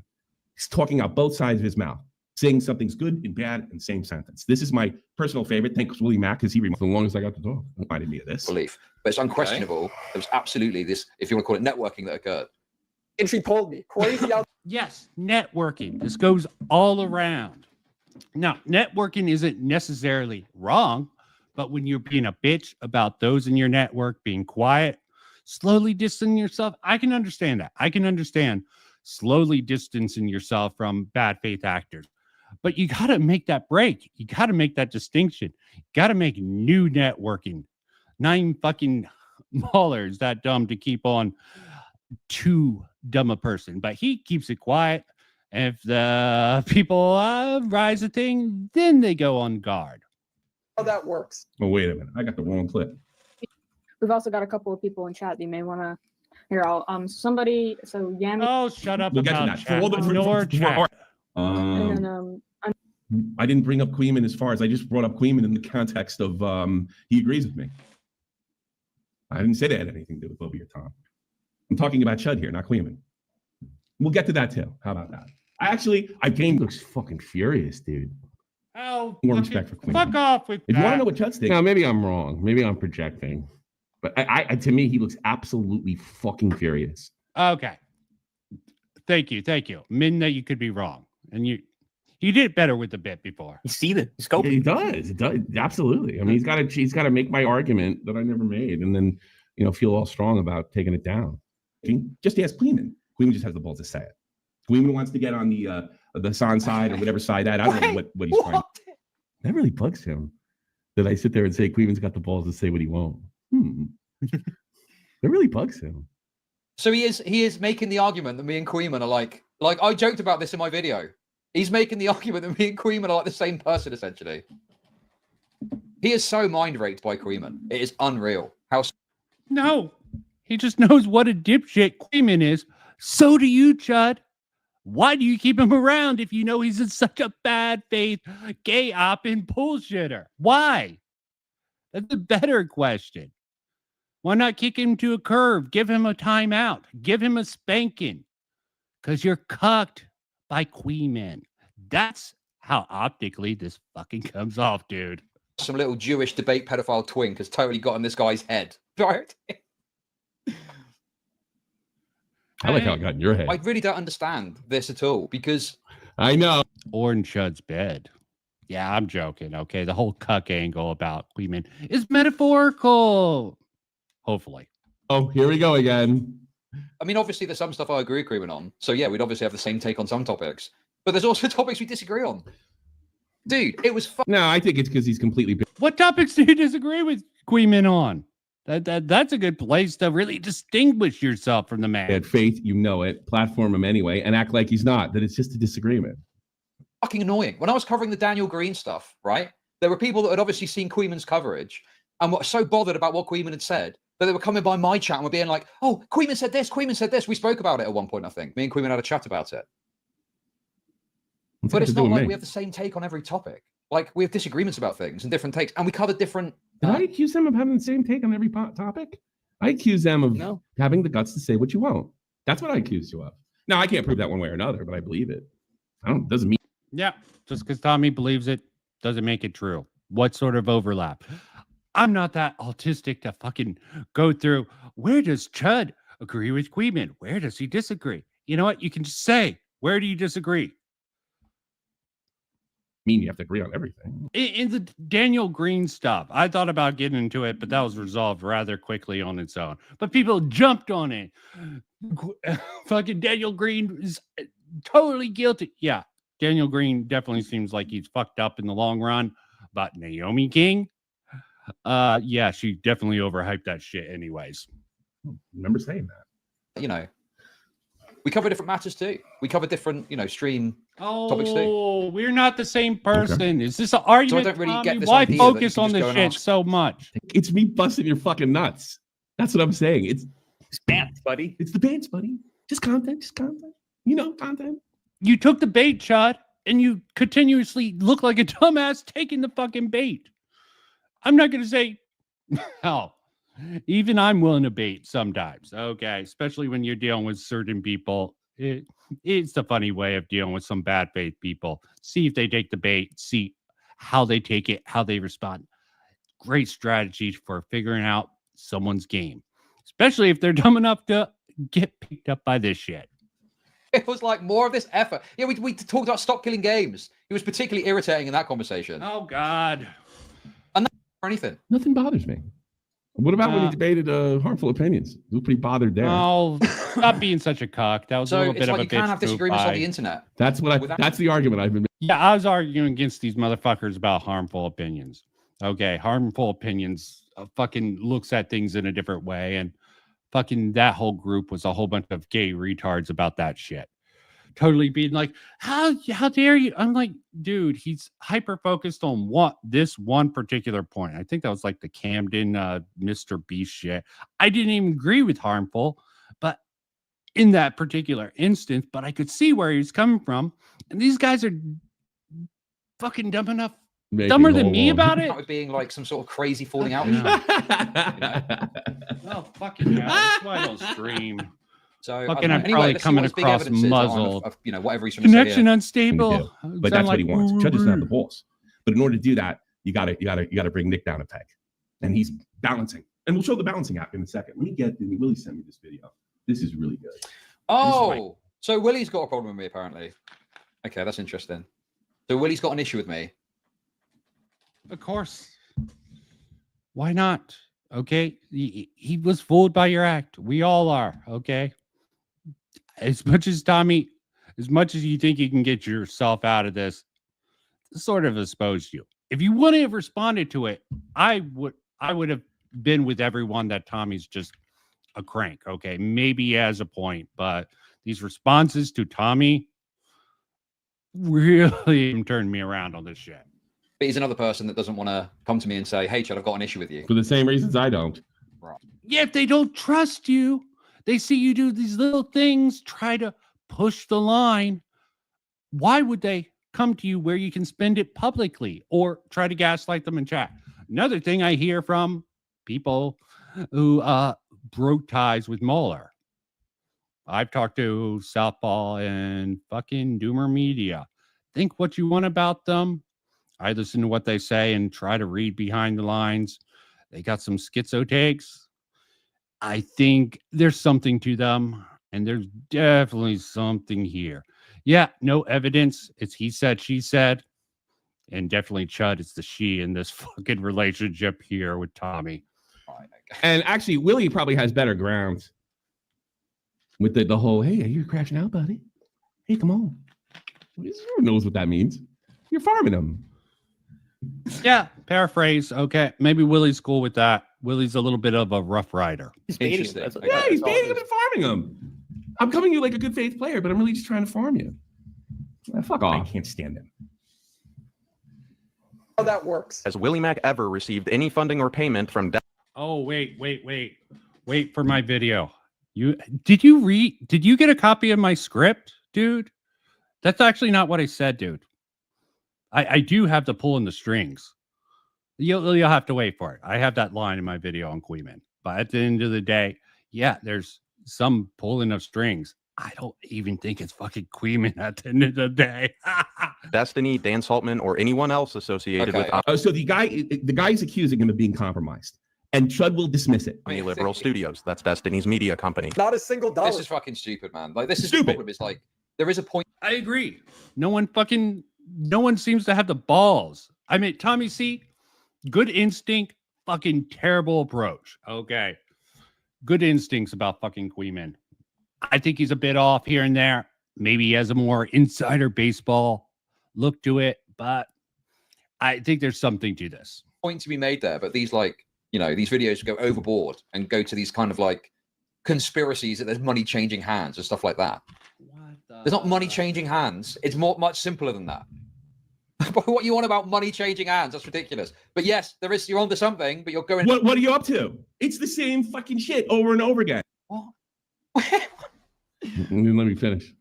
He's talking out both sides of his mouth, saying something's good and bad in the same sentence. This is my personal favorite. Thanks, Willie Mack, because he remarked, the longest I got to talk. Reminded me of this. belief. But it's unquestionable. There was absolutely this, if you want to call it networking, that occurred. Entry pulled me crazy out. Yes, networking. This goes all around. Now, networking isn't necessarily wrong, but when you're being a bitch about those in your network being quiet, slowly distancing yourself, I can understand that. I can understand slowly distancing yourself from bad faith actors. But you got to make that break. You got to make that distinction. You got to make new networking. Not even fucking Mahler's that dumb to keep on too dumb a person, but he keeps it quiet. If the people rise a thing, then they go on guard. How that works. Oh, wait a minute. I got the wrong clip. We've also got a couple of people in chat that you may want to hear. Somebody. So Yami. Oh, shut up We'll get to about that. chat. For all the- Ignore for- chat. And then I didn't bring up Queeman as far as I just brought up Queeman in the context of he agrees with me. I didn't say that had anything to do with Bobby or Tom. I'm talking about Chud here, not Queeman. We'll get to that too. How about that? Game looks fucking furious, dude. Oh, More fucking respect for Queeman. fuck off with If you want to that. know what Chud's thinking, Now, maybe I'm wrong. Maybe I'm projecting. but I to me, he looks absolutely fucking furious. Okay. Thank you. Midnight, you could be wrong. And you did it better with the bit before. You see the Yeah, scope. he does. It does. Absolutely. I mean, he's got to make my argument that I never made, and then feel all strong about taking it down. Just ask Queeman. Queeman just has the balls to say it. Queeman wants to get on the San side or whatever side that I don't know what he's trying. That really bugs him that I sit there and say Queeman's got the balls to say what he won't. It really bugs him. So he is making the argument that me and Queeman are like I joked about this in my video. He's making the argument that me and Queeman are like the same person, essentially. He is so mind raped by Queeman. It is unreal. How No, he just knows what a dipshit Queeman is. So do you, Chud. Why do you keep him around if you know he's in such a bad faith gay op and bullshitter? Why? That's a better question. Why not kick him to a curb? Give him a timeout. Give him a spanking. Because you're cucked by Queeman. That's how optically this fucking comes off, dude. some little Jewish debate pedophile twink has totally got in this guy's head. Right? I like how it got in your head. I really don't understand this at all because I know. Or in Chud's bed. Yeah, I'm joking. Okay, the whole cuck angle about Queeman is metaphorical. Hopefully. Oh, here we go again. I mean, obviously, there's some stuff I agree with Queeman on. So yeah, we'd obviously have the same take on some topics. But there's also topics we disagree on. Dude, it was fun. No, I think it's because he's completely. What topics do you disagree with Queeman on? That's a good place to really distinguish yourself from the man. Had faith, you know it. Platform him anyway, and act like he's not. That it's just a disagreement. Fucking annoying. When I was covering the Daniel Green stuff, right? There were people that had obviously seen Queeman's coverage and were so bothered about what Queeman had said that they were coming by my chat and were being like, "Oh, Queeman said this. Queeman said this." We spoke about it at one point, I think. Me and Queeman had a chat about it. But it's not like we have the same take on every topic. Like, we have disagreements about things and different takes, and we cover different. Did I accuse them of having the same take on every topic? I accuse them of having the guts to say what you won't. That's what I accuse you of. Now, I can't prove that one way or another, but I believe it. Doesn't mean. Yeah, just because Tommy believes it doesn't make it true. What sort of overlap? I'm not that autistic to fucking go through. Where does Chud agree with Queeman? Where does he disagree? You know what? You can just say, where do you disagree? You have to agree on everything. In the Daniel Green stuff, I thought about getting into it, but that was resolved rather quickly on its own. But people jumped on it. Fucking Daniel Green is totally guilty. Yeah, Daniel Green definitely seems like he's fucked up in the long run. But Naomi King, yeah, she definitely overhyped that shit anyways. Remember saying that. You know, we cover different matters too. We cover different, stream topics too. Oh, we're not the same person. Okay. Is this an argument? So I don't really get this. Why focus on the shit so much? It's me busting your fucking nuts. That's what I'm saying. It's bands, buddy. It's the bands, buddy. Just content. You know, content. You took the bait shot and you continuously look like a dumbass taking the fucking bait. I'm not going to say, hell, even I'm willing to bait sometimes. Okay. Especially when you're dealing with certain people. It's the funny way of dealing with some bad faith people. See if they take the bait, see how they take it, how they respond. Great strategy for figuring out someone's game, especially if they're dumb enough to get picked up by this shit. It was like more of this effort. Yeah, we talked about stop killing games. It was particularly irritating in that conversation. Oh, God. And not for anything. Nothing bothers me. What about when he debated harmful opinions? He was pretty bothered there. Oh, stop being such a cock. That was a little bit of a bitch. You can't have disagreements on the internet. That's the argument I've been making. Yeah, I was arguing against these motherfuckers about harmful opinions. Okay, harmful opinions fucking looks at things in a different way, and fucking that whole group was a whole bunch of gay retards about that shit. Totally being like, how dare you? I'm like, dude, he's hyper focused on this one particular point. I think that was like the Camden Mr. Beast shit. I didn't even agree with harmful, but in that particular instance, but I could see where he's coming from. And these guys are fucking dumb enough, dumber than me about it. That was being like some sort of crazy falling out. Oh, fucking hell. That's why I don't stream. So fucking I'm probably coming across muzzled. Of, whatever he's connection unstable. But that's what he wants. Chud doesn't have the balls. But in order to do that, you gotta bring Nick down a peg. And he's balancing. And we'll show the balancing app in a second. Willie sent me this video. This is really good. Oh, so Willie's got a problem with me apparently. Okay, that's interesting. So Willie's got an issue with me. Of course. Why not? Okay. He was fooled by your act. We all are. Okay. As much as you think you can get yourself out of this sort of exposed you. If you wouldn't have responded to it, I would have been with everyone that Tommy's just a crank. Okay, maybe he has a point, but these responses to Tommy really turned me around on this shit. But he's another person that doesn't want to come to me and say, "Hey, Chud, I've got an issue with you." For the same reasons I don't. Right. Yeah, if they don't trust you, they see you do these little things, try to push the line. Why would they come to you where you can spend it publicly or try to gaslight them in chat? Another thing I hear from people who broke ties with Mueller. I've talked to Southpaw and fucking Doomer Media. Think what you want about them. I listen to what they say and try to read behind the lines. They got some schizo takes. I think there's something to them, and there's definitely something here. Yeah, no evidence. It's he said, she said. And definitely CHUD is the she in this fucking relationship here with Tommy. And actually, Willie probably has better grounds with the whole, hey, you're crashing out, buddy. Hey, come on. Who knows what that means? You're farming them. Yeah, paraphrase. Okay, maybe Willie's cool with that. Willie's a little bit of a rough rider. He's baiting him. Yeah, he's baiting him and farming him. I'm coming to you like a good faith player, but I'm really just trying to farm you. Fuck off. I can't stand him. How that works. Has Willie Mac ever received any funding or payment from Oh, wait for my video. Did you get a copy of my script, dude? That's actually not what I said, dude. I do have the pull in the strings. You'll have to wait for it. I have that line in my video on Queeman. But at the end of the day, yeah, there's some pulling of strings. I don't even think it's fucking Queeman at the end of the day. Destiny, Dan Saltman, or anyone else associated with So the guy's accusing him of being compromised, and CHUD will dismiss it. Liberal Studios. That's Destiny's media company. Not a single dollar. This is fucking stupid, man. Like, this is stupid. The problem. It's like, there is a point. I agree. No one seems to have the balls. I mean, Tommy C, good instinct, fucking terrible approach. Okay. Good instincts about fucking Queeman. I think he's a bit off here and there. Maybe he has a more insider baseball look to it, but I think there's something to this. Point to be made there, but these, like, these videos go overboard and go to these kind of like conspiracies that there's money changing hands and stuff like that. There's not money changing hands. It's much simpler than that. But what you want about money changing hands? That's ridiculous. But yes, there is. You're onto something, but you're going. What are you up to? It's the same fucking shit over and over again. What? Let me finish.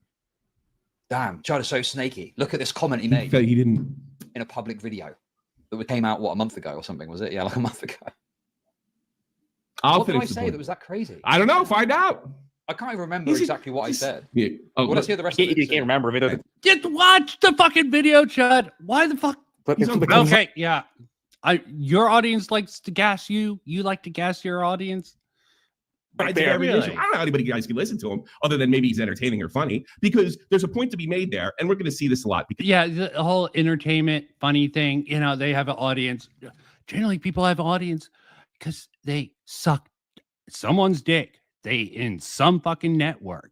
Damn, CHUD is so snaky. Look at this comment he made. He didn't in a public video that came out a month ago or something. Was it? Yeah, like a month ago. What did I say that was that crazy? I don't know. Find out. I can't even remember exactly what I said. Yeah. Oh, let's hear the rest of it. You can't remember video. Just watch the fucking video, CHUD. Why the fuck? Okay, yeah. Your audience likes to gas you. You like to gas your audience. I don't know how anybody guys can listen to him other than maybe he's entertaining or funny, because there's a point to be made there, and we're going to see this a lot. Because yeah, the whole entertainment funny thing, they have an audience. Generally, people have an audience because they suck someone's dick. They in some fucking network.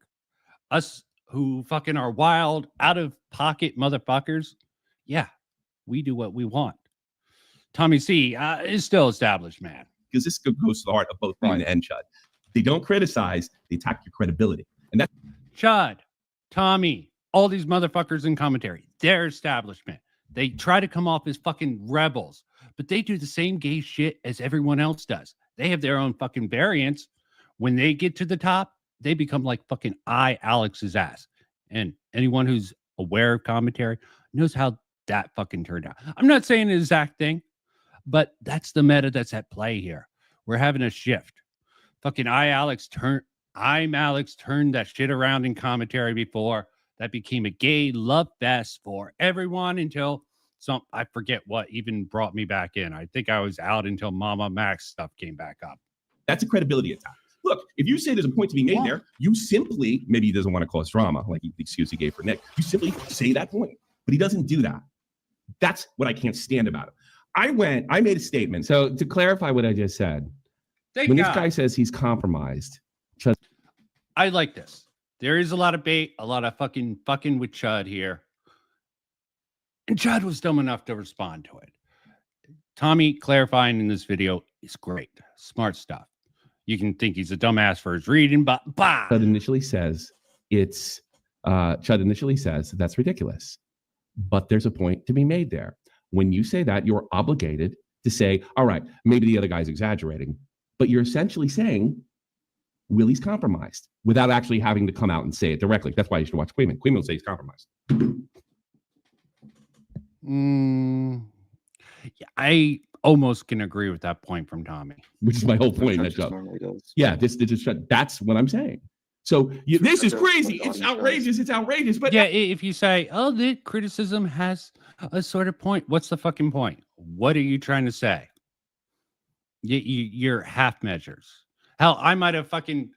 Us who fucking are wild, out of pocket motherfuckers. Yeah, we do what we want. Tommy C is still established, man. Because this goes to the heart of both Queen and CHUD. They don't criticize, they attack your credibility. And that's CHUD, Tommy, all these motherfuckers in commentary, their establishment. They try to come off as fucking rebels, but they do the same gay shit as everyone else does. They have their own fucking variants. When they get to the top, they become like fucking Alex's ass. And anyone who's aware of commentary knows how that fucking turned out. I'm not saying the exact thing, but that's the meta that's at play here. We're having a shift. Fucking I'm Alex turned that shit around in commentary before. That became a gay love fest for everyone until I forget what even brought me back in. I think I was out until Mama Max stuff came back up. That's a credibility attack. Look, if you say there's a point to be made there, you simply, maybe he doesn't want to cause drama, like the excuse he gave for Nick. You simply say that point, but he doesn't do that. That's what I can't stand about him. I made a statement. So to clarify what I just said, this guy says he's compromised, I like this. There is a lot of bait, a lot of fucking with CHUD here. And CHUD was dumb enough to respond to it. Tommy clarifying in this video is great. smart stuff. You can think he's a dumbass for his reading, but bah. CHUD initially says that's ridiculous. But there's a point to be made there. When you say that, you're obligated to say, all right, maybe the other guy's exaggerating, but you're essentially saying Willie's compromised without actually having to come out and say it directly. That's why you should watch Queeman. Queeman will say he's compromised. Yeah, I almost can agree with that point from Tommy. Which is my whole point. Yeah, that's what I'm saying. So this is crazy. It's outrageous. It's outrageous. But yeah, if you say, oh, the criticism has a sort of point, what's the fucking point? What are you trying to say? You're half measures. Hell, I might have fucking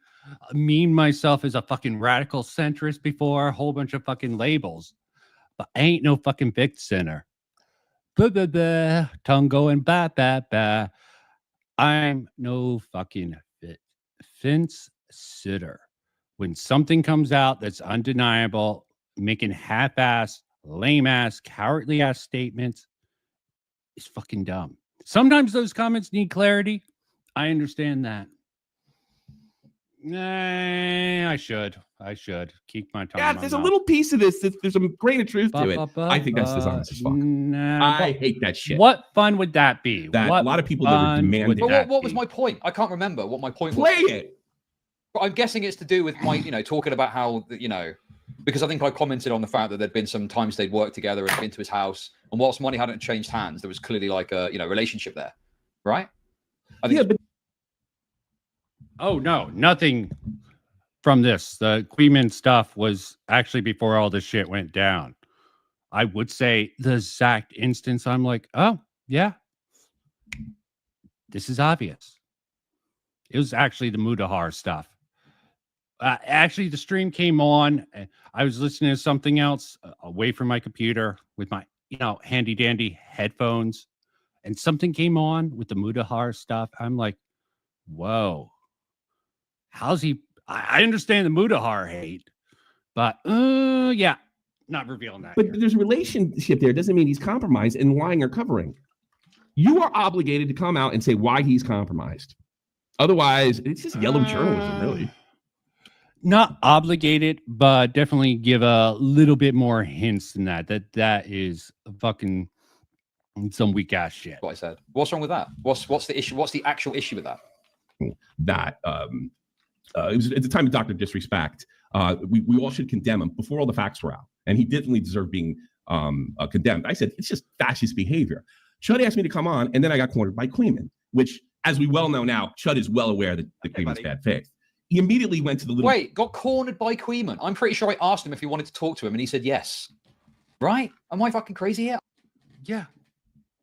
mean myself as a fucking radical centrist before, a whole bunch of fucking labels, but I ain't no fucking big sinner. Tongue going ba. I'm no fucking fence sitter. When something comes out that's undeniable, making half-ass, lame-ass, cowardly-ass statements is fucking dumb. Sometimes those comments need clarity. I understand that. I should keep my tongue. Yeah, there's a little piece of this. There's a grain of truth to it. I think that's dishonest as fuck. I hate that shit. What fun would that be? A lot of people that are demanding. But what was my point? I can't remember what my point was. Play it. But I'm guessing it's to do with my, talking about how, because I think I commented on the fact that there'd been some times they'd worked together and been to his house, and whilst money hadn't changed hands, there was clearly like a, relationship there, right? I think Oh no, nothing from this. The Queeman stuff was actually before all this shit went down. I would say the exact instance I'm like, oh yeah, this is obvious. It was actually the Mudahar stuff. Actually, the stream came on. I was listening to something else away from my computer with my, handy dandy headphones, and something came on with the Mudahar stuff. I'm like, whoa, how's he? I understand the Mudahar hate, but yeah, not revealing that. But here. There's a relationship there. It doesn't mean he's compromised and lying or covering. You are obligated to come out and say why he's compromised. Otherwise, it's just yellow journalism, really. Not obligated, but definitely give a little bit more hints than that. That is fucking some weak ass shit. What I said. What's wrong with that? What's the issue? What's the actual issue with that? It was at the time of Dr. Disrespect. We all should condemn him before all the facts were out, and he definitely deserved being condemned. I said it's just fascist behavior. CHUD asked me to come on, and then I got cornered by Queeman, which, as we well know now, CHUD is well aware that Queeman's bad faith. He immediately went to the little... Wait, got cornered by Queeman. I'm pretty sure I asked him if he wanted to talk to him, and he said yes. Right? Am I fucking crazy here? Yeah.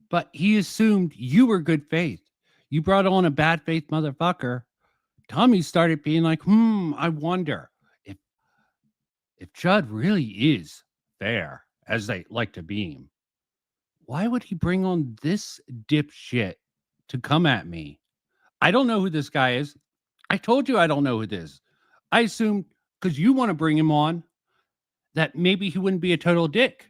But he assumed you were good faith. You brought on a bad faith motherfucker. Tommy started being like, I wonder if CHUD really is fair, as they like to beam. Why would he bring on this dipshit to come at me? I don't know who this guy is. I told you I don't know who this is. I assumed because you want to bring him on that maybe he wouldn't be a total dick.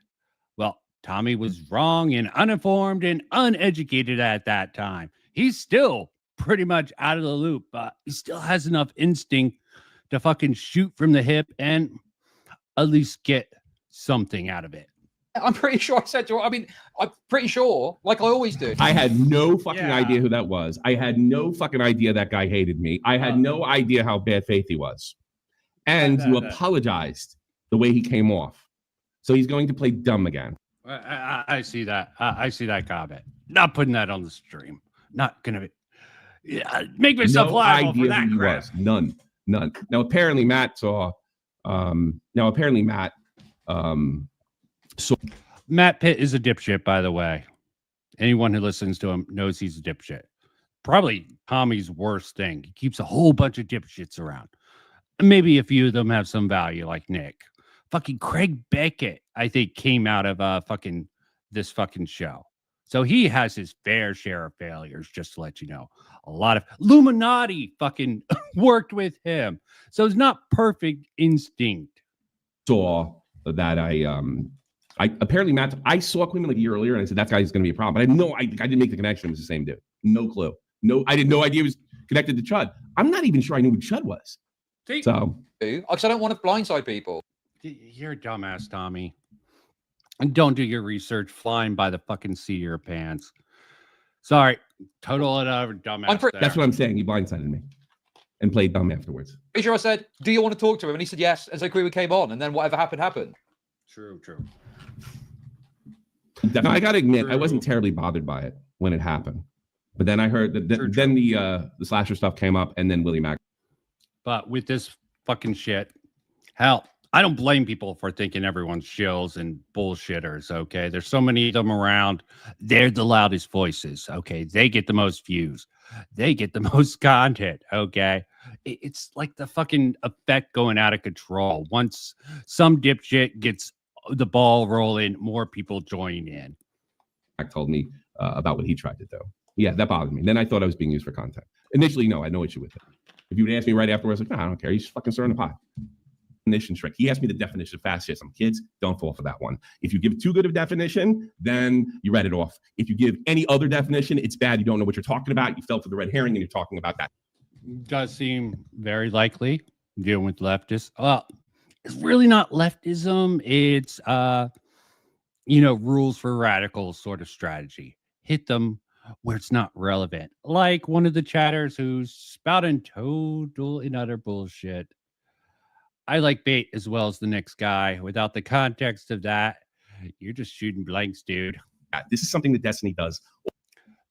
Well, Tommy was wrong and uninformed and uneducated at that time. He's still pretty much out of the loop, but he still has enough instinct to fucking shoot from the hip and at least get something out of it. I'm pretty sure I said to her, I'm pretty sure, like I always do. I had no fucking idea who that was. I had no fucking idea that guy hated me. I had no idea how bad faith he was. And you apologized the way he came off. So he's going to play dumb again. I see that. I see that comment. Not putting that on the stream. Not going to be. Make myself liable for that crap. None. Now, apparently, Matt saw. Matt Pitt is a dipshit, by the way. Anyone who listens to him knows he's a dipshit. Probably Tommy's worst thing. He keeps a whole bunch of dipshits around. Maybe a few of them have some value, like Nick. Fucking Craig Beckett, I think, came out of this fucking show. So he has his fair share of failures, just to let you know. A lot of Illuminati fucking worked with him. So it's not perfect instinct. Saw that I apparently Matt, I saw Queeman like a year earlier and I said that guy's going to be a problem. But I didn't make the connection. It was the same dude. No clue. No, I had no idea it was connected to CHUD. I'm not even sure I knew who CHUD was. See, So because I don't want to blindside people. you're a dumbass, Tommy. And don't do your research flying by the fucking seat of your pants. Sorry, total it out of dumbass. That's what I'm saying. He blindsided me and played dumb afterwards. Pretty sure I said, "Do you want to talk to him?" And he said yes. And so Creewood came on, and then whatever happened happened. True, true. Now, I gotta admit, I wasn't terribly bothered by it when it happened. But then I heard that then the slasher stuff came up, and then Willie Mack. But with this fucking shit, hell, I don't blame people for thinking everyone's shills and bullshitters. Okay, there's so many of them around. They're the loudest voices. Okay, they get the most views. They get the most content. Okay, it's like the fucking effect going out of control. Once some dipshit gets the ball rolling, more people join in. Mack told me about what he tried to do. Yeah, that bothered me. Then I thought I was being used for content. Initially, no, I had no issue with it. If you would ask me right afterwards, like, no, I don't care. He's fucking stirring the pot. Definition trick. He asked me the definition of fascism. Kids, don't fall for that one. If you give too good of a definition, then you read it off. If you give any other definition, it's bad. You don't know what you're talking about. You fell for the red herring and you're talking about that. Does seem very likely dealing with leftists. It's really not leftism. It's rules for radicals sort of strategy. Hit them where it's not relevant. Like one of the chatters who's spouting total and utter bullshit. I like bait as well as the next guy. Without the context of that, you're just shooting blanks, dude. This is something that Destiny does.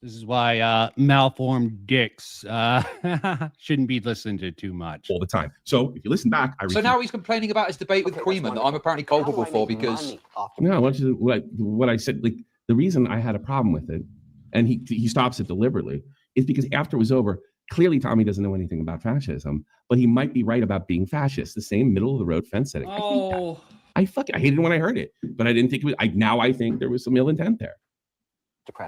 This is why malformed dicks shouldn't be listened to too much. All the time. So if you listen back, So now he's complaining about his debate with Queeman that I'm apparently culpable for because... No, what I said, like the reason I had a problem with it, and he stops it deliberately, is because after it was over, clearly Tommy doesn't know anything about fascism, but he might be right about being fascist. The same middle of the road fence sitting. Oh, I hated it when I heard it, but I didn't think it was. Now I think there was some ill intent there.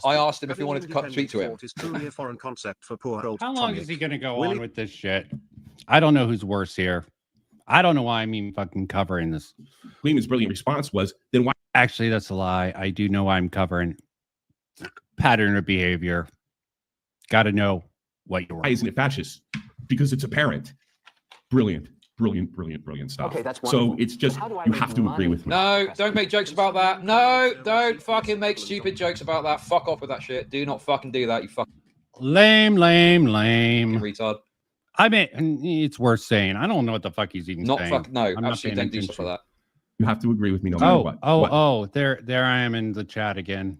I asked him if he wanted to speak to him. Is truly a foreign concept for poor old how long Tommy. is he going to go on with this shit? I don't know who's worse here. I don't know why I'm even fucking covering this. Queen's brilliant response was, then why? Actually, that's a lie. I do know why I'm covering pattern of behavior. Got to know what you're. Why isn't it fascist? Because it's apparent. Brilliant stuff. Okay, that's so wonderful. it's just you have to agree with me. No, don't make jokes about that. No, don't fucking make stupid jokes about that. Fuck off with that shit. Do not fucking do that, you fucking lame. retard. I mean, it's worth saying. I don't know what the fuck he's even Not saying. fucking no. I'm not Absolutely paying don't do stuff like that. You have to agree with me no matter what. There I am in the chat again.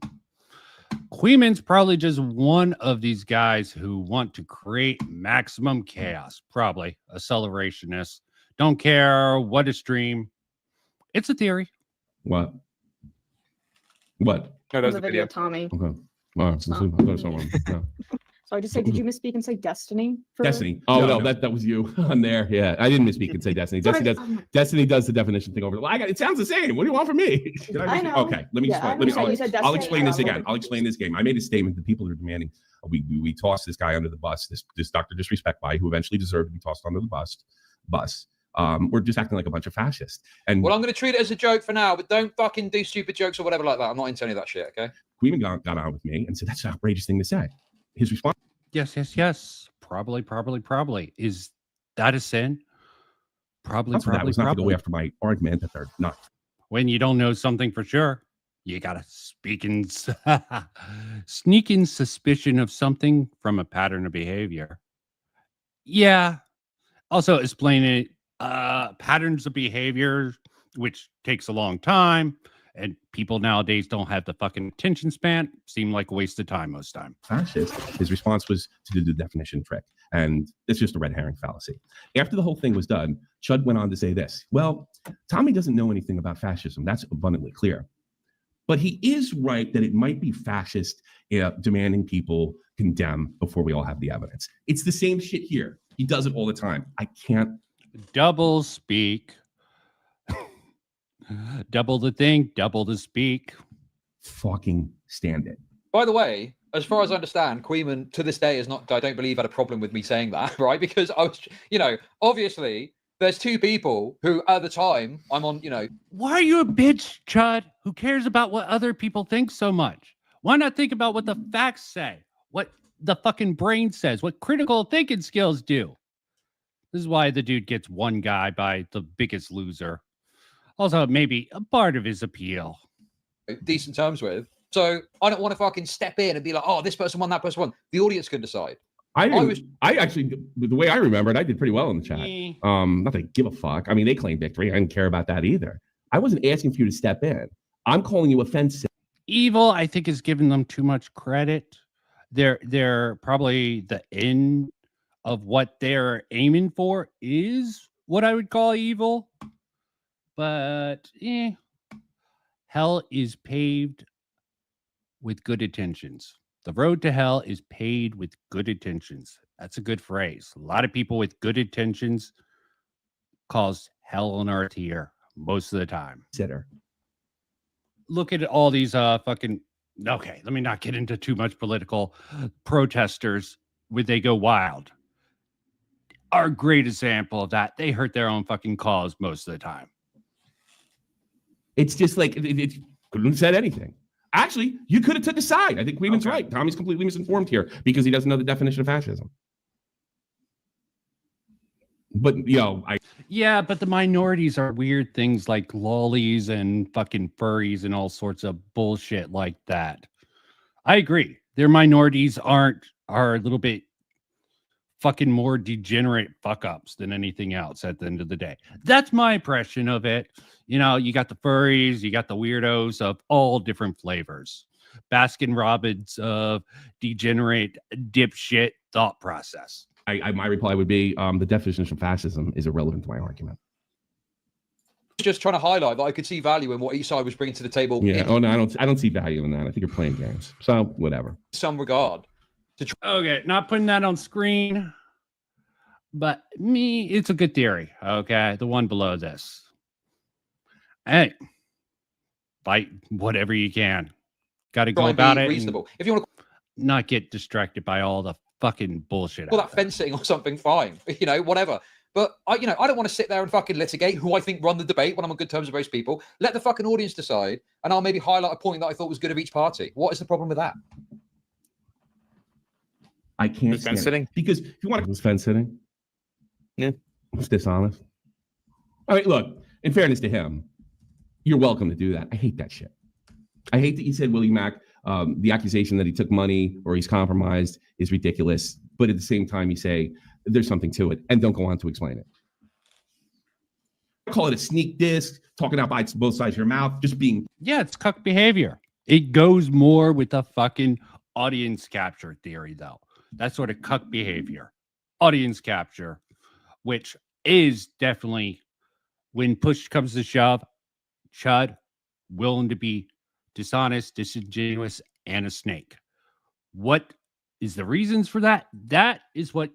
Queeman's probably just one of these guys who want to create maximum chaos. Probably a celebrationist. Don't care what a stream. It's a theory. What? No, the video, Tommy. Okay. All right. So I just say, did you misspeak and say Destiny? Destiny. Oh no, that was you on there. Yeah, I didn't misspeak and say Destiny. Destiny does the definition thing over. It sounds the same. What do you want from me? I know. Okay, let me explain. I'll explain this again. I'll explain this game. I made a statement that people are demanding. We tossed this guy under the bus. This Dr. Disrespect guy who eventually deserved to be tossed under the bus. We're just acting like a bunch of fascists. And well, I'm going to treat it as a joke for now, but don't fucking do stupid jokes or whatever like that. I'm not into any of that shit. Okay. Queen got on with me and said that's an outrageous thing to say. His response. Yes. Probably. Is that a sin? Probably. That was not to go after my argument that they're not. When you don't know something for sure, you gotta sneak in suspicion of something from a pattern of behavior. Yeah. Also explaining patterns of behavior, which takes a long time, and people nowadays don't have the fucking attention span. Seem like a waste of time most time. Fascist. His response was to do the definition trick, and it's just a red herring fallacy. After the whole thing was done, CHUD went on to say this. Well, Tommy doesn't know anything about fascism. That's abundantly clear. But he is right that it might be fascist demanding people condemn before we all have the evidence. It's the same shit here. He does it all the time. I can't. Double speak. Double the thing, double the speak. Fucking stand it. By the way, as far as I understand, Queeman to this day is not, I don't believe, had a problem with me saying that, right? Because I was, obviously there's two people who at the time I'm on, Why are you a bitch, Chud? Who cares about what other people think so much? Why not think about what the facts say? What the fucking brain says, what critical thinking skills do. This is why the dude gets one guy by The Biggest Loser. Also, maybe a part of his appeal. Decent terms with. So I don't want to fucking step in and be like, oh, this person won, that person won. The audience can decide. I actually, the way I remember it, I did pretty well in the chat. Not that I give a fuck. I mean, they claimed victory. I didn't care about that either. I wasn't asking for you to step in. I'm calling you offensive. Evil, I think, is giving them too much credit. They're probably the end of what they're aiming for is what I would call evil. But hell is paved with good intentions. The road to hell is paved with good intentions. That's a good phrase. A lot of people with good intentions cause hell on earth here most of the time. Look at all these fucking... Okay, let me not get into too much political protesters when they go wild. Are a great example of that. They hurt their own fucking cause most of the time. It's just like, it couldn't have said anything. Actually, you could have took a side. I think Queenan's right. Tommy's completely misinformed here because he doesn't know the definition of fascism. But, Yeah, but the minorities are weird things like lollies and fucking furries and all sorts of bullshit like that. I agree. Their minorities are a little bit fucking more degenerate fuck-ups than anything else at the end of the day. That's my impression of it. You got the furries, you got the weirdos of all different flavors. Baskin Robbins of degenerate dipshit thought process. My reply would be the definition of fascism is irrelevant to my argument. Just trying to highlight that I could see value in what each side was bringing to the table. Yeah. Oh no, I don't see value in that. I think you're playing games. So whatever. Some regard. Okay, not putting that on screen, but it's a good theory. Okay, the one below this. Hey, fight whatever you can. Got to go about it. Reasonable. If you want to not get distracted by all the fucking bullshit. Well, that fencing or something, fine. Whatever. But I don't want to sit there and fucking litigate who I think run the debate when I'm on good terms with most people. Let the fucking audience decide, and I'll maybe highlight a point that I thought was good of each party. What is the problem with that? I can't fence sitting because if you want to fence sitting, yeah, it's dishonest. I mean, look, in fairness to him, you're welcome to do that. I hate that shit. I hate that you said Willie Mack. The accusation that he took money or he's compromised is ridiculous, but at the same time, you say there's something to it, and don't go on to explain it. I call it a sneak diss, talking out by both sides of your mouth, just being. Yeah, it's cuck behavior. It goes more with the fucking audience capture theory, though. That sort of cuck behavior, audience capture, which is definitely, when push comes to shove, CHUD willing to be dishonest, disingenuous, and a snake. What is the reasons for that? That is what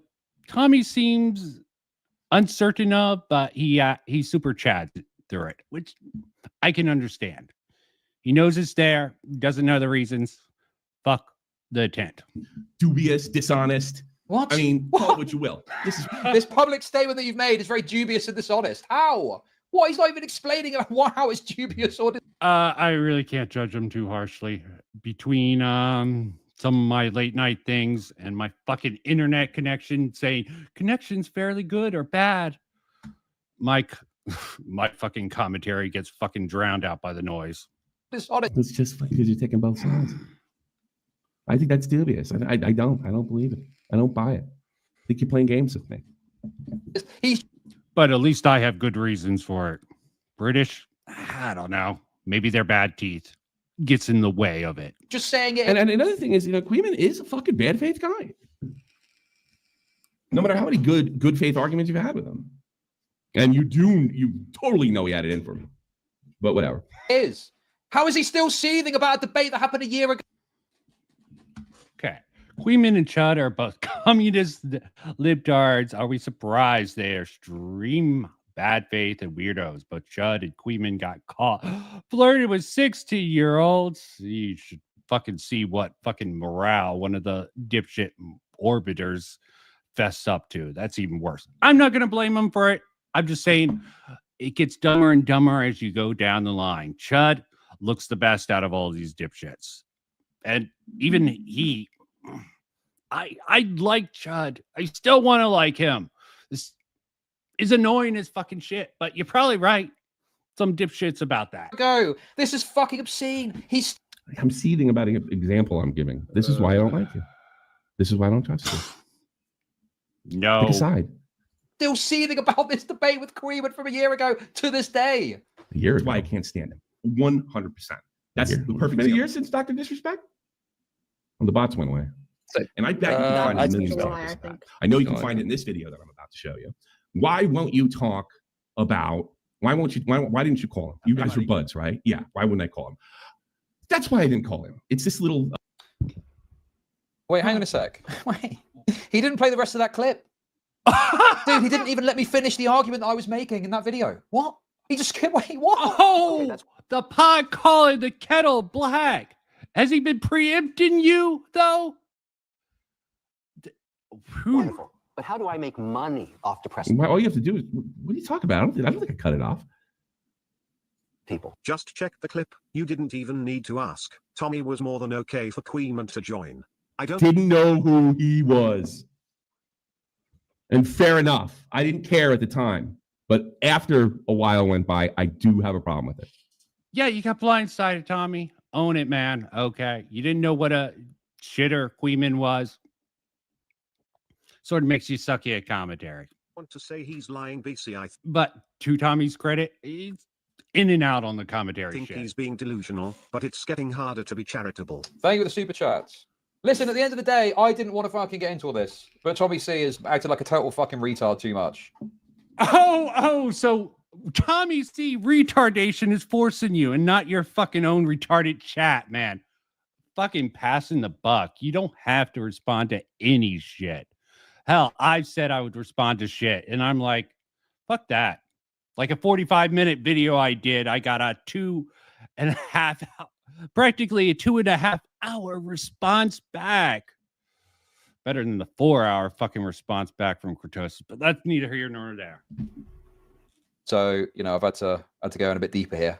Tommy seems uncertain of, but he super chats through it, which I can understand. He knows it's there, doesn't know the reasons. Fuck the intent. Dubious, dishonest. What? I mean, call it what you will. This public statement that you've made is very dubious and dishonest. How? What? He's not even explaining how it's dubious or I really can't judge him too harshly. Between some of my late night things and my fucking internet connection saying connection's fairly good or bad, my fucking commentary gets fucking drowned out by the noise. It's just because you're taking both sides. I think that's dubious. I don't believe it. I don't buy it. I think you're playing games with me. But at least I have good reasons for it. British, I don't know. Maybe their bad teeth gets in the way of it. Just saying it. And another thing is, Queeman is a fucking bad faith guy. No matter how many good faith arguments you've had with him. And you totally know he had it in for me. But whatever. How is he still seething about a debate that happened a year ago? Okay. Queeman and CHUD are both communist libtards. Are we surprised they are extreme bad faith and weirdos? But CHUD and Queeman got caught flirting with 60-year-olds. You should fucking see what fucking morale one of the dipshit orbiters fests up to. That's even worse. I'm not going to blame them for it. I'm just saying it gets dumber and dumber as you go down the line. CHUD looks the best out of all these dipshits. And even I like Chud. I still want to like him. This is annoying as fucking shit, but you're probably right. Some dipshits about that. Go. This is fucking obscene. I'm seething about an example I'm giving. This is why I don't like you. This is why I don't trust you. No. Pick a side. Still seething about this debate with Queeman from a year ago to this day. A year ago. That's why I can't stand him. 100%. That's the perfect. Been a year since Dr. Disrespect? Well, the bots went away. And I bet you can find it in millions of dollars. I know you can find it in this video that I'm about to show you. Why won't you talk about, why didn't you call him? You guys were buds, right? Yeah. Why wouldn't I call him? That's why I didn't call him. It's this little. Wait, hang on a sec. Wait. He didn't play the rest of that clip. Dude, he didn't even let me finish the argument that I was making in that video. What? He just wait, what? Oh, the pot calling the kettle black. Has he been preempting you, though? Wonderful. But how do I make money off depressing All you have to do is, what are you talking about? I don't think I cut it off. people? Just check the clip. You didn't even need to ask. Tommy was more than okay for Queeman to join. I didn't know who he was. And fair enough. I didn't care at the time. But after a while went by, I do have a problem with it. Yeah, you got blindsided, Tommy. Own it, man. Okay. You didn't know what a shitter Queeman was. Sort of makes you suck at commentary. want to say he's lying, BC. But to Tommy's credit, he's in and out on the commentary think shit. he's being delusional, but it's getting harder to be charitable. Thank you for the super chats. Listen, at the end of the day, I didn't want to fucking get into all this, but Tommy C has acted like a total fucking retard too much. So Tommy C retardation is forcing you and not your fucking own retarded chat, man. Fucking passing the buck. You don't have to respond to any shit. Hell, I've said I would respond to shit, and I'm like, fuck that. Like a 45-minute video I did, I got a 2.5 practically a 2.5 hour response back. Better than the 4-hour fucking response back from Kurtosis, but that's neither here nor there. So, you know, I've had to go in a bit deeper here.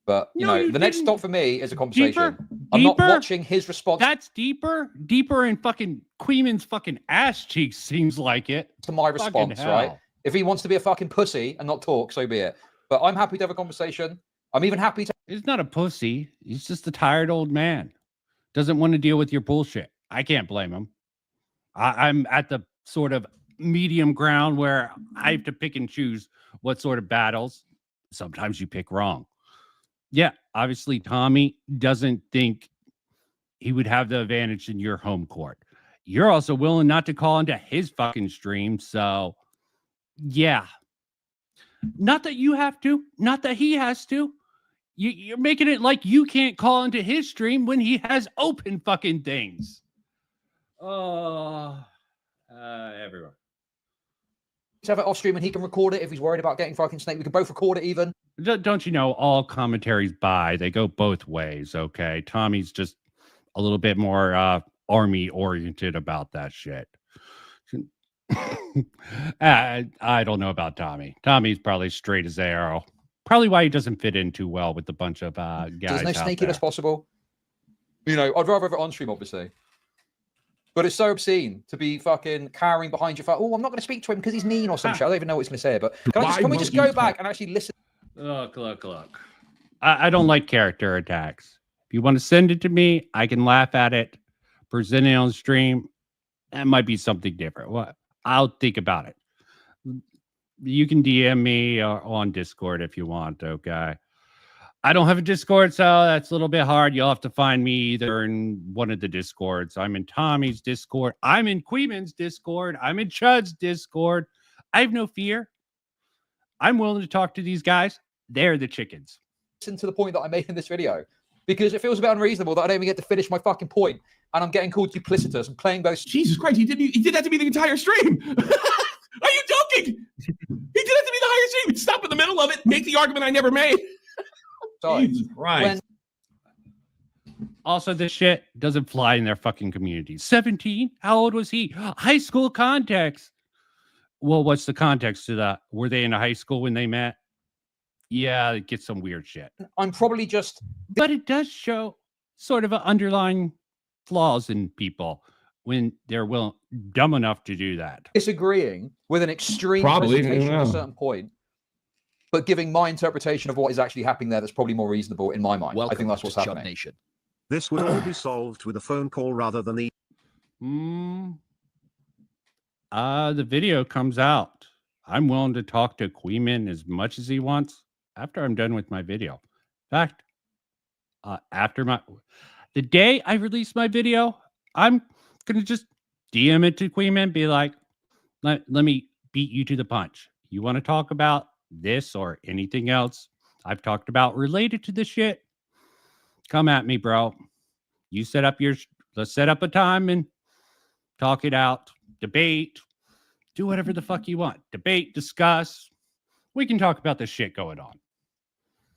But, you know, the next stop for me is a conversation. I'm not watching his response. That's deeper in fucking Queeman's fucking ass cheeks, seems like it. To my response, right? If he wants to be a fucking pussy and not talk, so be it. But I'm happy to have a conversation. I'm even happy to. He's not a pussy. He's just a tired old man. Doesn't want to deal with your bullshit. I can't blame him. I'm at the sort of medium ground where I have to pick and choose what sort of battles. Sometimes you pick wrong. Yeah, obviously Tommy doesn't think he would have the advantage in your home court. You're also willing not to call into his fucking stream, so yeah. Not that you have to, not that he has to. You're making it like you can't call into his stream when he has open fucking things. Everyone. Let's have it off stream and he can record it if he's worried about getting fucking snake. We can both record it even. Don't you know all commentaries they go both ways, okay? Tommy's just a little bit more army oriented about that shit. I don't know about Tommy. Tommy's probably straight as arrow. Probably why he doesn't fit in too well with a bunch of guys. There's no sneakiness possible. You know, I'd rather have it on stream, obviously. But it's so obscene to be fucking cowering behind your phone. Oh, I'm not going to speak to him because he's mean or some shit. I don't even know what he's going to say. But can we just go back and actually listen? Look. I don't like character attacks. If you want to send it to me, I can laugh at it, present it on stream. That might be something different. What? I'll think about it. You can DM me on Discord if you want, okay? I don't have a Discord, so that's a little bit hard. You'll have to find me either in one of the Discords. I'm in Tommy's Discord. I'm in Queeman's Discord. I'm in Chud's Discord. I have no fear. I'm willing to talk to these guys. They're the chickens. Listen to the point that I made in this video. Because it feels a bit unreasonable that I don't even get to finish my fucking point. And I'm getting called duplicitous and playing those. Jesus Christ, he did that to me the entire stream. Are you joking? He did that to me the entire stream. He'd stop in the middle of it, make the argument I never made. Jesus Christ. Also, this shit doesn't fly in their fucking community. 17? How old was he? High school context. Well, what's the context to that? Were they in a high school when they met? Yeah, it gets some weird shit. I'm probably just... But it does show sort of an underlying flaws in people. when they're dumb enough to do that. Disagreeing with an extreme Probably, presentation at a yeah. certain point, but giving my interpretation of what is actually happening there that's probably more reasonable in my mind. I think that's what's happening. Nation. This would all be solved with a phone call rather than the. The video comes out. I'm willing to talk to Queeman as much as he wants after I'm done with my video. In fact, after the day I release my video, I'm gonna just DM it to Queeman, be like, let me beat you to the punch. You want to talk about this or anything else I've talked about related to this shit? Come at me, bro. You set up let's set up a time and talk it out, debate, do whatever the fuck you want. Debate, discuss. We can talk about this shit going on.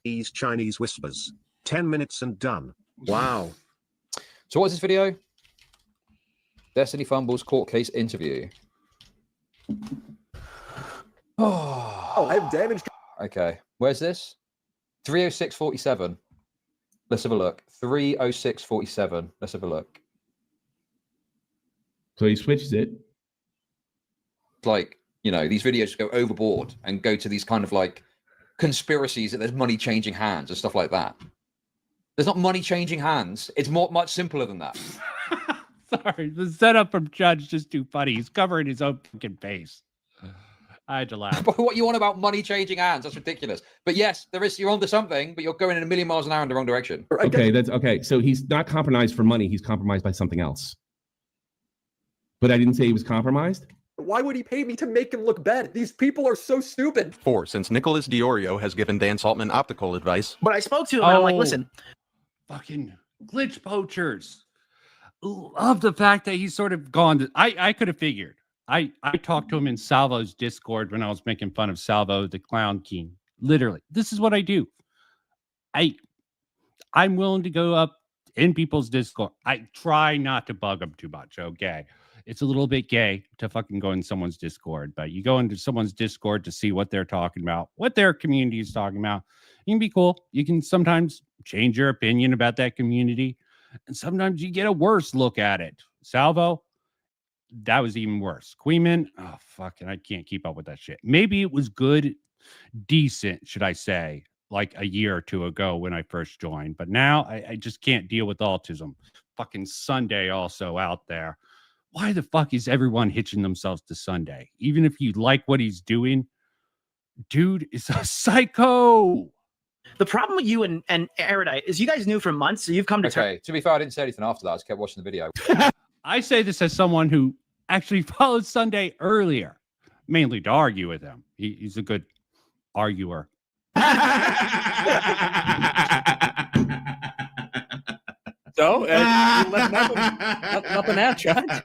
These Chinese whispers. 10 minutes and done. Wow. So what's this video? Destiny Fumbles court case interview. Oh, I have damaged. Okay. Where's this? 306.47. Let's have a look. 306.47. Let's have a look. So he switches it. Like, you know, these videos go overboard and go to these kind of like conspiracies that there's money changing hands and stuff like that. There's not money changing hands. It's much simpler than that. Sorry, the setup from CHUD's just too funny. He's covering his own fucking face. I had to laugh. But what you want about money changing hands? That's ridiculous. But yes, you're onto something, but you're going in a million miles an hour in the wrong direction. Okay, that's okay. So he's not compromised for money. He's compromised by something else. But I didn't say he was compromised. Why would he pay me to make him look bad? These people are so stupid. 4. Since Nicholas Diorio has given Dan Saltman optical advice. But I spoke to him, and I'm like, listen. Fucking glitch poachers. Love the fact that he's sort of gone. I could have figured. I talked to him in Salvo's Discord when I was making fun of Salvo, the Clown King. Literally, this is what I do. I'm willing to go up in people's Discord. I try not to bug them too much, okay? It's a little bit gay to fucking go in someone's Discord, but you go into someone's Discord to see what they're talking about, what their community is talking about. You can be cool. You can sometimes change your opinion about that community, and sometimes you get a worse look at it. Salvo, that was even worse. Queeman, oh, fucking, I can't keep up with that shit. Maybe it was good, decent, should I say, like a year or two ago when I first joined, but now I just can't deal with autism. Fucking Sunday also out there. Why the fuck is everyone hitching themselves to Sunday? Even if you like what he's doing, dude is a psycho. The problem with you and Erudite is you guys knew for months, so you've come to Okay, to be fair, I didn't say anything after that. I just kept watching the video. I say this as someone who actually followed Sunday earlier, mainly to argue with him. He's a good arguer. So, nothing out, Chud.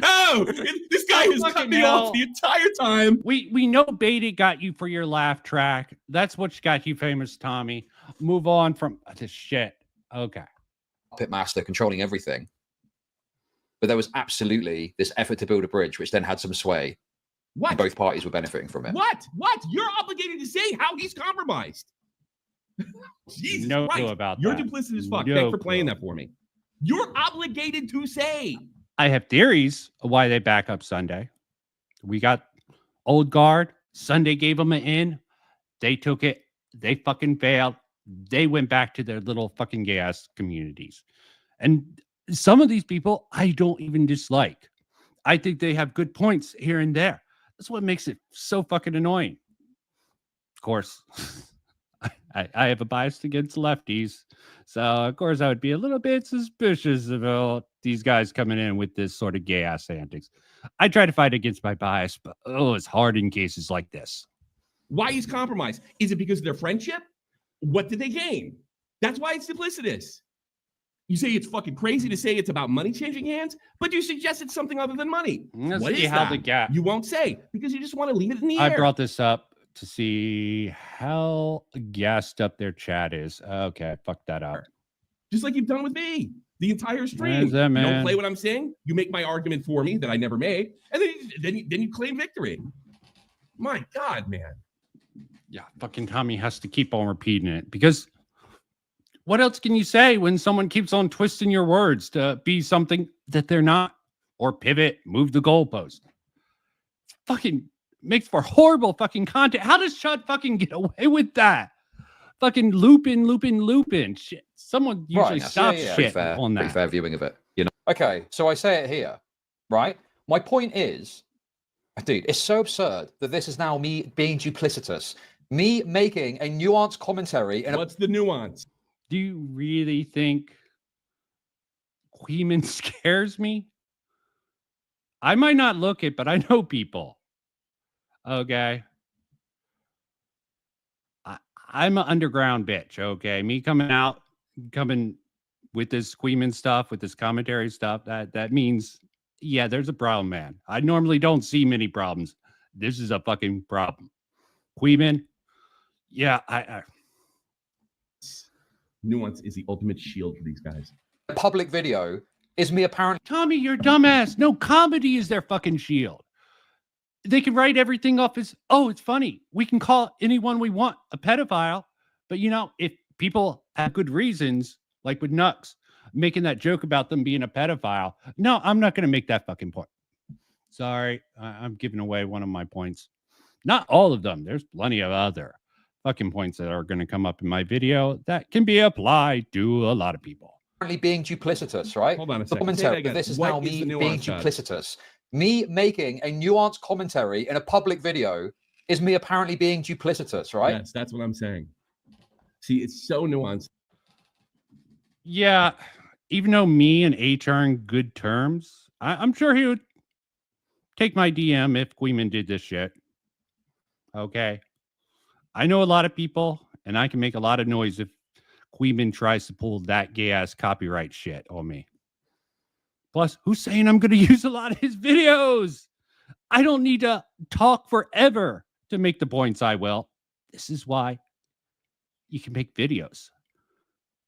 Oh, this guy has cut me off the entire time. We know Beta got you for your laugh track. That's what got you famous, Tommy. Move on from this shit. Okay. Pitmaster controlling everything. But there was absolutely this effort to build a bridge, which then had some sway. What? And both parties were benefiting from it. What? You're obligated to say how he's compromised. Jesus No Christ. clue about You're that. duplicitous as fuck. No Thanks for playing clue. that for me. You're obligated to say. I have theories of why they back up Sunday. We got old guard. Sunday gave them an in. They took it. They fucking failed. They went back to their little fucking gay ass communities. And some of these people I don't even dislike. I think they have good points here and there. That's what makes it so fucking annoying. Of course, I have a bias against lefties. So, of course, I would be a little bit suspicious about these guys coming in with this sort of gay ass antics. I try to fight against my bias, but it's hard in cases like this. Why he's compromised? Is it because of their friendship? What did they gain? That's why it's duplicitous. You say it's fucking crazy to say it's about money changing hands, but you suggest it's something other than money. Let's What see is how that? the gap. You won't say because you just want to leave it in the I air. brought this up to see how gassed up their chat is. Okay, fuck that up. Just like you've done with me the entire stream. Where's that, You man? don't play what I'm saying. You make my argument for me that I never made, and then you claim victory. My God, man. Yeah, fucking Tommy has to keep on repeating it because what else can you say when someone keeps on twisting your words to be something that they're not, or pivot, move the goalpost? Fucking makes for horrible fucking content. How does CHUD fucking get away with that? Fucking looping. Shit. Someone usually stops shit on that. Pretty fair viewing of it, you know. Okay, so I say it here, right? My point is, dude, it's so absurd that this is now me being duplicitous, me making a nuanced commentary. And what's the nuance? Do you really think Queeman scares me? I might not look it, but I know people. Okay. I'm an underground bitch. Okay. Me coming with this Queeman stuff, with this commentary stuff, that means, yeah, there's a problem, man. I normally don't see many problems. This is a fucking problem. Queeman, yeah, I nuance is the ultimate shield for these guys. Public video is me apparently. Tommy, you're dumbass. No, comedy is their fucking shield. They can write everything off as, oh, it's funny. We can call anyone we want a pedophile. But, you know, if people have good reasons, like with Nux, making that joke about them being a pedophile, no, I'm not going to make that fucking point. Sorry, I'm giving away one of my points. Not all of them. There's plenty of other fucking points that are going to come up in my video that can be applied to a lot of people. Currently being duplicitous, right? Hold on a The second. commentary, but this is now me being duplicitous. Me making a nuanced commentary in a public video is me apparently being duplicitous, right? Yes, that's what I'm saying. See, it's so nuanced. Yeah, even though me and H are in good terms, I'm sure he would take my DM if Queeman did this shit. Okay. I know a lot of people, and I can make a lot of noise if Queeman tries to pull that gay-ass copyright shit on me. Plus, who's saying I'm going to use a lot of his videos? I don't need to talk forever to make the points I will. This is why you can make videos.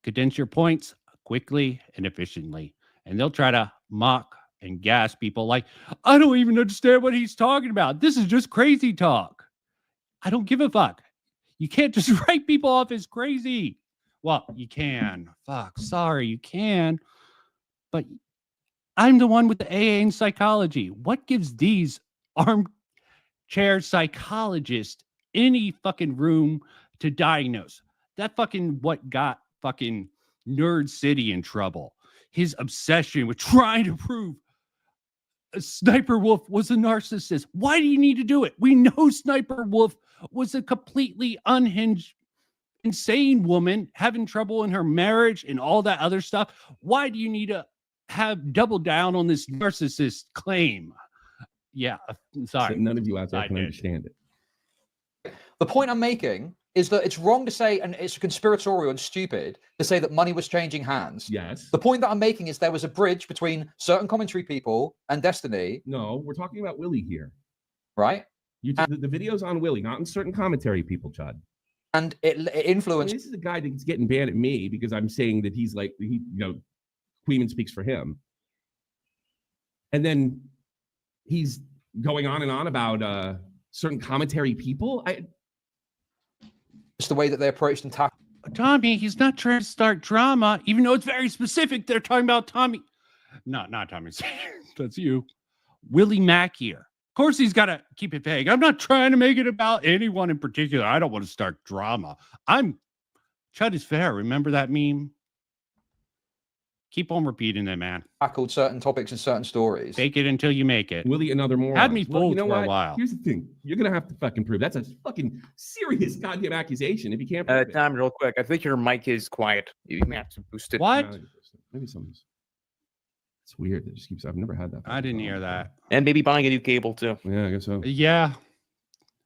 Condense your points quickly and efficiently. And they'll try to mock and gas people like, I don't even understand what he's talking about. This is just crazy talk. I don't give a fuck. You can't just write people off as crazy. Well, you can. Fuck, sorry, you can. But I'm the one with the AA in psychology. What gives these armchair psychologists any fucking room to diagnose? That fucking what got fucking Nerd City in trouble. His obsession with trying to prove Sniper Wolf was a narcissist. Why do you need to do it? We know Sniper Wolf was a completely unhinged, insane woman having trouble in her marriage and all that other stuff. Why do you need to have double down on this narcissist claim? Yeah, sorry. So none of you out there can understand it. The point I'm making is that it's wrong to say, and it's conspiratorial and stupid to say that money was changing hands. Yes. The point that I'm making is there was a bridge between certain commentary people and Destiny. No, we're talking about Willie here. Right? The video's on Willie, not in certain commentary people, CHUD. And it influenced. This is a guy that's getting banned at me because I'm saying that he's like, Queeman speaks for him. And then he's going on and on about certain commentary people. It's the way that they approached and tackled. Tommy, he's not trying to start drama, even though it's very specific. They're talking about Tommy. No, not Tommy. That's you. Willie Mack here. Of course, he's got to keep it vague. I'm not trying to make it about anyone in particular. I don't want to start drama. CHUD is fair. Remember that meme? Keep on repeating it, man. Tackled certain topics and certain stories. Fake it until you make it. Willie, another moron. Had me fooled for a while. Here's the thing. You're going to have to fucking prove. That's a fucking serious goddamn accusation if you can't prove it. Tom, real quick. I think your mic is quiet. You may have to boost it. What? Maybe something's... It's weird. That just keeps... I've never had that. I didn't hear that. And maybe buying a new cable, too. Yeah, I guess so. Yeah.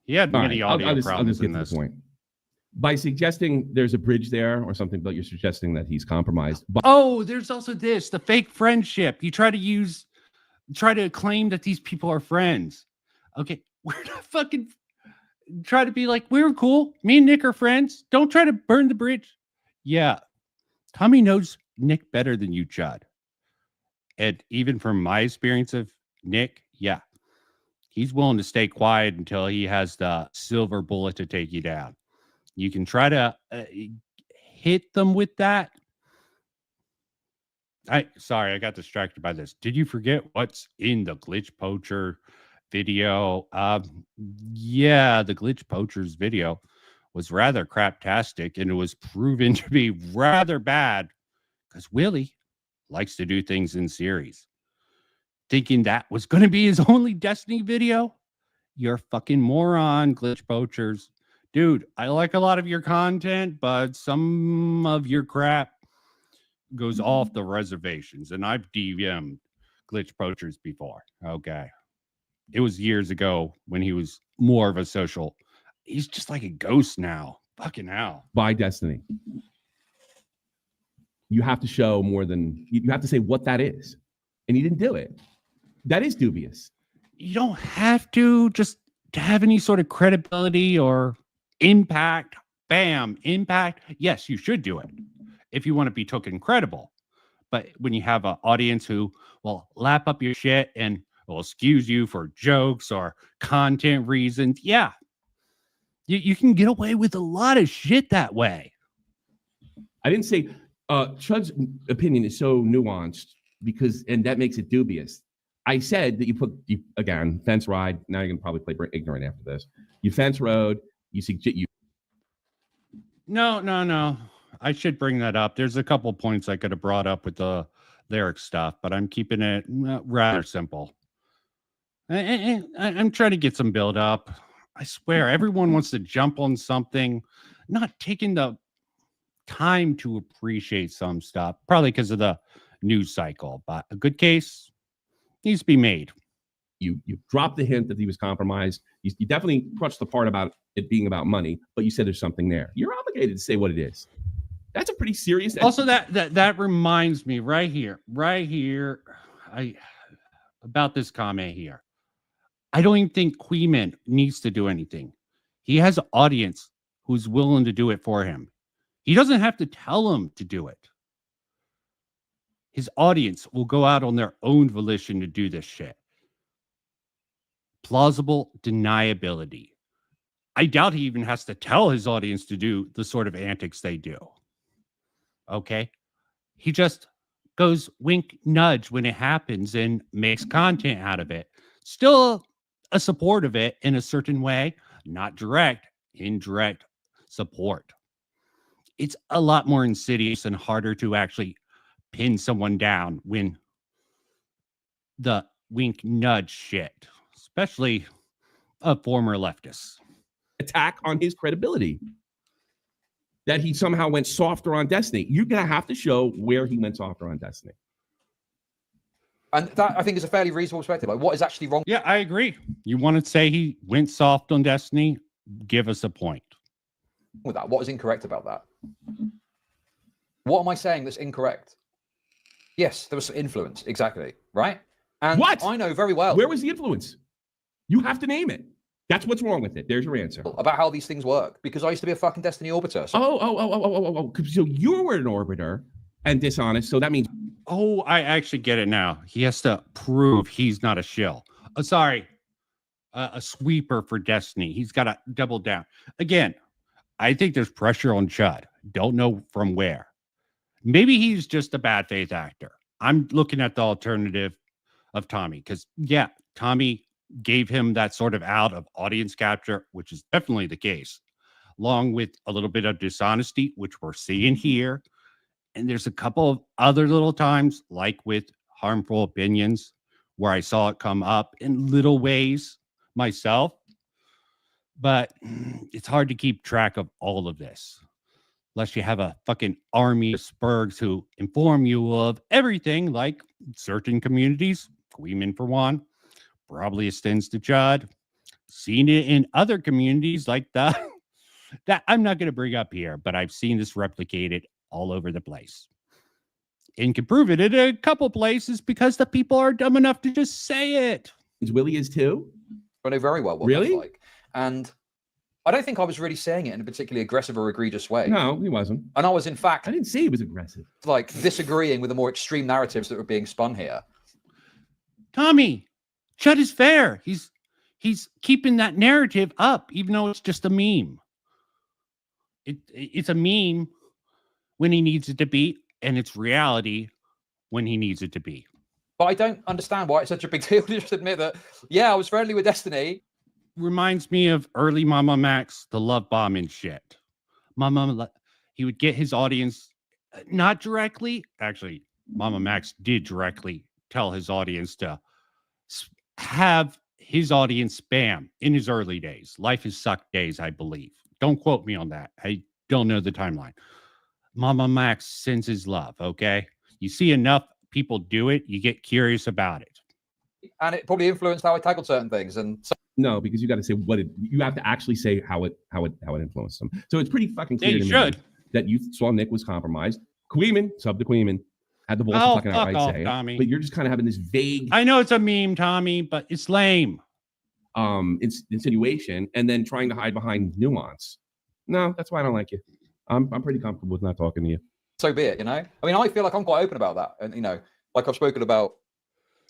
He had many audio I'll just problems get in to this. the point. By suggesting there's a bridge there or something, but you're suggesting that he's compromised. But oh, there's also this, the fake friendship. You try to claim that these people are friends. Okay, we're not fucking try to be like, we're cool. Me and Nick are friends. Don't try to burn the bridge. Yeah. Tommy knows Nick better than you, CHUD. And even from my experience of Nick, yeah, he's willing to stay quiet until he has the silver bullet to take you down. You can try to hit them with that. Sorry, I got distracted by this. Did you forget what's in the Glitch Poacher video? Yeah, the Glitch Poacher's video was rather craptastic, and it was proven to be rather bad because Willie likes to do things in series. Thinking that was going to be his only Destiny video? You're a fucking moron, Glitch Poachers. Dude, I like a lot of your content, but some of your crap goes off the reservations, and I've DM'd Glitch Poachers before. Okay. It was years ago when he was more of a social. He's just like a ghost now. Fucking hell. By Destiny. You have to show more than, you have to say what that is. And he didn't do it. That is dubious. You don't have to just to have any sort of credibility or impact. Bam, impact. Yes, you should do it if you want to be token credible. But when you have an audience who will lap up your shit and will excuse you for jokes or content reasons, yeah, you can get away with a lot of shit that way. I didn't say Chud's opinion is so nuanced because, and that makes it dubious. I said that you again, fence ride. Now you're going to probably play ignorant after this. You fence road. You see, No. I should bring that up. There's a couple points I could have brought up with the lyric stuff, but I'm keeping it rather simple. I'm trying to get some build up. I swear, everyone wants to jump on something, not taking the time to appreciate some stuff, probably because of the news cycle. But a good case needs to be made. You dropped the hint that he was compromised. You definitely crushed the part about it being about money, but you said there's something there. You're obligated to say what it is. That's a pretty serious. Also, that reminds me right here, about this comment here. I don't even think Queeman needs to do anything. He has an audience who's willing to do it for him. He doesn't have to tell them to do it. His audience will go out on their own volition to do this shit. Plausible deniability. I doubt he even has to tell his audience to do the sort of antics they do. Okay? He just goes wink, nudge when it happens and makes content out of it. Still a support of it in a certain way, not direct, indirect support. It's a lot more insidious and harder to actually pin someone down when the wink nudge shit, especially a former leftist. Attack on his credibility. That he somehow went softer on Destiny. You're going to have to show where he went softer on Destiny. And that, I think, is a fairly reasonable perspective. Like, what is actually wrong? Yeah, I agree. You want to say he went soft on Destiny? Give us a point. With that, what is incorrect about that? What am I saying that's incorrect? Yes, there was influence, exactly, right? And what? I know very well. Where was the influence? You have to name it. That's what's wrong with it. There's your answer. About how these things work, because I used to be a fucking Destiny orbiter. So. So you were an orbiter and dishonest. So that means. Oh, I actually get it now. He has to prove he's not a shill. A sweeper for Destiny. He's got to double down. Again, I think there's pressure on CHUD. Don't know from where. Maybe he's just a bad faith actor. I'm looking at the alternative of Tommy because, yeah, Tommy gave him that sort of out of audience capture, which is definitely the case, along with a little bit of dishonesty, which we're seeing here. And there's a couple of other little times, like with harmful opinions, where I saw it come up in little ways myself. But it's hard to keep track of all of this unless you have a fucking army of Spurgs who inform you of everything, like certain communities, Queeman for one, probably extends to CHUD. Seen it in other communities like that I'm not going to bring up here, but I've seen this replicated all over the place. And can prove it in a couple places because the people are dumb enough to just say it. Willie is too? I know very well what really? That's like. And I don't think I was really saying it in a particularly aggressive or egregious way. No, he wasn't. And I was, in fact... I didn't say he was aggressive. Like, disagreeing with the more extreme narratives that were being spun here. Tommy, CHUD is fair. He's keeping that narrative up, even though it's just a meme. It's a meme when he needs it to be, and it's reality when he needs it to be. But I don't understand why it's such a big deal to just admit that, yeah, I was friendly with Destiny. Reminds me of early Mama Max, the love bombing shit. He would get his audience, not directly, actually, Mama Max did directly tell his audience to have his audience spam in his early days. Life is Suck days, I believe. Don't quote me on that. I don't know the timeline. Mama Max sends his love, okay? You see enough people do it, you get curious about it. And it probably influenced how I tackled certain things. And so No, because you got to say you have to actually say how it influenced them. So it's pretty fucking clear Yeah, you to me should. that you saw Nick was compromised. Queeman, sub to Queeman, had the balls to fucking fuck outright off, say Tommy. it. But you're just kind of having this vague I know it's a meme, Tommy, but it's lame. insinuation and then trying to hide behind nuance. No, that's why I don't like you. I'm pretty comfortable with not talking to you. so be it, you know? I mean, I feel like I'm quite open about that. And, you know, like I've spoken about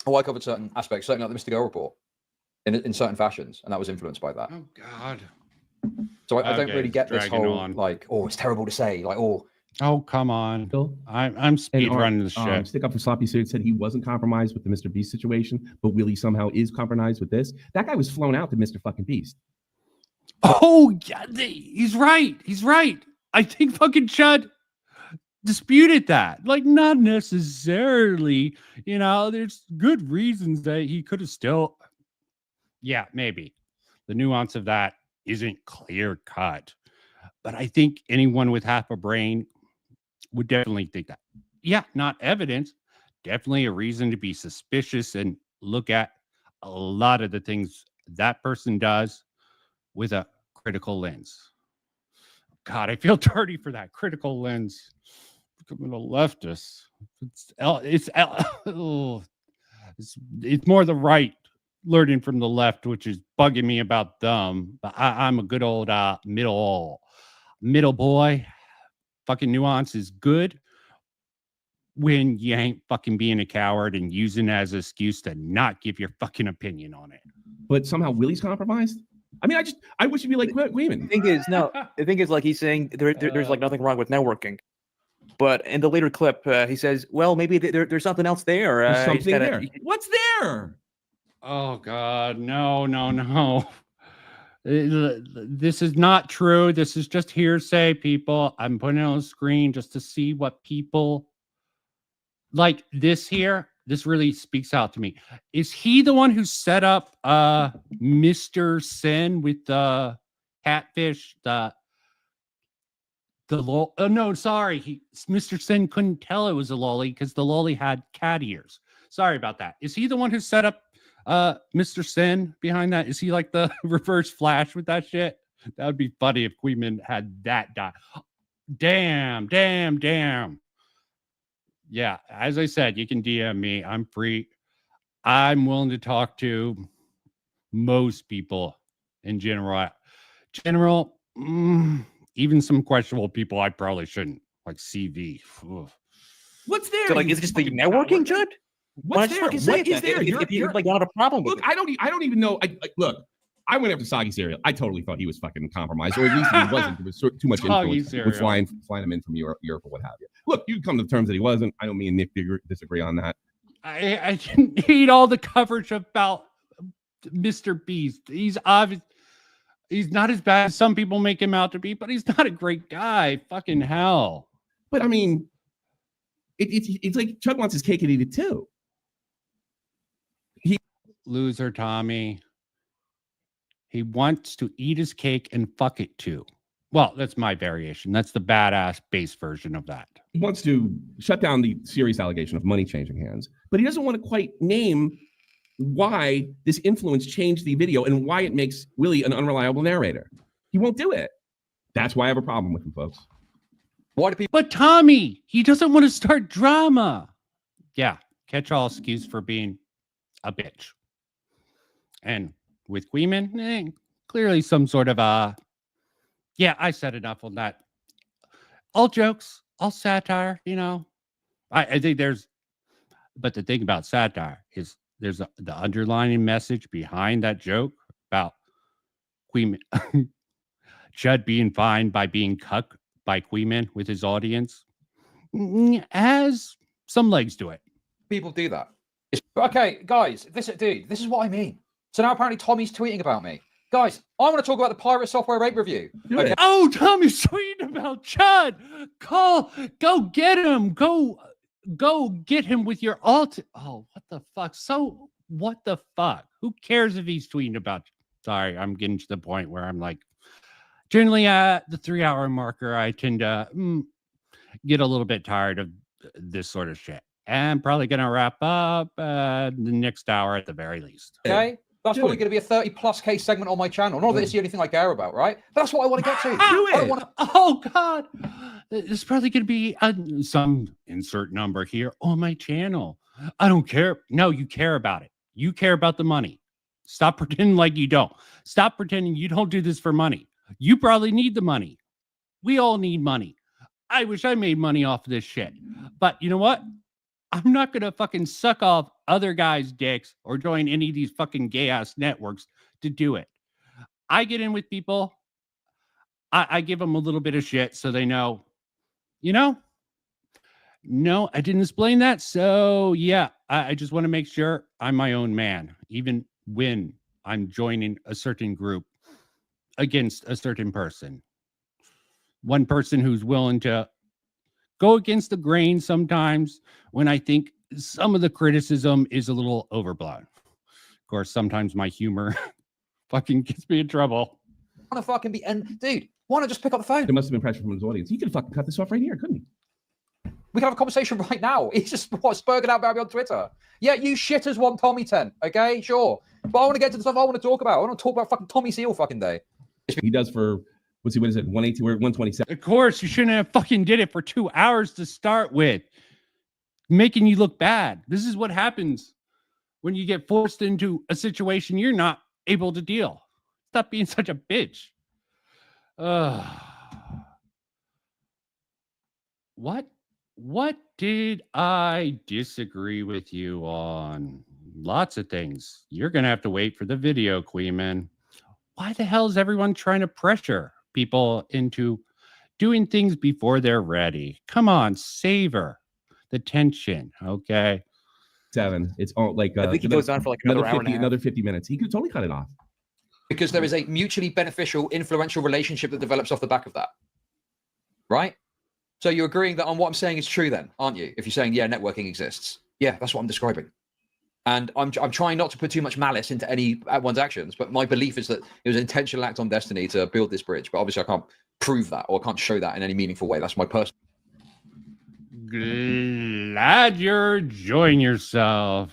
how I covered certain aspects, certainly like the Mr. Girl report in certain fashions. And that was influenced by that. Oh, God. So I don't Okay, really get this dragging whole, on. like, oh, it's terrible to say. Like, oh, Oh, come on. I'm speed running the shit. Stick up for Sloppy Suit said he wasn't compromised with the Mr. Beast situation, but Willie somehow is compromised with this. That guy was flown out to Mr. fucking Beast. Oh, yeah, he's right. He's right. I think fucking CHUD disputed that. Like, not necessarily. You know, there's good reasons that he could have still. Yeah, maybe. The nuance of that isn't clear cut. But I think anyone with half a brain would definitely think that. Yeah, not evidence. Definitely a reason to be suspicious and look at a lot of the things that person does with a critical lens. God, I feel dirty for that critical lens. Becoming a leftist. It's more the right learning from the left, which is bugging me about them. But I'm a good old middle boy. Fucking nuance is good when you ain't fucking being a coward and using it as an excuse to not give your fucking opinion on it. But somehow Willie's compromised? I mean, I wish you'd be like Queeman. The thing is, like he's saying, there's like nothing wrong with networking. But in the later clip, he says, "Well, maybe there's something else there. There's something there. What's there? Oh God, no. This is not true. This is just hearsay, people. I'm putting it on the screen just to see what people like. This here, this really speaks out to me. Is he the one who set up Mr. Sin with the catfish? No, sorry. Mr. Sin couldn't tell it was a lolly because the lolly had cat ears. Sorry about that. Is he the one who set up Mr. Sin behind that? Is he like the reverse Flash with that shit? That would be funny if Queeman had that die. Damn. Yeah, as I said, you can DM me. I'm free. I'm willing to talk to most people in general. Even some questionable people I probably shouldn't, like CV. Ugh. What's there? So, like, is it just the networking, CHUD? What's there? What is there? If you like not have a problem with look, I don't even know. Look, I went after Soggy Cereal. I totally thought he was fucking compromised, or at least he wasn't. There was too much influence with flying him in from Europe or what have you. Look, you come to terms that he wasn't. I don't mean Nick disagree on that. I didn't need all the coverage about Mr. Beast. He's obvious. He's not as bad as some people make him out to be, but he's not a great guy. Fucking hell. But I mean, it's like CHUD wants his cake and eat it too. Loser Tommy. He wants to eat his cake and fuck it too. Well, that's my variation. That's the badass base version of that. He wants to shut down the serious allegation of money changing hands, but he doesn't want to quite name why this influence changed the video and why it makes Willie an unreliable narrator. He won't do it. That's why I have a problem with him, folks. Why do people? But Tommy, he doesn't want to start drama. Yeah, catch-all excuse for being a bitch. And with Queeman, clearly some sort of yeah, I said enough on that. All jokes, all satire, you know. I think but the thing about satire is there's the underlying message behind that joke about Queeman, CHUD being fine by being cucked by Queeman with his audience. has some legs to it. People do that. Okay, guys, this is what I mean. So now apparently Tommy's tweeting about me. Guys, I want to talk about the pirate software rape review. Okay. Oh, Tommy's tweeting about CHUD. Go get him. Go get him with your alt. Oh, what the fuck? So what the fuck? Who cares if he's tweeting about? Sorry, I'm getting to the point where I'm like, generally at the 3-hour marker, I tend to get a little bit tired of this sort of shit. And I'm probably going to wrap up the next hour at the very least. Okay? That's probably going to be a 30+K segment on my channel. Not that it's the only thing I care about, right? But that's what I want to get to. Oh, God. It's probably going to be some insert number here on my channel. I don't care. No, you care about it. You care about the money. Stop pretending like you don't. Stop pretending you don't do this for money. You probably need the money. We all need money. I wish I made money off of this shit. But you know what? I'm not going to fucking suck off other guys' dicks or join any of these fucking gay-ass networks to do it. I get in with people. I give them a little bit of shit so they know, no, I didn't explain that. So, yeah, I just want to make sure I'm my own man, even when I'm joining a certain group against a certain person. One person who's willing to go against the grain sometimes when I think some of the criticism is a little overblown. Of course, sometimes my humor fucking gets me in trouble. I want to fucking be, and dude, why not just pick up the phone? There must have been pressure from his audience. He could have fucking cut this off right here, couldn't he? We can have a conversation right now. He's just spurging out about me on Twitter. Yeah, you shitters want Tommy 10, okay? Sure. But I want to get to the stuff I want to talk about. I want to talk about fucking Tommy C all fucking day. He does for, what is it, 180 or 127? Of course, you shouldn't have fucking did it for 2 hours to start with. Making you look bad. This is what happens when you get forced into a situation you're not able to deal. Stop being such a bitch. What did I disagree with you on? Lots of things. You're going to have to wait for the video, Queenman. Why the hell is everyone trying to pressure people into doing things before they're ready? Come on, savor the tension, okay? 7. It's all like I think it goes on for like another hour and a half. Another 50 minutes. He could totally cut it off. Because there is a mutually beneficial, influential relationship that develops off the back of that. Right? So you're agreeing that on what I'm saying is true then, aren't you? If you're saying, yeah, networking exists. Yeah, that's what I'm describing. And I'm trying not to put too much malice into one's actions, but my belief is that it was an intentional act on Destiny to build this bridge. But obviously I can't prove that or I can't show that in any meaningful way. That's my personal. Glad you're enjoying yourself.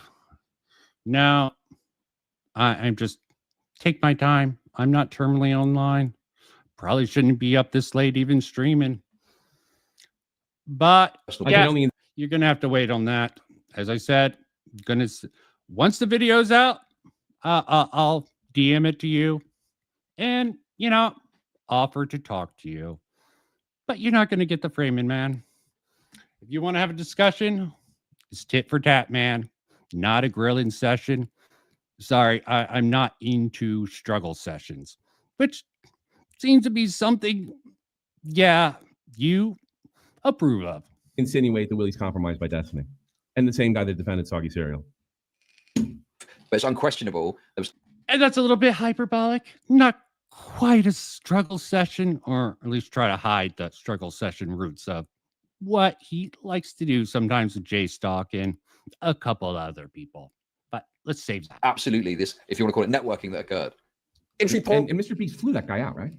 No, I'm just take my time. I'm not terminally online. Probably shouldn't be up this late even streaming. But yeah, you're gonna have to wait on that. As I said, once the video's out, I'll DM it to you, and offer to talk to you. But you're not gonna get the framing, man. If you want to have a discussion, it's tit for tat, man. Not a grilling session. Sorry, I'm not into struggle sessions, which seems to be something, yeah, you approve of. Insinuate that Willie's compromised by Destiny. And the same guy that defended Soggy Cereal. But it's unquestionable. And that's a little bit hyperbolic. Not quite a struggle session, or at least try to hide the struggle session roots of what he likes to do sometimes with J-Stock and a couple other people. But let's save that. Absolutely. This, if you want to call it networking, that occurred. And Mr. Beast flew that guy out, right?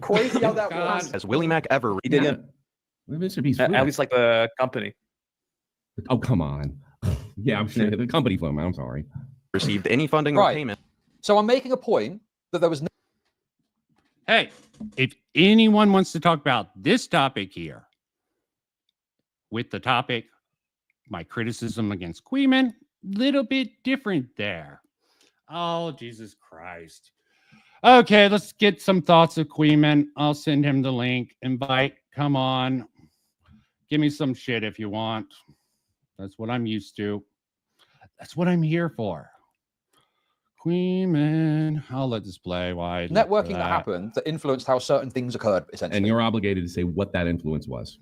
Crazy how that was. Has Willie Mac ever? He did. Yeah. Mr. Beast flew At least like the company. Oh, come on. Yeah, I'm sure the company flew him. I'm sorry. Received any funding or payment? So I'm making a point that there was no. Hey, if anyone wants to talk about this topic here, with the topic, my criticism against Queeman, little bit different there. Oh, Jesus Christ. Okay, let's get some thoughts of Queeman. I'll send him the link. Invite. Come on. Give me some shit if you want. That's what I'm used to. That's what I'm here for. Queeman. networking. I'll let this play. Why Networking that happened that influenced how certain things occurred, essentially. And you're obligated to say what that influence was.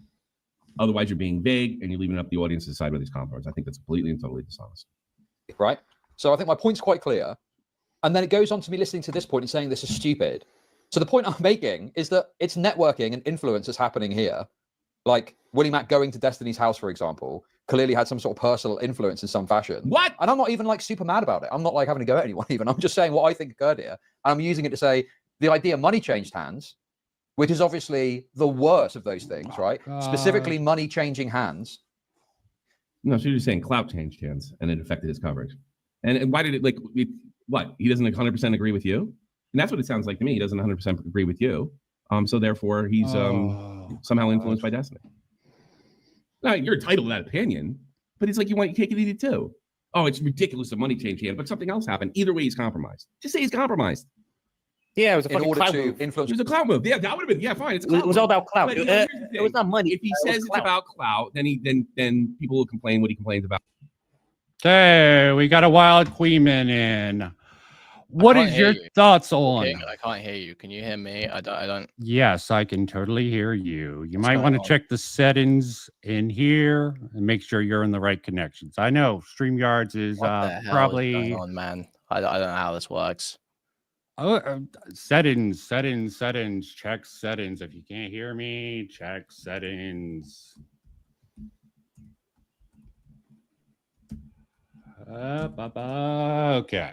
Otherwise, you're being vague and you're leaving it up to the audience to decide whether these compounds. I think that's completely and totally dishonest. Right? So I think my point's quite clear. And then it goes on to me listening to this point and saying this is stupid. So the point I'm making is that it's networking and influence that's happening here. Like Willie Mack going to Destiny's house, for example, clearly had some sort of personal influence in some fashion. What? And I'm not even like super mad about it. I'm not like having to go at anyone even. I'm just saying what I think occurred here. And I'm using it to say the idea money changed hands, which is obviously the worst of those things, right? Specifically money changing hands. No, so you're just saying clout changed hands and it affected his coverage. And why did it what? He doesn't 100% agree with you? And that's what it sounds like to me. He doesn't 100% agree with you. So therefore he's somehow influenced by Destiny. Now you're entitled to that opinion, but it's like you want your cake and eat it too. Oh, it's ridiculous the money changed hand, but something else happened. Either way, he's compromised. Just say he's compromised. Yeah, it was a In fucking order clout to move. influence. It was a clout move. Yeah, that would have been fine. It's a clout It was move. all about clout. But, It, here's the it thing. was not money. If he It was says it's clout. about clout, then people will complain what he complains about. Hey, we got a wild queenman in. What is your thoughts on? I can't hear you. Can you hear me? I don't. Yes, I can totally hear you. You What's might want to going on? check the settings in here and make sure you're in the right connections. I know StreamYards is What the hell probably is going on, man? I don't know how this works. settings. Check settings. If you can't hear me, check settings. Okay.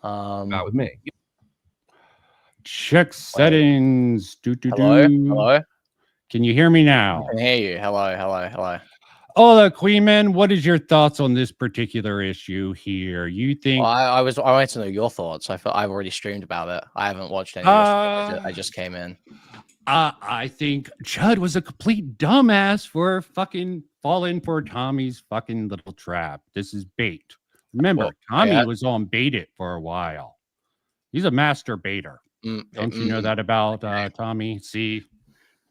Not with me. Check settings. Hello? Can you hear me now? I can hear you. Hello. Hola, Queenman. What is your thoughts on this particular issue here? You think? Well, I wanted to know your thoughts. I've already streamed about it. I haven't watched any of it. I just came in. I think Chud was a complete dumbass for fucking falling for Tommy's fucking little trap. This is bait. Remember, Tommy was on Bait It for a while. He's a master baiter. Don't you know that about Tommy? See,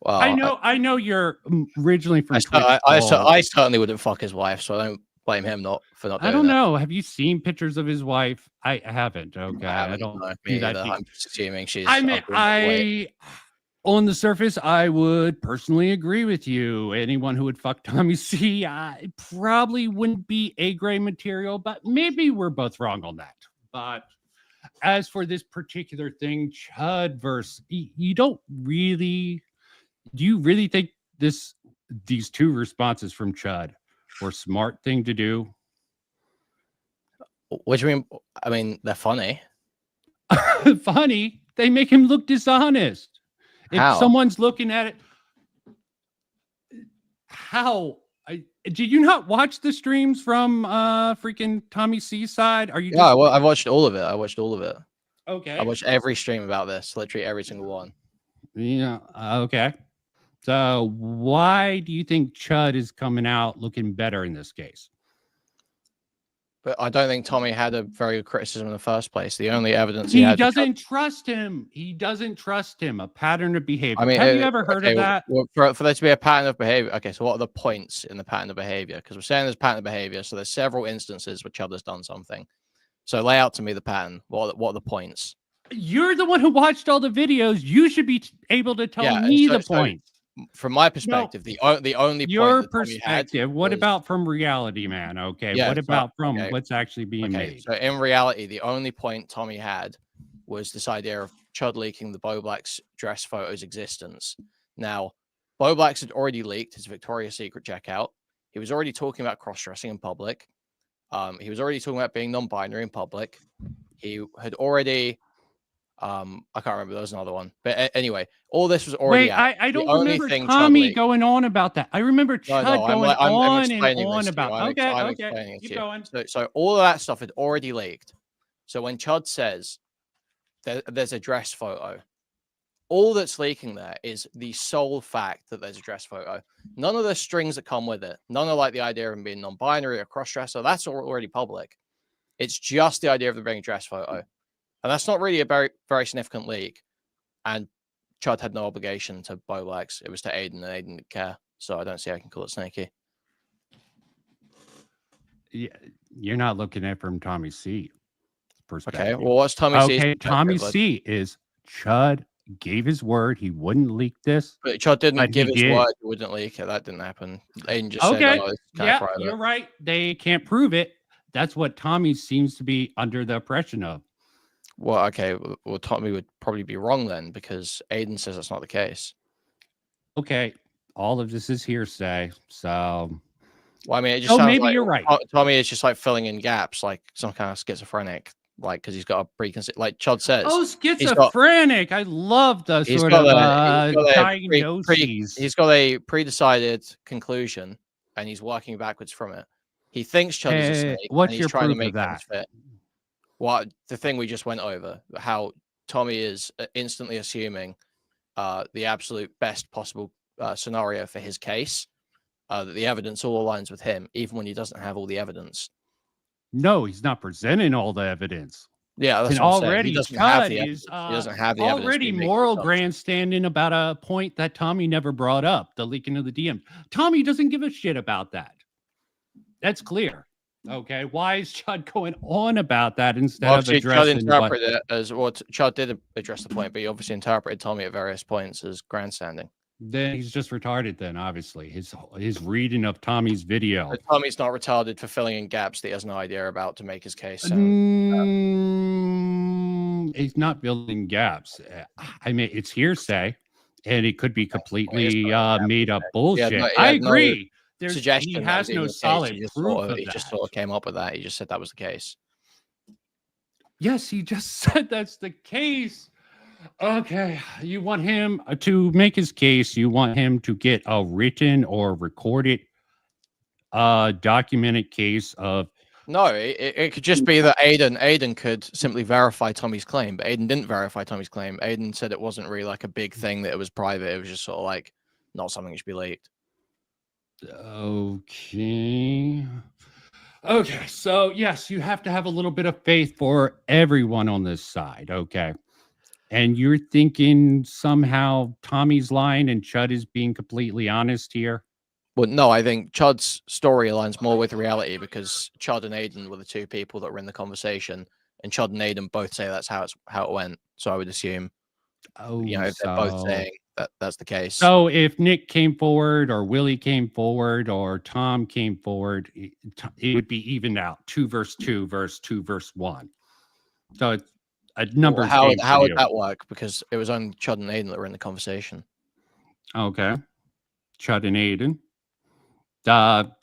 well, I know you're originally from. I certainly wouldn't fuck his wife, so I don't blame him for not doing I don't that. know. Have you seen pictures of his wife? I haven't. Okay, I don't. No, do me that. either. I'm just assuming she's. I mean, on the surface, I would personally agree with you. Anyone who would fuck Tommy C, I probably wouldn't be A-grade material, but maybe we're both wrong on that. But as for this particular thing, Chud versus, you don't really, do you really think these two responses from Chud were a smart thing to do? What do you mean? I mean, they're funny. Funny? They make him look dishonest. If someone's looking at it, did you not watch the streams from freaking Tommy C's side? Are you? Yeah, I watched all of it. Okay. I watched every stream about this, literally every single one. Yeah. Okay. So why do you think Chud is coming out looking better in this case? But I don't think Tommy had a very good criticism in the first place. The only evidence he had doesn't trust him. He doesn't trust him. A pattern of behavior. I mean, have you ever heard of that? Well, for there to be a pattern of behavior. Okay, so what are the points in the pattern of behavior? Because we're saying there's a pattern of behavior. So there's several instances where Chud has done something. So lay out to me the pattern. What are the points? You're the one who watched all the videos. You should be able to tell me the points. From my perspective, the only your point perspective. What about from reality, man? Okay. Yeah, what about from okay. what's actually being made? So in reality, the only point Tommy had was this idea of Chud leaking the Bo Black's dress photos existence. Now, Bo Black's had already leaked his Victoria's Secret checkout. He was already talking about cross-dressing in public. He was already talking about being non-binary in public. He had already I can't remember. There was another one, but anyway, all this was already. Wait, I don't remember Tommy going on about that. I remember Chud going on and on about. Okay, keep going. So all of that stuff had already leaked. So when Chud says there's a dress photo, all that's leaking there is the sole fact that there's a dress photo. None of the strings that come with it. None of like the idea of him being non-binary or cross-dresser. That's already public. It's just the idea of there being a dress photo. And that's not really a very, very significant leak. And Chud had no obligation to Bo Blacks. It was to Aiden, and Aiden didn't care. So I don't see how I can call it snaky. Yeah, you're not looking at it from Tommy C. perspective. Okay, well, what's Tommy C's Okay, Tommy perspective? C is CHUD gave his word he wouldn't leak this. But CHUD didn't but give he his did. word he wouldn't leak it. That didn't happen. Aiden just said, Okay, "Oh, it's kind yeah, of private." you're right. They can't prove it. That's what Tommy seems to be under the impression of. Well, okay, well, Tommy would probably be wrong then because Aiden says that's not the case. Okay, all of this is hearsay, so. Well, I mean, it just Oh, sounds maybe like you're right. Tommy is just like filling in gaps, like some kind of schizophrenic, like because he's got a preconceived, like CHUD says. Oh, he's got- schizophrenic! I love the he's sort got of He's got a pre-decided conclusion, and he's working backwards from it. He thinks CHUD is a snake, what's and he's your trying to proof of make things fit. Well, the thing we just went over, how Tommy is instantly assuming the absolute best possible scenario for his case, that the evidence all aligns with him, even when he doesn't have all the evidence. No, he's not presenting all the evidence. Yeah, that's and what I'm saying. already He doesn't have the CHUD evidence. is He doesn't have the evidence. already moral grandstanding about a point that Tommy never brought up, the leaking of the DMs. Tommy doesn't give a shit about that. That's clear. Okay, why is CHUD going on about that instead of CHUD addressing interpreted it as what CHUD did address the point, but he obviously interpreted Tommy at various points as grandstanding. Then he's just retarded. Then obviously his reading of Tommy's video. But Tommy's not retarded for filling in gaps that he has no idea about to make his case. He's not building gaps. I mean, it's hearsay, and it could be completely made up bullshit. I agree. Suggestion he has no solid proof of he just sort of came up with that. He just said that was the case. Yes, he just said that's the case. Okay, you want him to make his case. You want him to get a written or recorded, documented case of. No, it could just be that Aiden could simply verify Tommy's claim, but Aiden didn't verify Tommy's claim. Aiden said it wasn't really like a big thing, that it was private. It was just sort of like not something that should be leaked. Okay. Okay, so yes, you have to have a little bit of faith for everyone on this side. Okay. And you're thinking somehow Tommy's lying and CHUD is being completely honest here? Well, no, I think CHUD's story aligns more with reality because CHUD and Aiden were the two people that were in the conversation, and CHUD and Aiden both say that's how it went. So I would assume, if they're both saying that that's the case. So if Nick came forward, or Willie came forward, or Tom came forward, it would be evened out. 2 versus 2 versus 2 versus 1. So it's a numbers game. How would that work? Because it was only CHUD and Aiden that were in the conversation. Okay. CHUD and Aiden.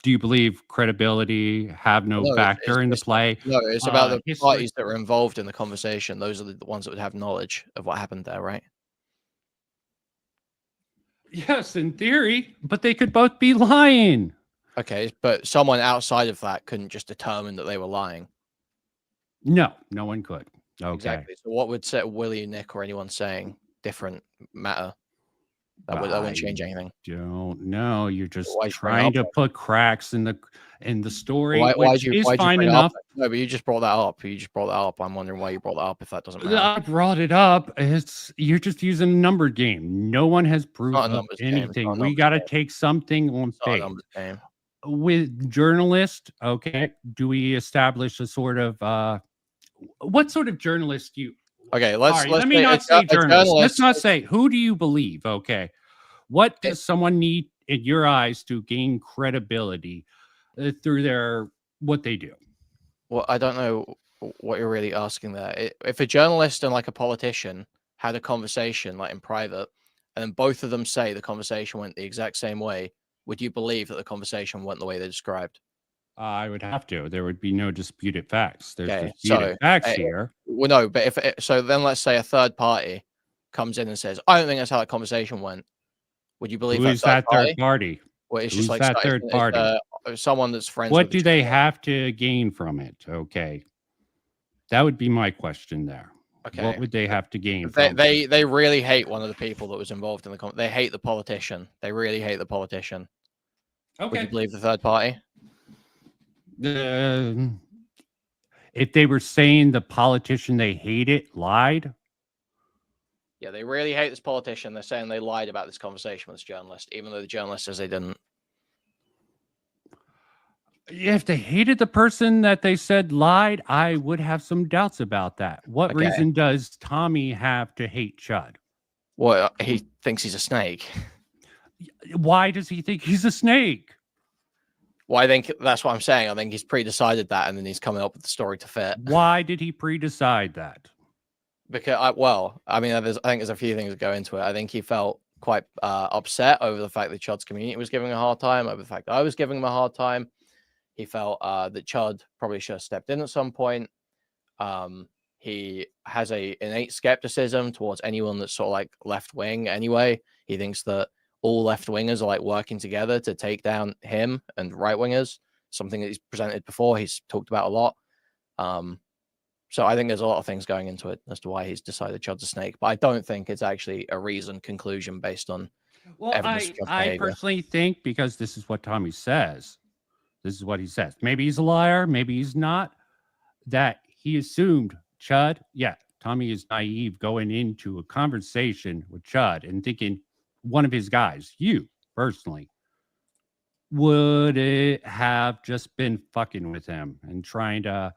Do you believe credibility have no factor in the play? No, it's about the parties that were involved in the conversation. Those are the ones that would have knowledge of what happened there, right? Yes, in theory, but they could both be lying. Okay, but someone outside of that couldn't just determine that they were lying. No, no one could. Okay. Exactly. So what would set Willie, Nick, or anyone saying different matter? That wouldn't change anything. Don't know. You're just trying to put cracks in the story. Why'd you bring enough. No, but you just brought that up. I'm wondering why you brought that up if that doesn't matter. I brought it up. You're just using a number game. No one has proof of anything. We got to take something on faith. With journalists, okay, do we establish a sort of what sort of journalist do you? Okay, let me not say journalist. Let's not say who do you believe? Okay, what does someone need in your eyes to gain credibility through what they do? Well, I don't know what you're really asking there. If a journalist and like a politician had a conversation like in private, and then both of them say the conversation went the exact same way, would you believe that the conversation went the way they described? I would have to. There would be no disputed facts. There's Okay, disputed facts here. Well, no, but so then let's say a third party comes in and says, "I don't think that's how that conversation went." Would you believe Who is that third party? Well, it's Who's just like that third party? Someone that's friends. What with do they have to gain from it? Okay, that would be my question there. Okay, what would they have to gain? From they really hate one of the people that was involved in the. They hate the politician. They really hate the politician. Okay, would you believe the third party? If they were saying the politician they hated lied. Yeah, they really hate this politician. They're saying they lied about this conversation with this journalist, even though the journalist says they didn't. If they hated the person that they said lied, I would have some doubts about that. What Okay. reason does Tommy have to hate Chud? Well, he thinks he's a snake. Why does he think he's a snake? Well, I think that's what I'm saying. I think he's pre-decided that, and then he's coming up with the story to fit. Why did he pre-decide that? Because I mean, I think there's a few things that go into it. I think he felt quite upset over the fact that Chud's community was giving him a hard time, over the fact that I was giving him a hard time. He felt that Chud probably should have stepped in at some point. He has a innate skepticism towards anyone that's sort of like left wing. Anyway, he thinks that all left wingers are like working together to take down him and right wingers. Something that he's presented before. He's talked about a lot. So I think there's a lot of things going into it as to why he's decided Chud's a snake. But I don't think it's actually a reasoned conclusion based on evidence. I personally think, because this is what Tommy says. This is what he says. Maybe he's a liar. Maybe he's not. That he assumed Chud. Yeah, Tommy is naive going into a conversation with Chud and thinking one of his guys, you personally, would it have just been fucking with him and trying to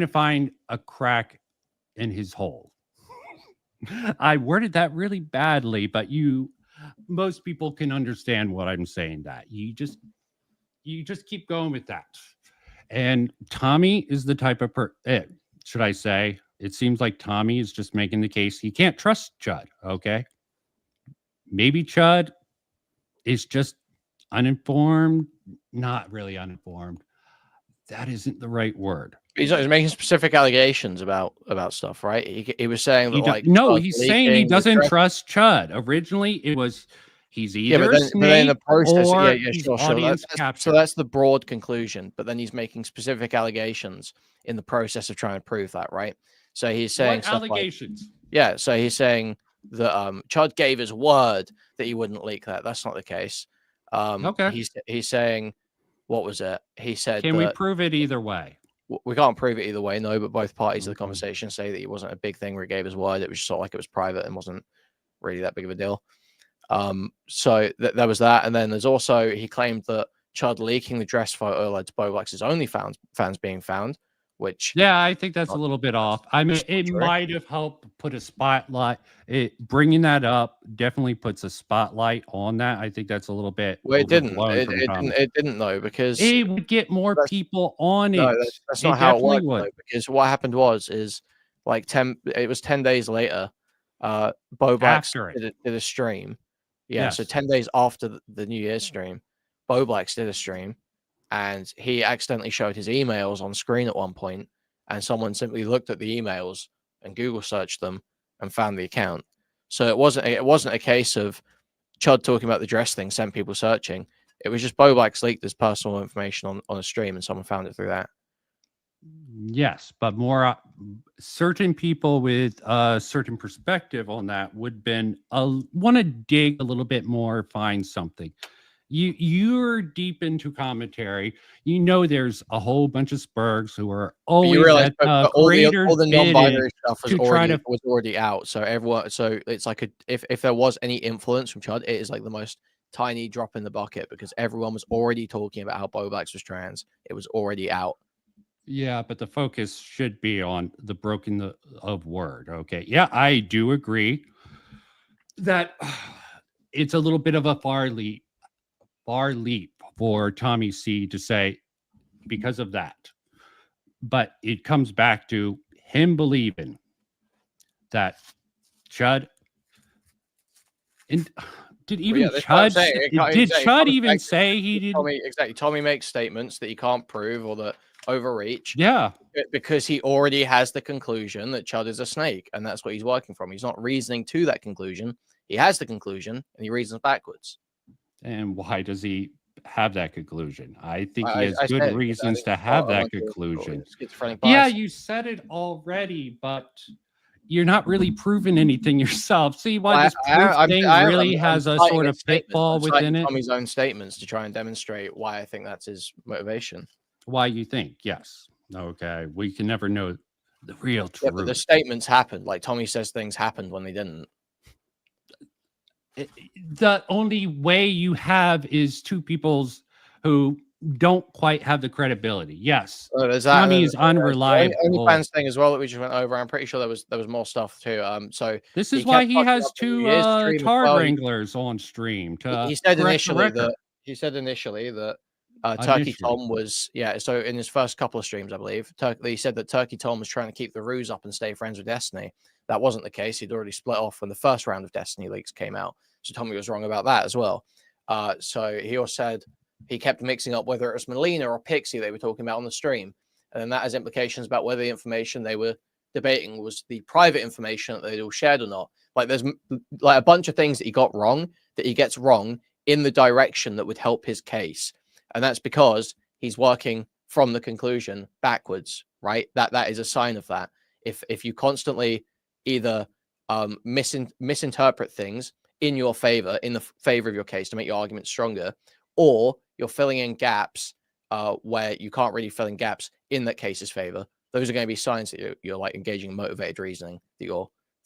find a crack in his hole. I worded that really badly, but most people can understand what I'm saying. That you just keep going with that. And Tommy is the type of should I say, it seems like Tommy is just making the case he can't trust Chud. Okay, maybe Chud is just uninformed, not really uninformed. That isn't the right word. He's making specific allegations about stuff, right? He was saying that he's saying he doesn't trust Chud. Originally, it was he's either but then in the process, or sure. So that's the broad conclusion. But then he's making specific allegations in the process of trying to prove that, right? So he's saying what allegations? So he's saying that Chud gave his word that he wouldn't leak that. That's not the case. Okay. He's saying, what was it? He said, can we prove it either way? We can't prove it either way, no, but both parties of the conversation say that it wasn't a big thing where he gave his word. It was just sort of like it was private and wasn't really that big of a deal. So there was that. And then there's also, he claimed that Chud leaking the dress photo led to Bo Black's OnlyFans being found, which... Yeah, I think that's a little bit off. I mean, it might have helped put a spotlight. Bringing that up definitely puts a spotlight on that. I think that's a little bit... Well, it didn't. It didn't, though, because... It would get more people on it. No, that's not how it worked, though, because what happened was like 10 days later, Bo Black did a stream. Yeah, Yes. So 10 days after the New Year's stream, Bo Black did a stream, and he accidentally showed his emails on screen at one point, and someone simply looked at the emails and Google searched them and found the account. So it wasn't a case of Chud talking about the dress thing sent people searching. It was just Bo Black's leaked his personal information on a stream, and someone found it through that. Yes, but more certain people with a certain perspective on that would been want to dig a little bit more, find something. You're deep into commentary. You know there's a whole bunch of Spurgs who are always at all the non-binary stuff was to already out. So everyone, so it's like if there was any influence from Chud, it is like the most tiny drop in the bucket because everyone was already talking about how Bo Black was trans. It was already out. Yeah, but the focus should be on the broken of word. Okay. Yeah, I do agree that it's a little bit of a far leap for Tommy C to say because of that. But it comes back to him believing that Chud and did even Chud did Chud even say he did? Exactly. Tommy makes statements that he can't prove or that overreach. Yeah. Because he already has the conclusion that Chud is a snake, and that's what he's working from. He's not reasoning to that conclusion. He has the conclusion and he reasons backwards. And why does he have that conclusion? I think he has good reasons to have that conclusion. Yeah, you said it already, but you're not really proving anything yourself. See why this thing really has a sort of pitfall within it? Tommy's own statements to try and demonstrate why I think that's his motivation. Why you think? Yes. Okay. We can never know the real truth. Yeah, but the statements happened. Like Tommy says things happened when they didn't. The only way you have is two people's who don't quite have the credibility. Yes, Oh, there's that, and Tommy then is there's the unreliable. OnlyFans thing as well that we just went over. I'm pretty sure there was more stuff too. So This he is why kept he fucking has up in 2 his stream as Tard well. Wranglers on stream to He said correct the record. initially that Turkey Tom was So in his first couple of streams, I believe, he said that Turkey Tom was trying to keep the ruse up and stay friends with Destiny. That wasn't the case. He'd already split off when the first round of Destiny leaks came out. So Tommy was wrong about that as well. So he also said he kept mixing up whether it was Melina or Pixie they were talking about on the stream, and then that has implications about whether the information they were debating was the private information that they'd all shared or not. Like there's like a bunch of things that he got wrong that he gets wrong in the direction that would help his case, and that's because he's working from the conclusion backwards, right? That is a sign of that. If you constantly either misinterpret things in your favor, in the favor of your case to make your argument stronger, or you're filling in gaps where you can't really fill in gaps in that case's favor, those are going to be signs that you're like engaging in motivated reasoning, that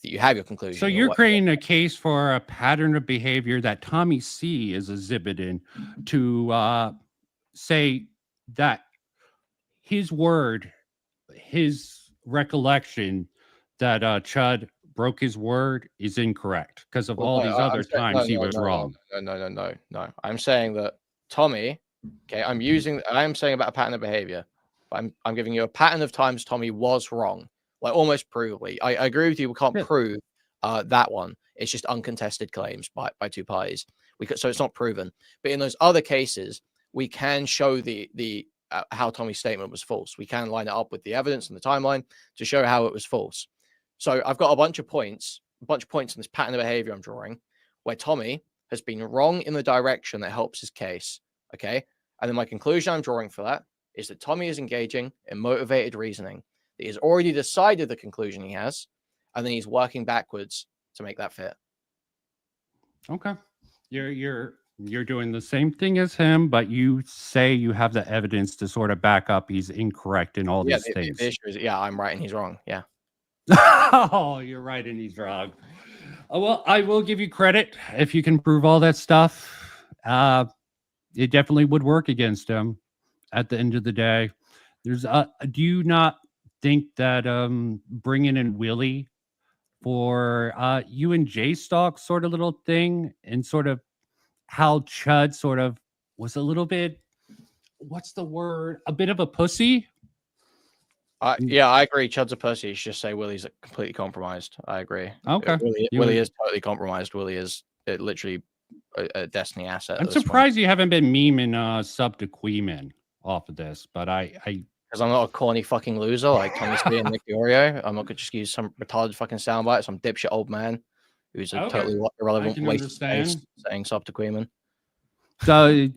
you have your conclusion. So you're creating a case for a pattern of behavior that Tommy C is exhibiting to say that his word, his recollection that CHUD broke his word is incorrect because of all these other times he was wrong. No. I'm saying that Tommy, okay, I'm saying about a pattern of behavior. I'm giving you a pattern of times Tommy was wrong, like almost provably. I agree with you. We can't prove that one. It's just uncontested claims by 2 parties. So it's not proven. But in those other cases, we can show the how Tommy's statement was false. We can line it up with the evidence and the timeline to show how it was false. So I've got a bunch of points in this pattern of behavior I'm drawing where Tommy has been wrong in the direction that helps his case. Okay. And then my conclusion I'm drawing for that is that Tommy is engaging in motivated reasoning. He has already decided the conclusion he has, and then he's working backwards to make that fit. Okay. You're doing the same thing as him, but you say you have the evidence to sort of back up he's incorrect in all these things. The issue is, I'm right and he's wrong. Yeah. Oh, you're right and he's wrong. Well, I will give you credit if you can prove all that stuff. It definitely would work against him at the end of the day. There's do you not think that bringing in Willie for you and J Stock sort of little thing and sort of how CHUD sort of was a little bit, what's the word, a bit of a pussy? Yeah, I agree. Chud's a pussy. You should just say Willie's completely compromised. I agree. Okay. Willie is totally compromised. Willie is literally a Destiny asset. I'm surprised you haven't been memeing sub to Queeman off of this, but because I'm not a corny fucking loser like Tommy C and Nick Diorio. I'm not gonna just use some retarded fucking soundbite, some dipshit old man who's a totally irrelevant waste of space saying sub to Queeman. So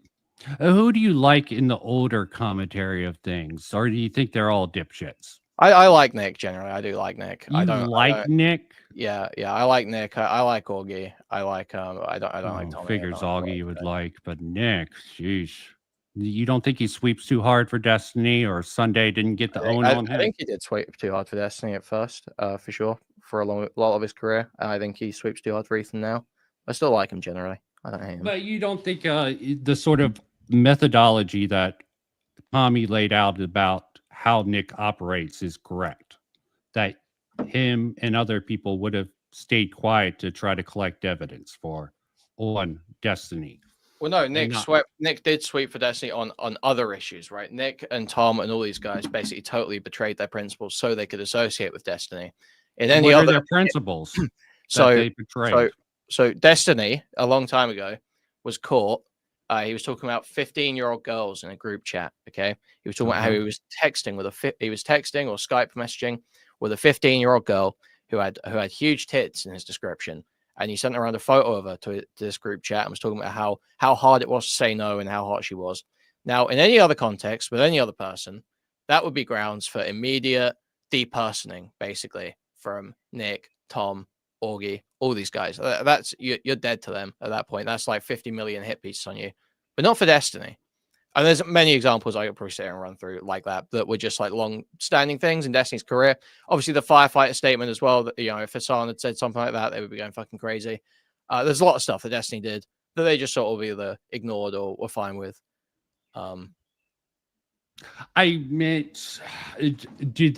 who do you like in the older commentary of things, or do you think they're all dipshits? I like Nick generally. I do like Nick. I don't like Nick. Yeah, I like Nick. I like Augie. I like I don't like Tommy. Figures Augie you would like, but Nick, sheesh. You don't think he sweeps too hard for Destiny, or Sunday didn't get the own on him? I think he did sweep too hard for Destiny at first, for sure, for a lot of his career. And I think he sweeps too hard for Ethan now. I still like him generally. I don't hate him. But you don't think the sort of methodology that Tommy laid out about how Nick operates is correct? That him and other people would have stayed quiet to try to collect evidence on Destiny. Well, no, Nick did sweep for Destiny on other issues, right? Nick and Tom and all these guys basically totally betrayed their principles so they could associate with Destiny. In any what other are their principles that they betrayed? So Destiny a long time ago was caught. He was talking about 15-year-old girls in a group chat. Okay, he was talking about how he was texting or Skype messaging with a 15-year-old girl who had huge tits in his description. And he sent around a photo of her to this group chat and was talking about how hard it was to say no and how hot she was. Now, in any other context with any other person, that would be grounds for immediate depersoning, basically, from Nick, Tom, Augie, all these guys. That's you're dead to them at that point. That's like 50 million hit pieces on you, but not for Destiny. And there's many examples I could probably sit and run through like that were just like long-standing things in Destiny's career. Obviously, the firefighter statement as well. That if Hassan had said something like that, they would be going fucking crazy. There's a lot of stuff that Destiny did that they just sort of either ignored or were fine with. I meant, do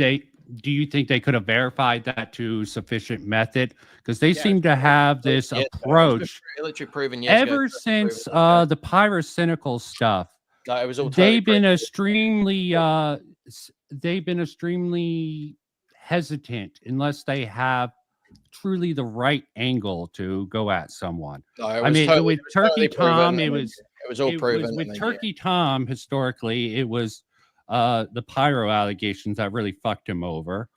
you think they could have verified that to sufficient method? Because they seem to have this approach Literally proven ever since the pyrocynical stuff. No, it was all totally they've been extremely hesitant unless they have truly the right angle to go at someone. No, I mean, with Turkey Tom, it was all proven. with Turkey Tom, historically, it was the pyro allegations that really fucked him over.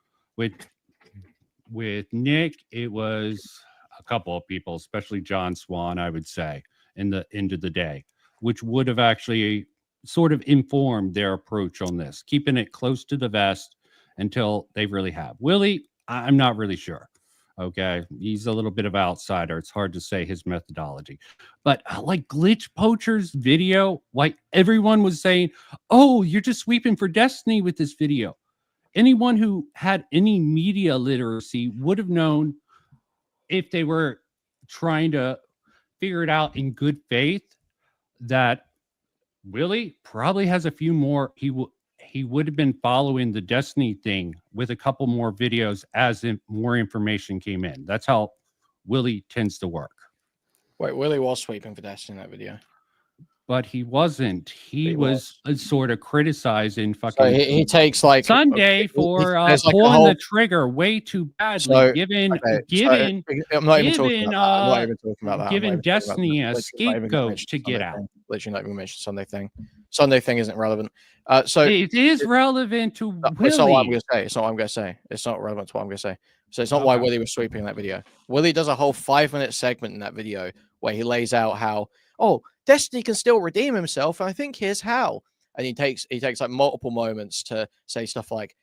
With Nick, it was a couple of people, especially John Swan, I would say, in the end of the day, which would have actually sort of informed their approach on this, keeping it close to the vest until they really have. Willie, I'm not really sure. Okay, he's a little bit of an outsider. It's hard to say his methodology, but like Glitch Poacher's video, like everyone was saying, "Oh, you're just sweeping for Destiny with this video." Anyone who had any media literacy would have known, if they were trying to figure it out in good faith, that Willie probably has a few more. He would have been following the Destiny thing with a couple more videos as more information came in. That's how Willie tends to work. Wait, Willie was sweeping for Destiny in that video. But he wasn't. He was sort of criticizing fucking. So he takes like Sunday for pulling the trigger way too badly, giving I'm not even talking about that. Giving Destiny a scapegoat to get out. Literally not even mention Sunday thing. Sunday thing isn't relevant. So it is relevant to Willie. It's not what I'm going to say. It's not what I'm going to say. It's not relevant to what I'm going to say. So it's not why Willie was sweeping that video. Willie does a whole 5-minute segment in that video where he lays out how, Destiny can still redeem himself, and I think here's how. And he takes like multiple moments to say stuff like,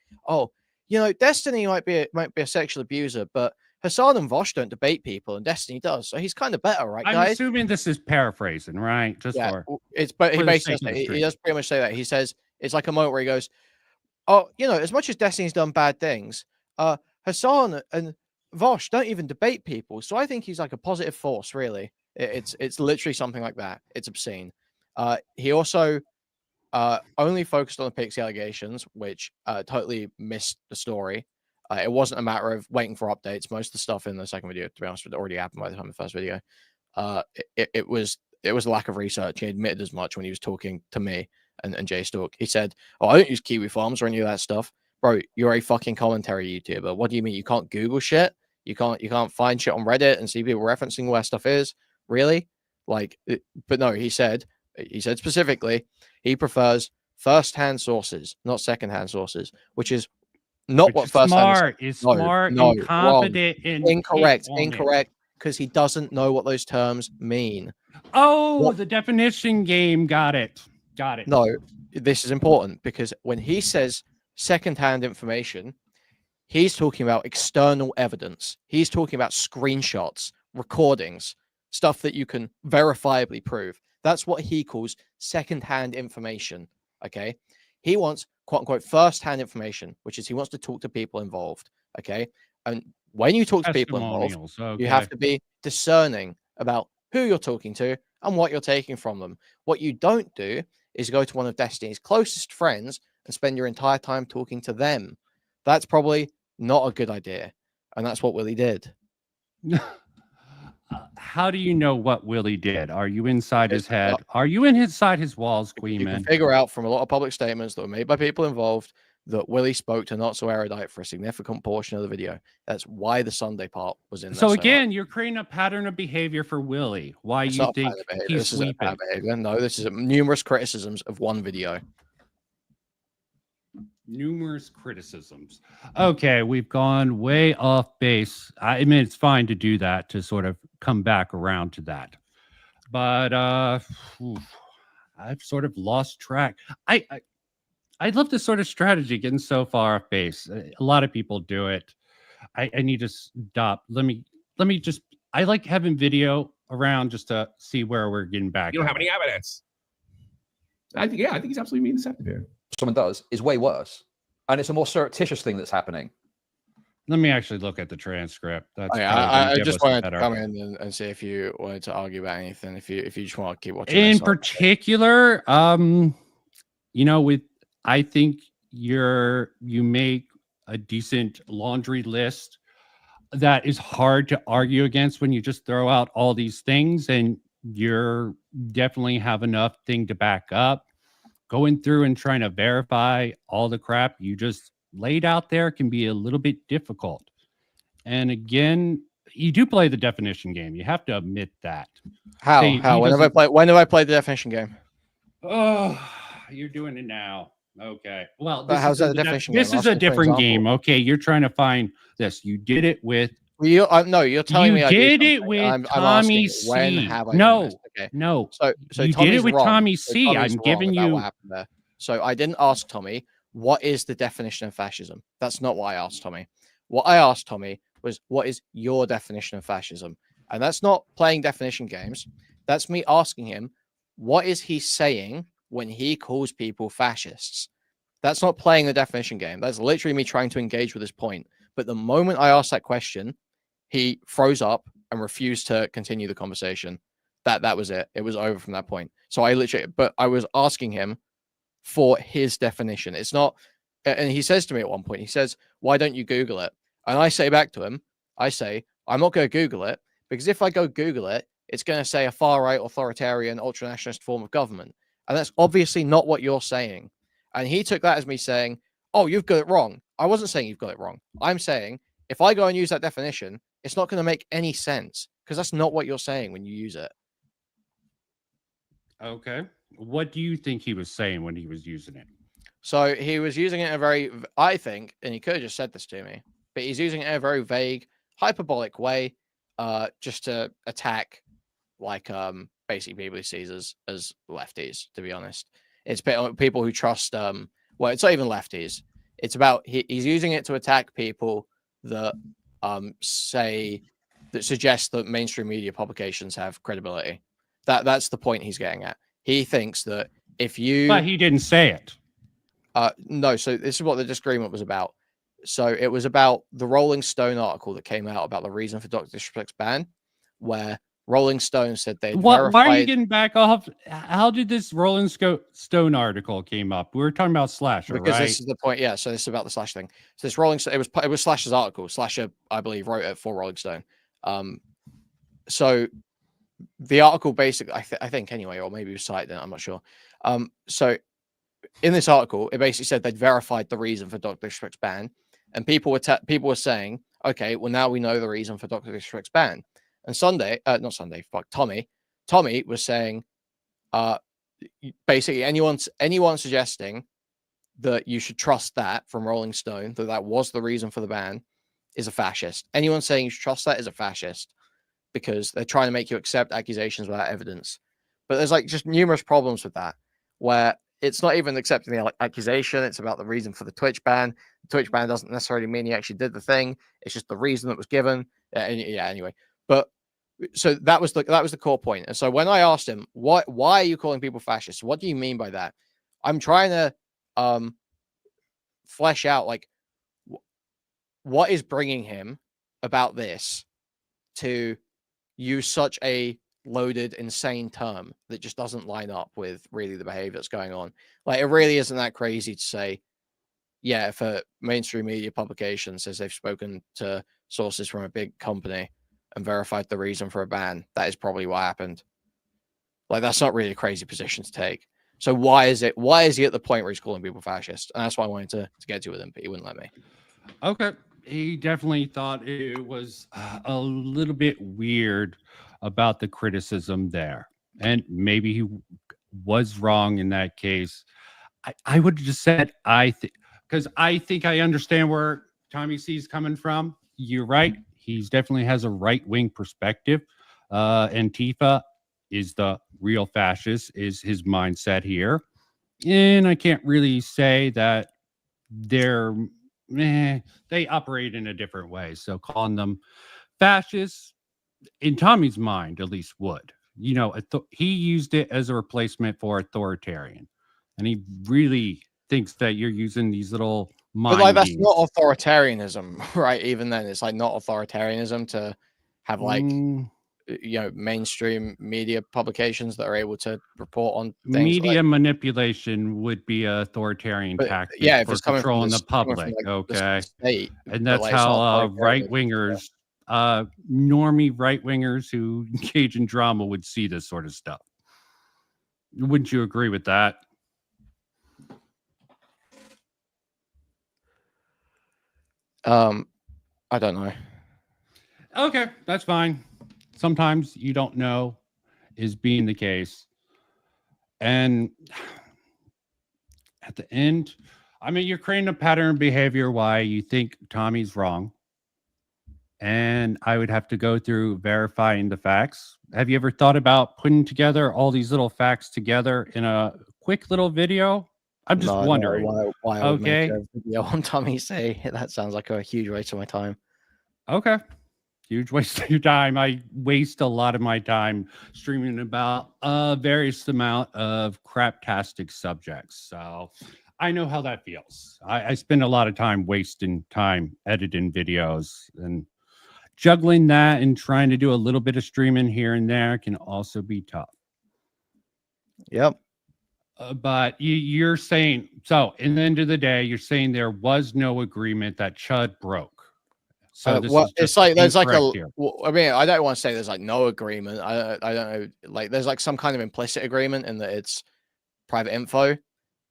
Destiny might be a sexual abuser, but Hassan and Vosh don't debate people, and Destiny does, so he's kind of better, right, guys? I'm assuming this is paraphrasing, right? But he basically he does pretty much say that. He says it's like a moment where he goes, as much as Destiny's done bad things, Hassan and Vosh don't even debate people, so I think he's like a positive force, really. It's literally something like that. It's obscene. He also only focused on the Pixie allegations, which totally missed the story. It wasn't a matter of waiting for updates. Most of the stuff in the second video, to be honest, had already happened by the time of the first video. It was a lack of research. He admitted as much when he was talking to me and Jay Stork. He said, I don't use Kiwi Farms or any of that stuff. Bro, you're a fucking commentary YouTuber. What do you mean? You can't Google shit? You can't find shit on Reddit and see people referencing where stuff is? Really? But no, he said specifically he prefers first-hand sources, not second-hand sources, which is not what first-hand is. Smart, and confident, and incorrect, because he doesn't know what those terms mean. The definition game. Got it. No, this is important because when he says second-hand information, he's talking about external evidence. He's talking about screenshots, recordings, stuff that you can verifiably prove. That's what he calls second-hand information. Okay, he wants quote unquote first-hand information, which is he wants to talk to people involved. Okay, and when you talk to people involved, you have to be discerning about who you're talking to and what you're taking from them. What you don't do is go to one of Destiny's closest friends and spend your entire time talking to them. That's probably not a good idea, and that's what Willie did. How do you know what Willie did? Are you inside his head? Are you inside his walls, Queen You can figure out from a lot of public statements that were made by people involved that Willie spoke to Not So Erudite for a significant portion of the video. That's why the Sunday part was in there. So again, you're creating a pattern of behavior for Willie. Why you think he's sweeping? No, this is numerous criticisms of one video. Numerous criticisms. Okay, we've gone way off base. I mean, it's fine to do that, to sort of come back around to that. But I've sort of lost track. I love this sort of strategy, getting so far off base. A lot of people do it. I need to stop. Let me just, I like having video around just to see where we're getting back. You don't have any evidence. I think he's absolutely being deceptive here. Someone does is way worse, and it's a more surreptitious thing that's happening. Let me actually look at the transcript. That's I just wanted to come in and see if you wanted to argue about anything. If you just want to keep watching. In particular, I think you make a decent laundry list that is hard to argue against when you just throw out all these things, and you're definitely have enough thing to back up. Going through and trying to verify all the crap you just laid out there can be a little bit difficult. And again, you do play the definition game. You have to admit that. How? Say, How? he When have I doesn't- played? When have I played the definition game? Oh, you're doing it now. Okay. Well, But how's that a definition game? this is Asking a for an different example. game. Okay, you're trying to find this. You did it with. You, no, you're telling You me I do did it something. with I'm Tommy asking, when C. have I done No, this? Okay. no. So You did Tommy's it with wrong. Tommy So C. Tommy's I'm wrong giving about you. what happened there. So I didn't ask Tommy, what is the definition of fascism? That's not what I asked Tommy. What I asked Tommy was, what is your definition of fascism? And that's not playing definition games. That's me asking him, what is he saying when he calls people fascists? That's not playing the definition game. That's literally me trying to engage with his point. But the moment I asked that question, he froze up and refused to continue the conversation. That was it. It was over from that point. So I was asking him for his definition. It's not, and he says to me at one point, he says, why don't you Google it? And I say back to him, I say, I'm not going to Google it, because if I go Google it, it's going to say a far right, authoritarian, ultranationalist form of government. And that's obviously not what you're saying. And he took that as me saying, oh, you've got it wrong. I wasn't saying you've got it wrong. I'm saying if I go and use that definition, it's not going to make any sense, because that's not what you're saying when you use it. Okay. What do you think he was saying when he was using it? So he was using it in a very, I think, and he could have just said this to me, but he's using it in a very vague, hyperbolic way, just to attack, like, basically people he sees as lefties, to be honest. It's people who trust, well, it's not even lefties. It's about, he's using it to attack people that suggest that mainstream media publications have credibility. That's the point he's getting at. He thinks that if you... But he didn't say it. No, so this is what the disagreement was about. So it was about the Rolling Stone article that came out about the reason for Dr. Disrespect's ban, where Rolling Stone said they'd verified... Why are you getting back off? How did this Rolling Stone article came up? We were talking about Slasher, because right? this is the point. Yeah, so this is about the Slash thing. So this Rolling Stone, it was Slash's article. Slasher, I believe, wrote it for Rolling Stone. So the article basically, I think anyway, or maybe it was cited, I'm not sure. So in this article, it basically said they'd verified the reason for Dr. Disrespect's ban, and people were saying, okay, well, now we know the reason for Dr. Disrespect's ban. And Tommy was saying, basically anyone suggesting that you should trust that from Rolling Stone, that was the reason for the ban, is a fascist. Anyone saying you should trust that is a fascist, because they're trying to make you accept accusations without evidence. But there's like just numerous problems with that, where it's not even accepting the accusation. It's about the reason for the Twitch ban. The Twitch ban doesn't necessarily mean he actually did the thing. It's just the reason that was given. Yeah, anyway. But so that was the core point. And so when I asked him, why are you calling people fascists? What do you mean by that? I'm trying to flesh out like what is bringing him about this to use such a loaded, insane term that just doesn't line up with really the behavior that's going on. Like, it really isn't that crazy to say, yeah, if a mainstream media publication says they've spoken to sources from a big company and verified the reason for a ban, that is probably what happened. Like, that's not really a crazy position to take. So why is he at the point where he's calling people fascist? And that's why I wanted to get to with him, but he wouldn't let me. Okay. He definitely thought it was a little bit weird about the criticism there. And maybe he was wrong in that case. I would have just said, because I think I understand where Tommy C is coming from. You're right. He's definitely has a right-wing perspective. Antifa is the real fascist, is his mindset here. And I can't really say that they operate in a different way. So calling them fascists, in Tommy's mind, at least would. He used it as a replacement for authoritarian. And he really thinks that you're using these little mind But like, that's games. not authoritarianism, right? Even then, it's like not authoritarianism to have like mainstream media publications that are able to report on things. Media manipulation would be an authoritarian tactic if for it's coming from controlling the coming from, public. like, the Okay, state, and but, that's like, it's not how authoritarian. right wingers, normie right wingers who engage in drama would see this sort of stuff. Wouldn't you agree with that? I don't know. Okay, that's fine. Sometimes you don't know is being the case. And at the end, I mean, you're creating a pattern of behavior why you think Tommy's wrong. And I would have to go through verifying the facts. Have you ever thought about putting together all these little facts together in a quick little video? I'm just wondering. Why I would make Okay. a video on Tommy say that sounds like a huge waste of my time. Okay. Huge waste of your time. I waste a lot of my time streaming about a various amount of craptastic subjects. So I know how that feels. I spend a lot of time wasting time editing videos, and juggling that and trying to do a little bit of streaming here and there can also be tough. Yep. But you're saying, so in the end of the day, you're saying there was no agreement that CHUD broke. So this is it's like there's like incorrect here. I mean, I don't want to say there's like no agreement. I don't know. Like there's like some kind of implicit agreement in that it's private info,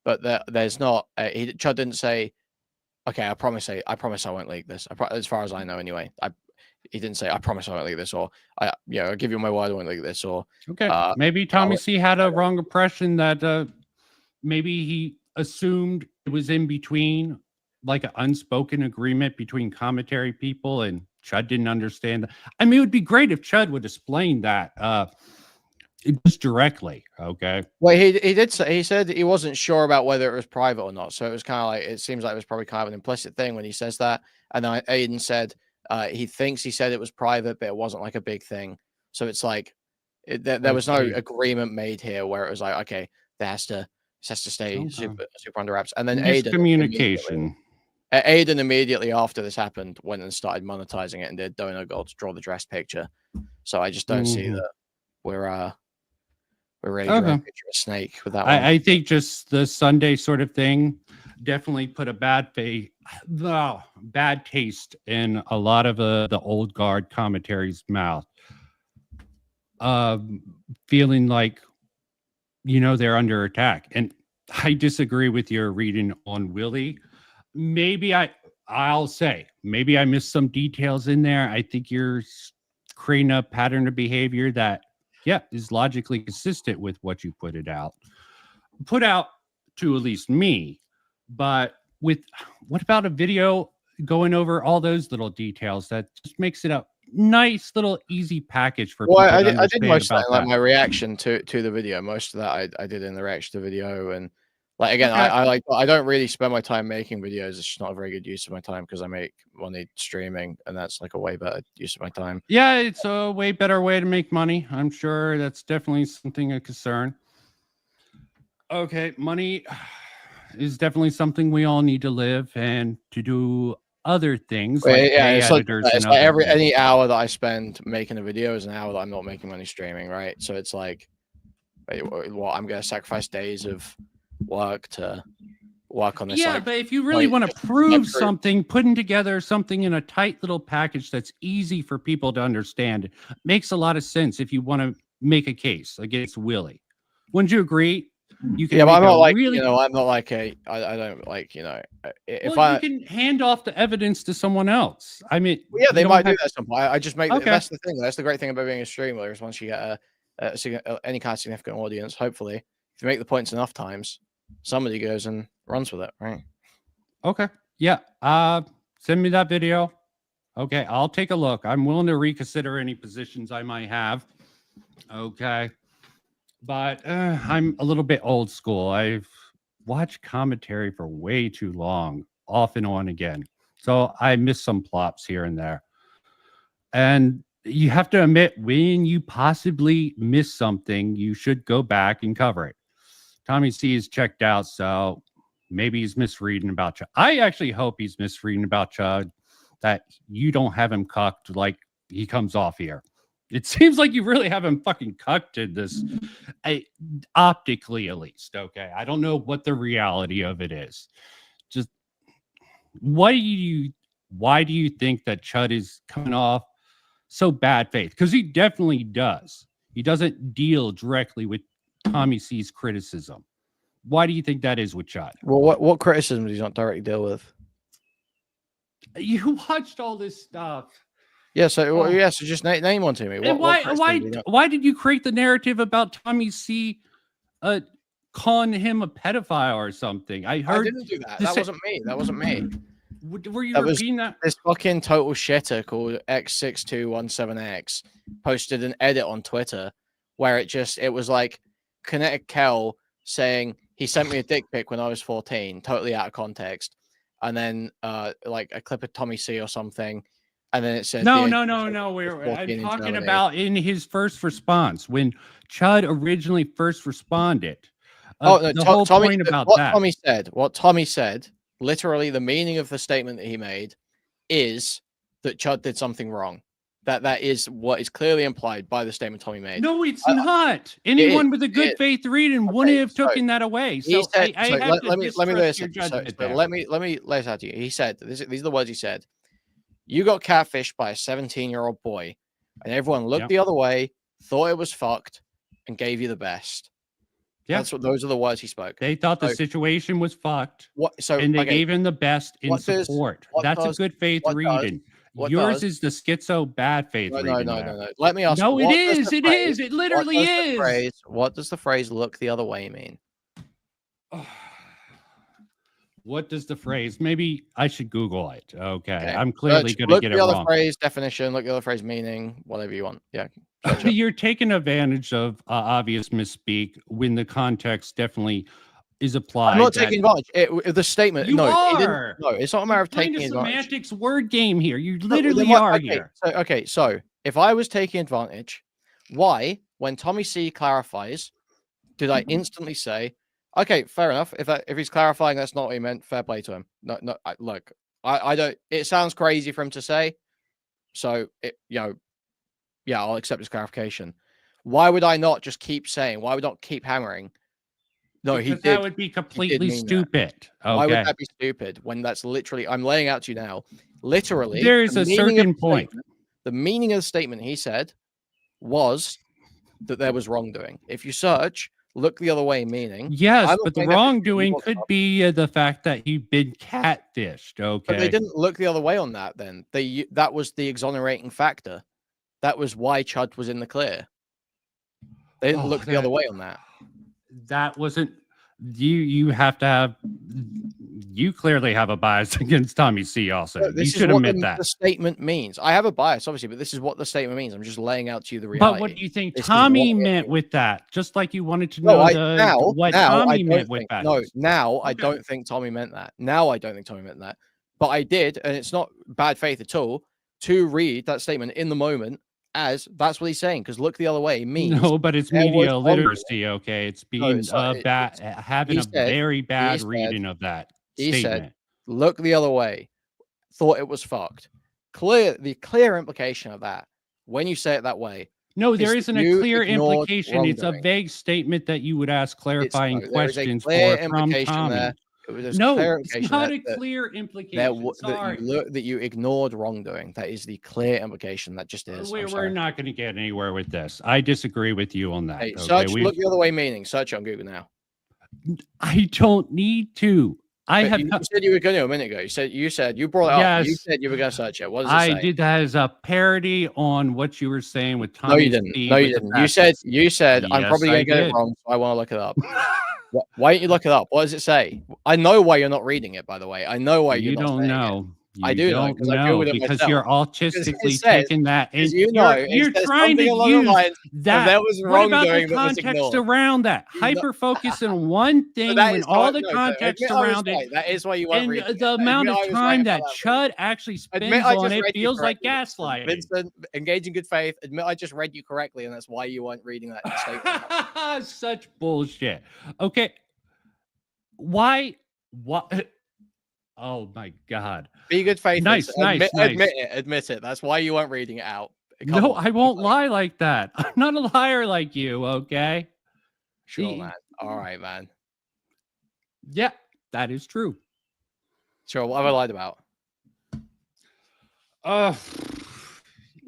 but there's not. CHUD didn't say, "Okay, I promise I won't leak this." As far as I know, anyway, he didn't say, "I promise I won't leak this," or I'll give you my word I won't leak this," or okay. Maybe Tommy C had a wrong impression that maybe he assumed it was in between, like an unspoken agreement between commentary people, and CHUD didn't understand. I mean, it would be great if CHUD would explain that just directly. Okay. Well, he did say, he said he wasn't sure about whether it was private or not. So it was kind of like, it seems like it was probably kind of an implicit thing when he says that. And then Aiden said he thinks he said it was private, but it wasn't like a big thing. So it's like there was no agreement made here where it was like, okay, this has to stay super under wraps. And then Miscommunication. Aiden immediately after this happened went and started monetizing it and did donor gold to draw the dress picture. So I just don't see that we're really drawing a picture of a snake with that one. I think just the Sunday sort of thing definitely put a bad taste in a lot of the old guard commentary's mouth. Feeling like, they're under attack. And I disagree with your reading on Willie. Maybe I'll say, maybe I missed some details in there. I think you're creating a pattern of behavior that, is logically consistent with what you put out to at least me. But what about a video going over all those little details that just makes it a nice little easy package for people to understand. I did most of that, like that. my reaction to the video. Most of that I did in the reaction to the video, and like again, I don't really spend my time making videos. It's just not a very good use of my time because I make money streaming, and that's like a way better use of my time. Yeah, it's a way better way to make money. I'm sure that's definitely something of concern. Okay, money is definitely something we all need to live and to do other things. Like It's like any hour that I spend making a video is an hour that I'm not making money streaming, right? So it's like, what I'm going to sacrifice days of work to work on this. Yeah, but if you really want to prove something, putting together something in a tight little package that's easy for people to understand makes a lot of sense. If you want to make a case against Willie, wouldn't you agree? You can, but I'm not like I'm not like I don't like if you can hand off the evidence to someone else. I mean, they might do that at some point. I just make that's the thing. That's the great thing about being a streamer is once you get any kind of significant audience, hopefully, if you make the points enough times, somebody goes and runs with it, right? Okay. Yeah. Send me that video. Okay, I'll take a look. I'm willing to reconsider any positions I might have. Okay. But I'm a little bit old school. I've watched commentary for way too long, off and on again. So I miss some plops here and there. And you have to admit, when you possibly miss something, you should go back and cover it. Tommy C is checked out, so maybe he's misreading about CHUD. I actually hope he's misreading about CHUD, that you don't have him cucked like he comes off here. It seems like you really haven't fucking cucked this, optically at least. Okay, I don't know what the reality of it is. Just why do you think that CHUD is coming off so bad faith? Because he definitely does. He doesn't deal directly with Tommy C's criticism. Why do you think that is with CHUD? Well, what criticism does he not directly deal with? You watched all this stuff. Yeah, so so just name one to me. And why did you create the narrative about Tommy C calling him a pedophile or something? I didn't do that. That wasn't me. That wasn't me. Were you repeating that? This fucking total shitter called X6217X posted an edit on Twitter where it was like Kinetic Kel saying he sent me a dick pic when I was 14, totally out of context, and then like a clip of Tommy C or something, and then it said no. I'm talking about in his first response when CHUD originally first responded. The whole point about that. What Tommy said. Literally, the meaning of the statement that he made is that CHUD did something wrong. That is what is clearly implied by the statement Tommy made. No, it's not. Anyone with a good faith reading wouldn't have taken that away. So let me lay it out to you. He said, these are the words he said. You got catfished by a 17-year-old boy, and everyone looked the other way, thought it was fucked, and gave you the best. Yeah, those are the words he spoke. They thought the situation was fucked. And they gave him the best in support. That's a good faith reading. Yours is the schizo bad faith reading. No. Let me ask. No, it is. It is. It literally is. What does the phrase "look the other way" mean? What does the phrase? Maybe I should Google it. Okay. I'm clearly going to get it wrong. Look the other phrase definition. Look the other phrase meaning. Whatever you want. Yeah. You're taking advantage of obvious misspeak when the context definitely is applied. I'm not taking advantage. The statement. You no, are. It's not a matter of taking advantage. advantage. Semantics word game here. You literally are here. So if I was taking advantage, why, when Tommy C clarifies, did I instantly say, okay, fair enough. If he's clarifying, that's not what he meant. Fair play to him. No. Look, I don't. It sounds crazy for him to say. So yeah, I'll accept his clarification. Why would I not just keep saying? Why would I not keep hammering? No, because that would be completely stupid. Okay. Why would that be stupid when that's literally? I'm laying out to you now. Literally, there is a certain point. The meaning of the statement he said was that there was wrongdoing. If you search, look the other way, meaning yes, but the wrongdoing could be the fact that he'd been catfished. Okay, but they didn't look the other way on that. Then that was the exonerating factor. That was why CHUD was in the clear. They didn't look the other way on that. That wasn't you have to have. You clearly have a bias against Tommy C. Also, you should admit that. The statement means I have a bias, obviously, but this is what the statement means. I'm just laying out to you the reality. But what do you think Tommy meant with that? Just like you wanted to know what Tommy meant with that. No, now I don't think Tommy meant that. Now I don't think Tommy meant that. But I did, and it's not bad faith at all to read that statement in the moment. As that's what he's saying, because look the other way means no, but it's media literacy. Okay, it's being having a very bad reading of that statement. He said, "Look the other way." Thought it was fucked. The clear implication of that when you say it that way. No, there isn't a clear implication. It's a vague statement that you would ask clarifying questions for from Tommy. No, it's not a clear implication. That you ignored wrongdoing. That is the clear implication. That just is. We're not going to get anywhere with this. I disagree with you on that. Hey, search look the other way meaning. Search on Google now. I don't need to. You said you were going to a minute ago. You said you brought it up. You said you were going to search it. What does it say? I did that as a parody on what you were saying with Tommy. No, you didn't. No, you didn't. You said I'm probably going to get it wrong, so I want to look it up. Why don't you look it up? What does it say? I know why you're not reading it, by the way. I know why you don't know. I do know because you're autistically taking that. And you're trying to use that. That was wrongdoing. The context around that. Hyper focus on one thing when all the context around it. That is why you weren't reading. And the amount of time that CHUD actually spends on it feels like gaslighting. Vincent, engage in good faith. Admit I just read you correctly, and that's why you weren't reading that statement. Such bullshit. Okay. Why? What? Oh my God. Be good faith. Nice. Admit it. That's why you weren't reading it out. Come No, on. I won't lie like that. I'm not a liar like you, okay? Sure, The- man. All right, man. Yeah, that is true. Sure. What have I lied about? Uh,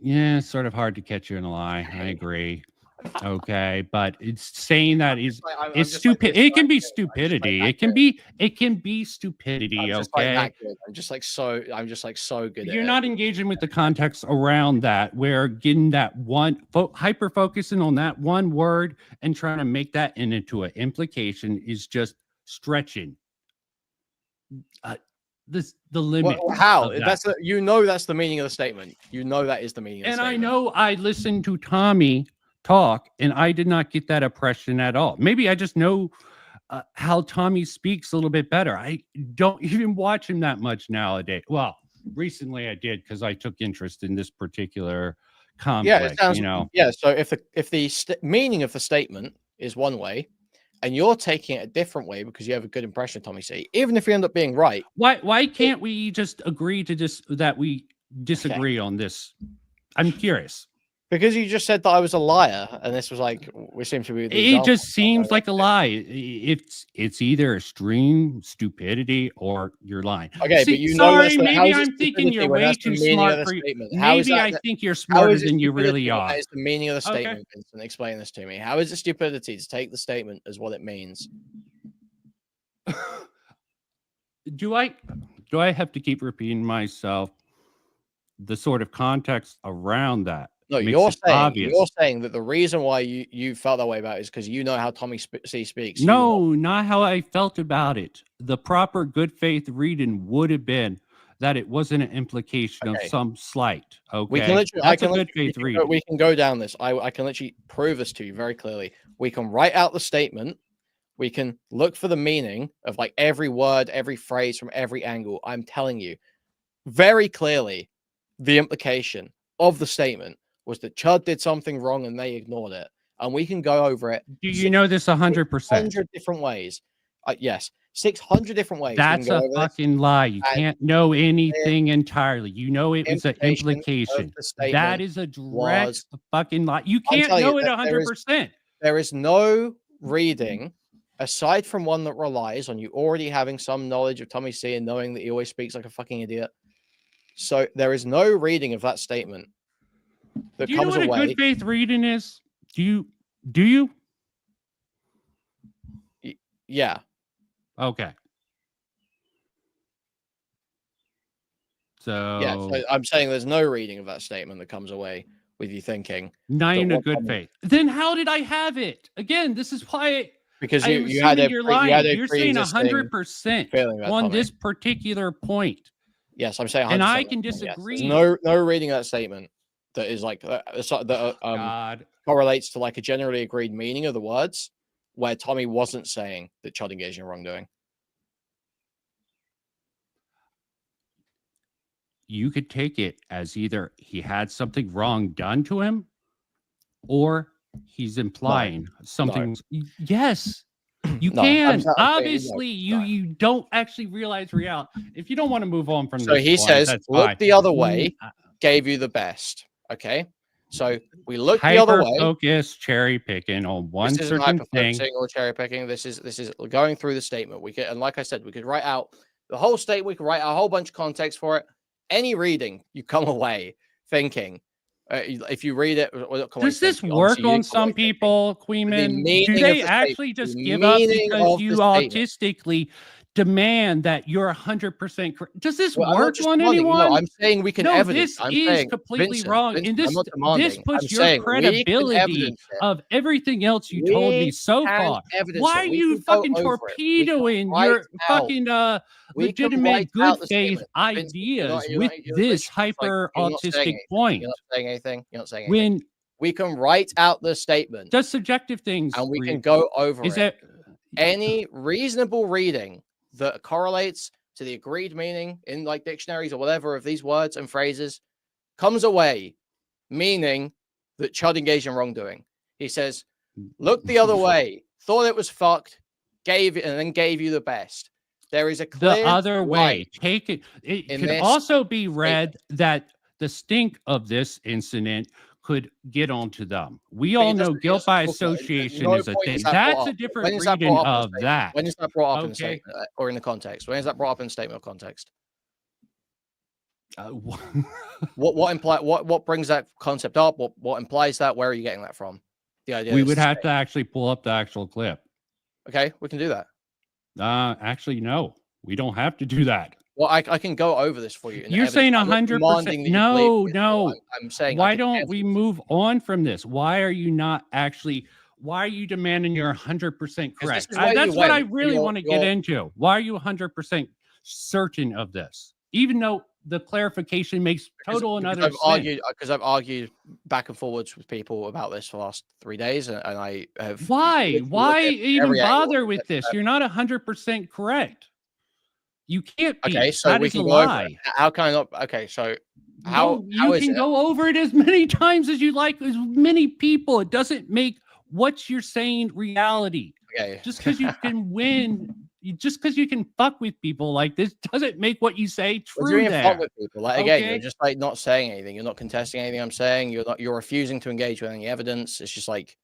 yeah, it's sort of hard to catch you in a lie. I agree. Okay, but it's saying that is it's stupid. It can be stupidity. It can be stupidity. I'm just like Okay. that good. I'm just like so good. You're at not engaging with the context around that, where getting that one hyper focusing on that one word and trying to make that into an implication is just stretching the limit. How? of that. That's that's the meaning of the statement. You know that is the meaning of the And statement. I know I listened to Tommy talk, and I did not get that impression at all. Maybe I just know how Tommy speaks a little bit better. I don't even watch him that much nowadays. Well, recently I did because I took interest in this particular conflict. Yeah, it sounds, you know. Yeah, so if the meaning of the statement is one way, and you're taking it a different way because you have a good impression of Tommy C, even if you end up being right, Why can't we just agree to that we disagree on this? I'm curious. because you just said that I was a liar, and this was like we seem to be. The It example. just seems like a lie. It's either extreme stupidity or you're lying. Okay, See, but you know sorry, that's how maybe is it I'm thinking stupidity you're when way that's the too meaning of smart the for you. statement? How is Maybe I that- think you're How smarter is it than you stupidity really when are. That is the meaning of the Okay. statement, Vincent. Explain this to me. How is it stupidity to take the statement as what it means? Do I have to keep repeating myself? The sort of context around that. No, makes you're it saying obvious. you're saying that the reason why you felt that way about it is because you know how Tommy C speaks. You No, not how I felt about it. The proper good faith reading would have been that it wasn't an implication Okay. of some slight. Okay, We can literally, that's a good faith reading. we can go down this. I can literally prove this to you very clearly. We can write out the statement. We can look for the meaning of like every word, every phrase from every angle. I'm telling you very clearly, the implication of the statement was that CHUD did something wrong and they ignored it. And we can go over it. Do you know this 100%? 600 different ways. Yes, 600 different ways. That's a fucking lie. You can't know anything entirely. You know it was an implication. That is a direct fucking lie. You can't know it 100%. There is no reading aside from one that relies on you already having some knowledge of Tommy C and knowing that he always speaks like a fucking idiot. So there is no reading of that statement that Do you know comes what a away. good faith reading is? Do you? Yeah. Okay. So Yeah, so I'm saying there's no reading of that statement that comes away with you thinking. not that in a what good Tommy- faith. Then how did I have it? Again, this is why Because I'm you had assuming a you're pre- you lying. had a You're saying pre-existing 100% feeling about on Tommy. this particular point. Yes, I'm saying 100%. And I can Yes. disagree. There's no reading of that statement that is like that correlates to like a generally agreed meaning of the words, where Tommy wasn't saying that CHUD engaged in wrongdoing. You could take it as either he had something wrong done to him, or he's implying something. Yes, you No, can. I'm saying Obviously, you don't actually realize reality. If you don't want to move on from So this, he point, says, that's look fine. the other way, gave you the best. Okay. So we look the other way. Focus cherry picking on one This isn't certain thing. hyper-focusing or cherry picking. This is going through the statement. We could, and like I said, we could write out the whole statement. We could write out a whole bunch of context for it. Any reading, you come away thinking. If you read it, Does this work on some people, Queenman? Do they actually just give up because you autistically demand that you're 100% correct? Does this Well, I'm not work just on demanding, anyone? no, I'm saying we can no, evidence. this I'm is saying, completely Vincent, wrong. Vincent, and this I'm not this demanding. puts I'm your saying we can credibility evidence it. of everything else you told me We so can far. evidence Why it. are We you can go fucking over it. We can torpedoing write your out. fucking We can legitimate write good out the faith statement. Vincent, ideas you're with you're this literally just like, hyper you're not saying autistic anything. point? You're not saying anything. You're not saying anything. When we can write out the statement, just subjective things, and we can go over is it. it Any reasonable reading that correlates to the agreed meaning in like dictionaries or whatever of these words and phrases comes away meaning that CHUD engaged in wrongdoing. He says, look the other way, thought it was fucked, gave it, and then gave you the best. There is a clear the other way. right Take it. It in could this also be read that the stink of this incident could get onto them. We all know guilt by association is a thing. That's a different reading of that. When is that brought up in a Okay. statement or in the context? When is that brought up in a statement or context? What brings that concept up? What implies that? Where are you getting that from? The idea We would have to actually pull up the actual clip. Okay, we can do that. Actually, no, we don't have to do that. Well, I can go over this for you. You're saying 100%. No. I'm saying. Why don't we move on from this? Why are you not actually? Why are you demanding you're 100% correct? That's what I really want to get into. Why are you 100% certain of this? Even though the clarification makes total and utter sense. Because I've argued back and forwards with people about this for the last 3 days, and I have. Why even bother with this? You're not 100% correct. You can't be. Okay, so that we is can a go over lie. it. How can I not? Okay, so how you is can it? go over it as many times as you like, as many people. It doesn't make what you're saying reality. Okay. Just because you can win, just because you can fuck with people like this doesn't make what you say true. What do you mean there. fuck with people? Like again, Okay? you're just like not saying anything. You're not contesting anything I'm saying. You're refusing to engage with any evidence. It's just like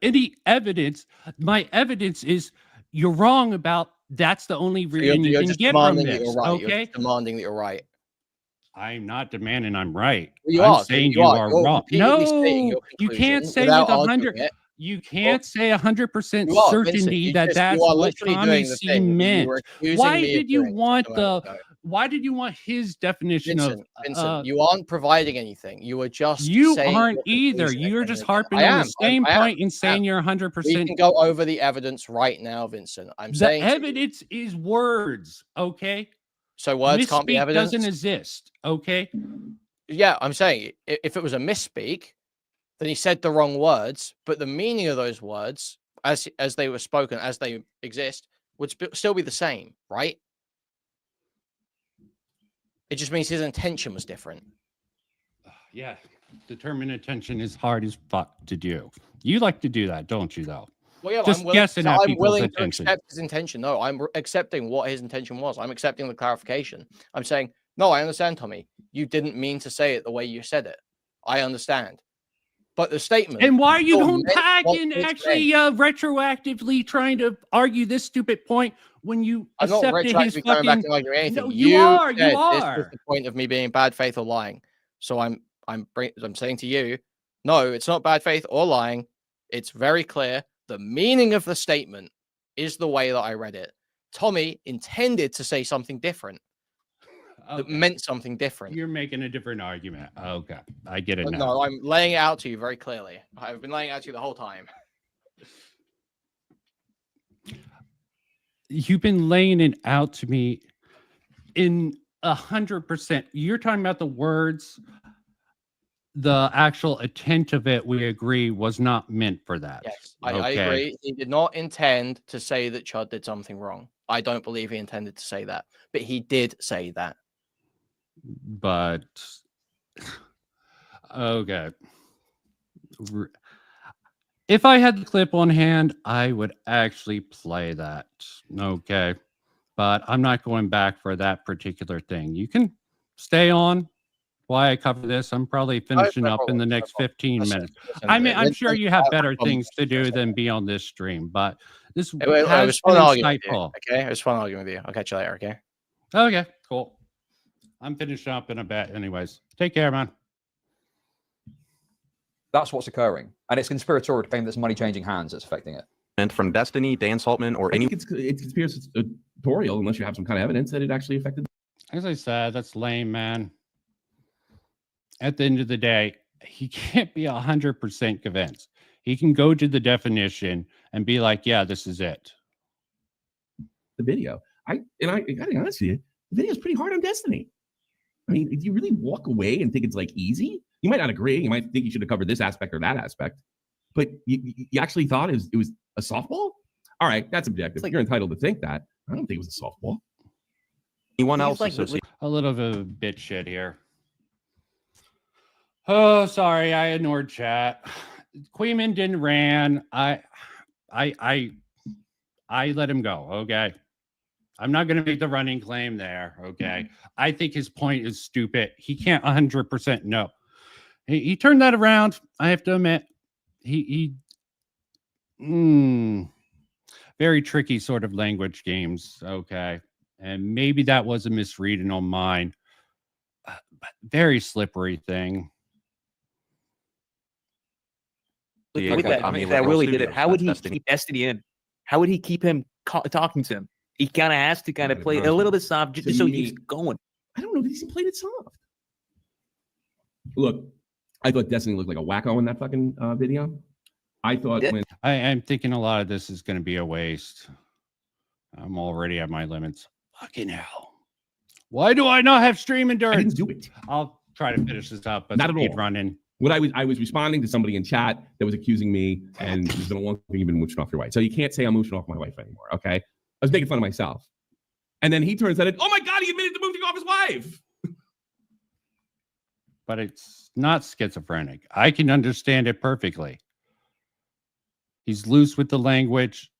any evidence. My evidence is you're wrong about. That's the only reason you can get from this. Right. Okay, You're demanding that you're right. I'm not demanding I'm right. Well, I'm saying you are You're wrong. repeatedly stating No, your you can't conclusion say without with arguing 100. it. You can't say 100% You are, certainty Vincent, that's you are what literally Tommy doing the C thing that you meant. were accusing Why me of did you doing want just a moment the? ago. Why did you want his definition Vincent, of? you aren't providing anything. You were just You saying aren't your either. conclusion You're again just and again. harping I on am. the same I point am. and saying you're 100%. We can go over the evidence right now, Vincent. I'm The saying evidence is words. Okay. So words can't be Misspeak evidence. doesn't exist. Okay. Yeah, I'm saying if it was a misspeak, then he said the wrong words, but the meaning of those words, as they were spoken, as they exist, would still be the same, right? It just means his intention was different. Yeah. Determined attention is hard as fuck to do. You like to do that, don't you? Though. Well, yeah, Just guessing at I'm people's willing to attention. accept his intention. No, I'm accepting what his intention was. I'm accepting the clarification. I'm saying, no, I understand, Tommy. You didn't mean to say it the way you said it. I understand. But the statement. And why are you still going meant back what and it's actually meant. retroactively trying to argue this stupid point when you I'm not accepted his retroactively coming back fucking? and arguing anything. No, you are. You said This are. was the point of me being bad faith or lying. So I'm saying to you, no, it's not bad faith or lying. It's very clear. The meaning of the statement is the way that I read it. Tommy intended to say something different. That meant something different. You're making a different argument. Okay, I get it now. No, I'm laying it out to you very clearly. I've been laying it out to you the whole time. You've been laying it out to me in 100%. You're talking about the words. The actual intent of it, we agree, was not meant for that. Yes, I agree. He did not intend to say that CHUD did something wrong. I don't believe he intended to say that, but he did say that. But okay. If I had the clip on hand, I would actually play that. Okay. But I'm not going back for that particular thing. You can stay on while I cover this. I'm probably finishing up in the next 15 minutes. I mean, I'm sure you have better things to do than be on this stream, but this It was has fun been arguing with you. insightful. Okay, it was fun arguing with you. I'll catch you later. Okay. Okay, cool. I'm finishing up in a bit anyways. Take care, man. That's what's occurring. And it's conspiratorial to claim there's money changing hands that's affecting it. And from Destiny, Dan Saltman, or I any. think it's conspiratorial unless you have some kind of evidence that it actually affected. As I said, that's lame, man. At the end of the day, he can't be 100% convinced. He can go to the definition and be like, yeah, this is it. The video. I gotta be honest with you, the video is pretty hard on Destiny. I mean, do you really walk away and think it's like easy? You might not agree. You might think you should have covered this aspect or that aspect, but you actually thought it was a softball? All right, that's objective. You're entitled to think that. I don't think it was a softball. Anyone else like associated? a little bit of bitch shit here. Oh, sorry, I ignored chat. Queeman didn't ran. I let him go. Okay. I'm not going to make the running claim there. Okay. I think his point is stupid. He can't 100% know. He turned that around. I have to admit, very tricky sort of language games. Okay. And maybe that was a misreading on mine. Very slippery thing. With that Willie did it, how would he keep Destiny in? How would he keep him talking to him? He kind of has to kind of play a little bit soft just so he's going. I don't know. He played it soft. Look, I thought Destiny looked like a wacko in that fucking video. I thought when I'm thinking a lot of this is going to be a waste. I'm already at my limits. Fucking hell. Why do I not have stream endurance? I didn't do it. I'll try to finish this up, but not at all. Running. What I was responding to somebody in chat that was accusing me, and there's been a long thing you've been mooching off your wife. So you can't say I'm mooching off my wife anymore. Okay, I was making fun of myself, and then he turns out, oh my god, he admitted to mooching off his wife. But it's not schizophrenic. I can understand it perfectly. He's loose with the language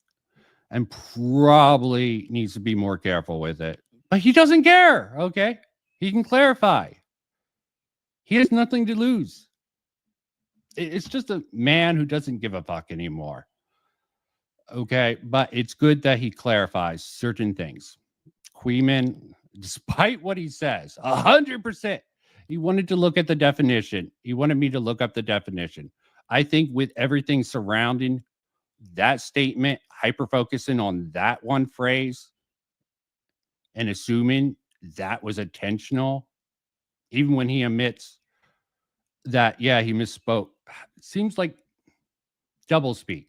and probably needs to be more careful with it. But he doesn't care, okay? He can clarify. He has nothing to lose. It's just a man who doesn't give a fuck anymore. Okay, but it's good that he clarifies certain things. Queeman, despite what he says, 100%, he wanted to look at the definition. He wanted me to look up the definition. I think with everything surrounding that statement, hyper-focusing on that one phrase and assuming that was intentional, even when he admits that, yeah, he misspoke, it seems like doublespeak.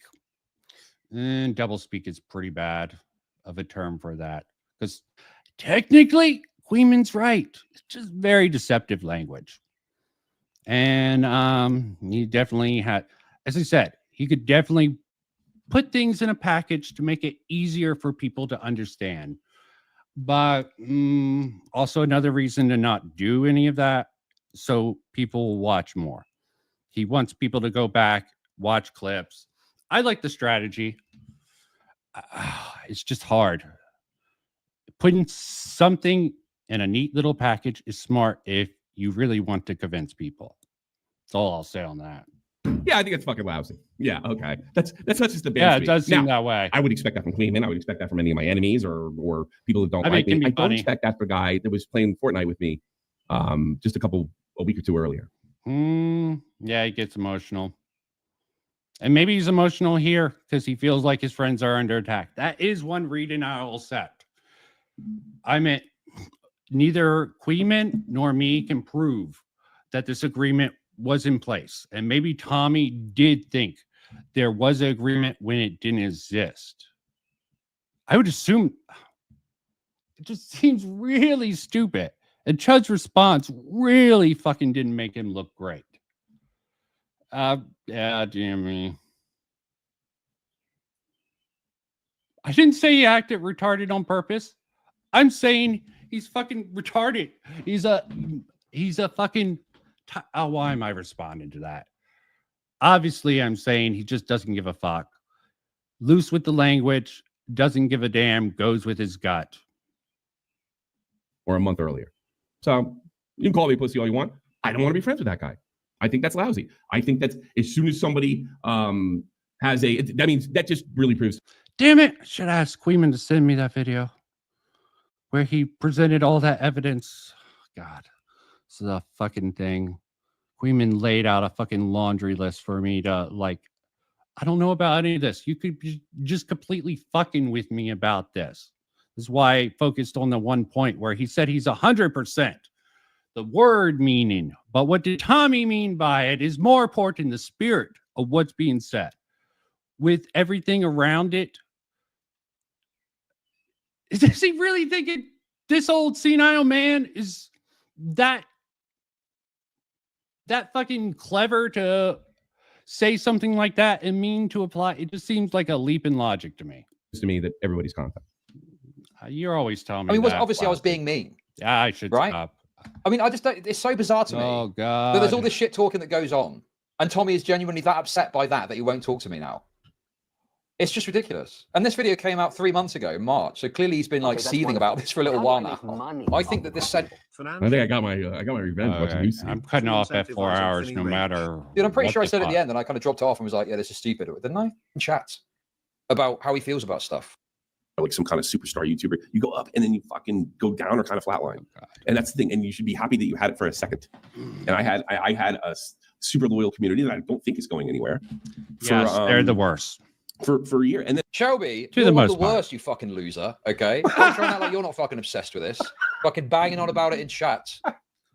And doublespeak is pretty bad of a term for that. Because technically, Queeman's right. It's just very deceptive language. And he definitely had, as I said, he could definitely put things in a package to make it easier for people to understand. But also another reason to not do any of that, so people will watch more. He wants people to go back, watch clips. I like the strategy. It's just hard. Putting something in a neat little package is smart if you really want to convince people. That's all I'll say on that. Yeah, I think it's fucking lousy. Yeah, okay. That's not just a bad Yeah, it does seem that way. I would expect that from Queeman. I would expect that from any of my enemies or people that don't like me. I don't expect that for a guy that was playing Fortnite with me just a week or two earlier. Yeah, he gets emotional. And maybe he's emotional here because he feels like his friends are under attack. That is one reading I will set. I mean, neither Queeman nor me can prove that this agreement was in place. And maybe Tommy did think there was an agreement when it didn't exist. I would assume it just seems really stupid. And CHUD's response really fucking didn't make him look great. Yeah, Jimmy. I didn't say he acted retarded on purpose. I'm saying he's fucking retarded. He's a fucking... why am I responding to that? Obviously, I'm saying he just doesn't give a fuck. Loose with the language, doesn't give a damn, goes with his gut. Or a month earlier. So you can call me pussy all you want. I don't want to be friends with that guy. I think that's lousy. I think that's as soon as somebody that means that just really proves. Damn it. I should ask Queeman to send me that video where he presented all that evidence. God, this is a fucking thing. Queeman laid out a fucking laundry list for me to I don't know about any of this. You could be just completely fucking with me about this. This is why I focused on the one point where he said he's 100%. The word meaning, but what did Tommy mean by it is more important, the spirit of what's being said. With everything around it, is he really thinking this old senile man is that fucking clever to say something like that and mean to apply? It just seems like a leap in logic to me. To me that everybody's content. You're always telling me. I mean, that. obviously I was being mean. Yeah, I should stop. I mean, I just don't, it's so bizarre to me. Oh god. That there's all this shit talking that goes on, and Tommy is genuinely that upset by that he won't talk to me now. It's just ridiculous. And this video came out 3 months ago, March. So clearly he's been like seething about this for a little while now. I think that this said. I think I got my revenge watching you see. I'm cutting off at 4 hours, no matter. Dude, I'm pretty sure I what said the at the end, and I kind of dropped off and was like, "Yeah, this is stupid," didn't I? In chat about how he feels about stuff. Like some kind of superstar YouTuber, you go up and then you fucking go down or kind of flatline, and that's the thing. And you should be happy that you had it for a second. And I had a super loyal community that I don't think is going anywhere. Yes, they're the worst. For a year. And then Shelby, To you're the one of most the part. worst, you fucking loser. Okay, I'm trying to act like you're not fucking obsessed with this. Fucking banging on about it in chat.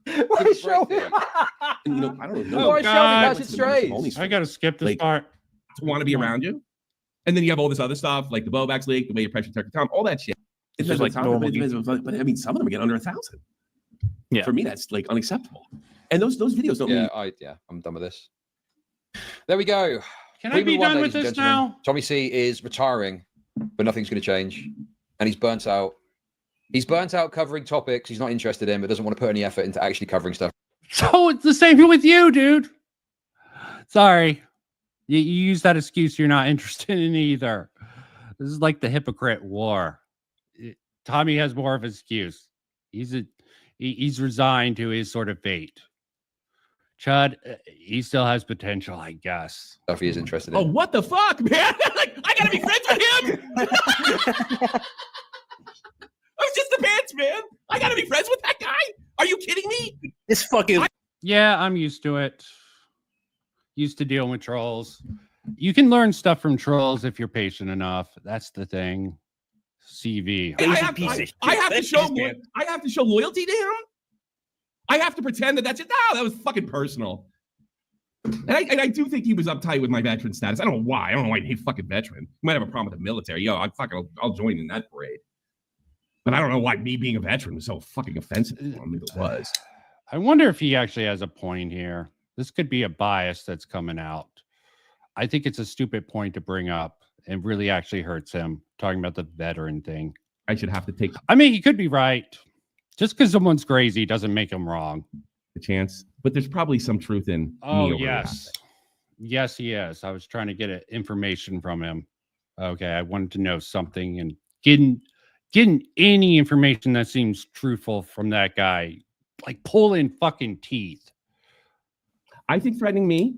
Why Shelby? and, you know, I don't know. Why God. Shelby? That's it straight. I gotta skip this Like, part. to want to be around you. And then you have all this other stuff like the Bovax leak, the way you pressure protect Tom, all that shit. It's just like normal but I mean, some of them get under 1,000. Yeah. For me, that's like unacceptable. And those videos don't mean I'm done with this. There we go. Can I be done with this now? Tommy C is retiring, but nothing's going to change, and he's burnt out. He's burnt out covering topics he's not interested in, but doesn't want to put any effort into actually covering stuff. So it's the same with you, dude. Sorry. You use that excuse you're not interested in either. This is like the hypocrite war. Tommy has more of an excuse. He's resigned to his sort of fate. CHUD, he still has potential, I guess. Stuff he is interested in. Oh, what the fuck, man? Like, I gotta be friends with him. I was just a pants, man. I gotta be friends with that guy. Are you kidding me? This fucking. Yeah, I'm used to it. Used to dealing with trolls. You can learn stuff from trolls if you're patient enough. That's the thing. CV. I have to show loyalty to him. I have to pretend that that's it. No, that was fucking personal. And I do think he was uptight with my veteran status. I don't know why. I don't know why he hates fucking veteran. He might have a problem with the military. Yo, I'll join in that parade. But I don't know why me being a veteran was so fucking offensive to him. It was. I wonder if he actually has a point here. This could be a bias that's coming out. I think it's a stupid point to bring up and really actually hurts him talking about the veteran thing. I should have to take. I mean, he could be right. Just because someone's crazy doesn't make him wrong. A chance, but there's probably some truth in. Oh, yes. Yes, he is. I was trying to get information from him. Okay, I wanted to know something, and getting any information that seems truthful from that guy, like pulling fucking teeth. I think threatening me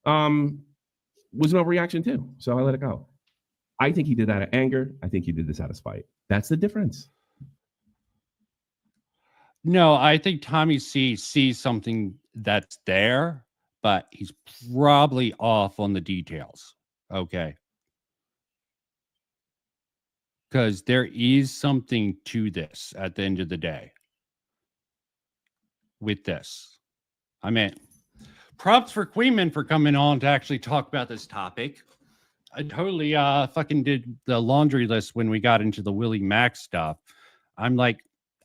was an overreaction too, so I let it go. I think he did that out of anger. I think he did this out of spite. That's the difference. No, I think Tommy C sees something that's there, but he's probably off on the details. Okay. Because there is something to this at the end of the day. With this. I mean, props for Queenman for coming on to actually talk about this topic. I totally fucking did the laundry list when we got into the Willie Mack stuff. I'm like,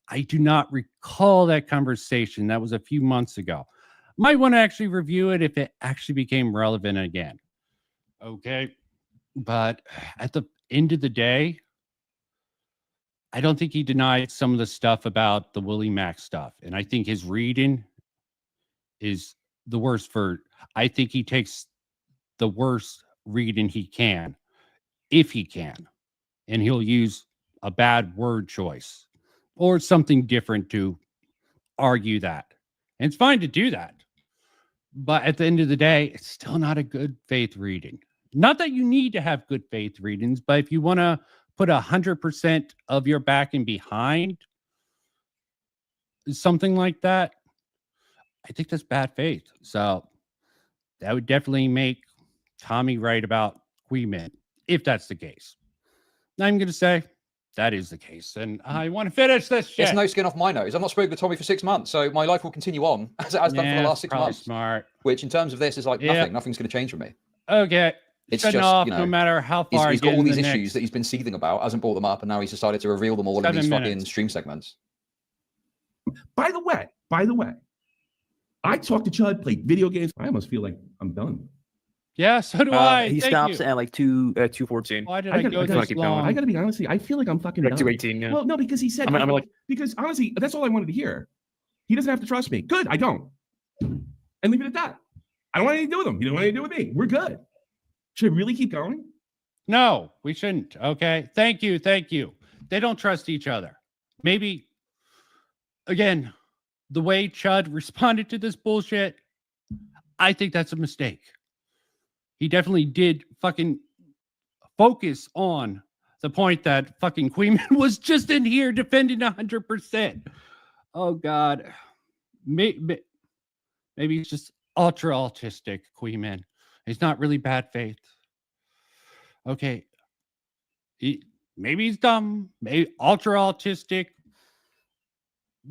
I do not recall that conversation. That was a few months ago. Might want to actually review it if it actually became relevant again. Okay. But at the end of the day, I don't think he denied some of the stuff about the Willie Mack stuff. And I think his reading is the worst I think he takes the worst reading he can, if he can. And he'll use a bad word choice or something different to argue that. And it's fine to do that. But at the end of the day, it's still not a good faith reading. Not that you need to have good faith readings, but if you want to put 100% of your backing behind something like that, I think that's bad faith. So that would definitely make Tommy right about Queenman, if that's the case. I'm going to say that is the case. And I want to finish this shit. It's no skin off my nose. I've not spoken to Tommy for 6 months, so my life will continue on as it has done for the last 6 months. Smart. Which, in terms of this, is like nothing. Nothing's going to change for me. Okay. It's Shutting just, off, you know, no matter how far he's got all these issues that he's been seething about, hasn't brought them up, and now he's decided to reveal them all in these fucking stream segments. By the way, I talked to CHUD, played video games. I almost feel like I'm done. Yeah, so do I. He stops at like 2:14. Why did I go this long? I gotta be honest, I feel like I'm fucking like done. 2:18. Yeah. Well, no, because he said, I'm like, because honestly, that's all I wanted to hear. He doesn't have to trust me. Good, I don't. And leave it at that. I don't want anything to do with him. He don't want anything to do with me. We're good. Should I really keep going? No, we shouldn't. Okay. Thank you. Thank you. They don't trust each other. Maybe, again, the way CHUD responded to this bullshit, I think that's a mistake. He definitely did fucking focus on the point that fucking Queenman was just in here defending 100%. Oh, God. Maybe he's just ultra autistic, Queenman. He's not really bad faith. Okay. Maybe he's dumb, maybe ultra autistic.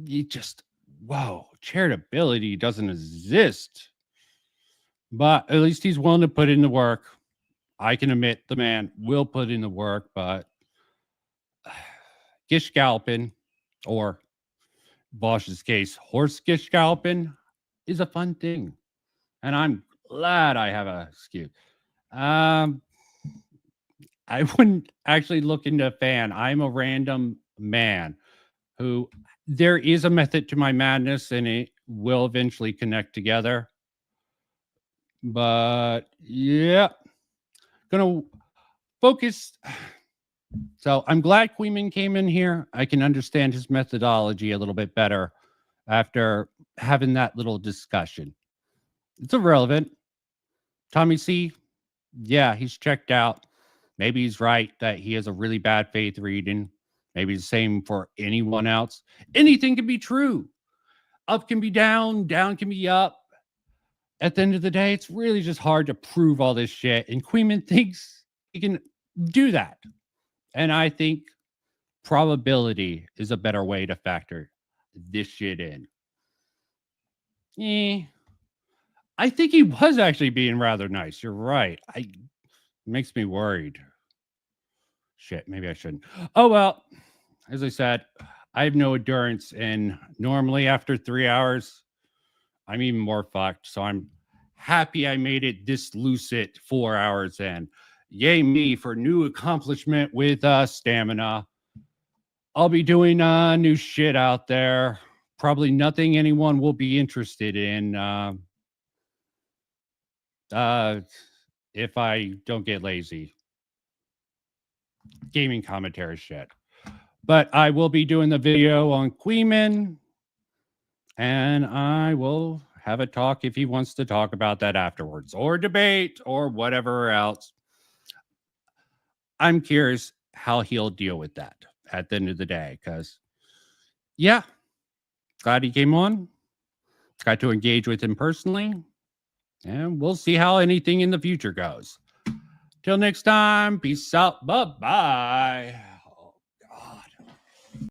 You just, whoa, charitability doesn't exist. But at least he's willing to put in the work. I can admit the man will put in the work, but gish galloping, or Bosch's case, horse gish galloping, is a fun thing. And I'm glad I have a excuse. I wouldn't actually look into a fan. I'm a random man who, there is a method to my madness and it will eventually connect together. But yeah, gonna focus. So I'm glad Queenman came in here. I can understand his methodology a little bit better after having that little discussion. It's irrelevant. Tommy C, yeah, he's checked out. Maybe he's right that he has a really bad faith reading. Maybe the same for anyone else. Anything can be true. Up can be down, down can be up. At the end of the day, it's really just hard to prove all this shit. And Queenman thinks he can do that. And I think probability is a better way to factor this shit in. I think he was actually being rather nice. You're right. It makes me worried. Shit, maybe I shouldn't. Oh, well, as I said, I have no endurance. And normally after 3 hours, I'm even more fucked. So I'm happy I made it this lucid 4 hours in. Yay me for new accomplishment with stamina. I'll be doing new shit out there. Probably nothing anyone will be interested in if I don't get lazy. Gaming commentary shit. But I will be doing the video on Queenman, and I will have a talk if he wants to talk about that afterwards, or debate, or whatever else. I'm curious how he'll deal with that at the end of the day, because, yeah, glad he came on. Got to engage with him personally, and we'll see how anything in the future goes. Till next time, peace out, bye-bye.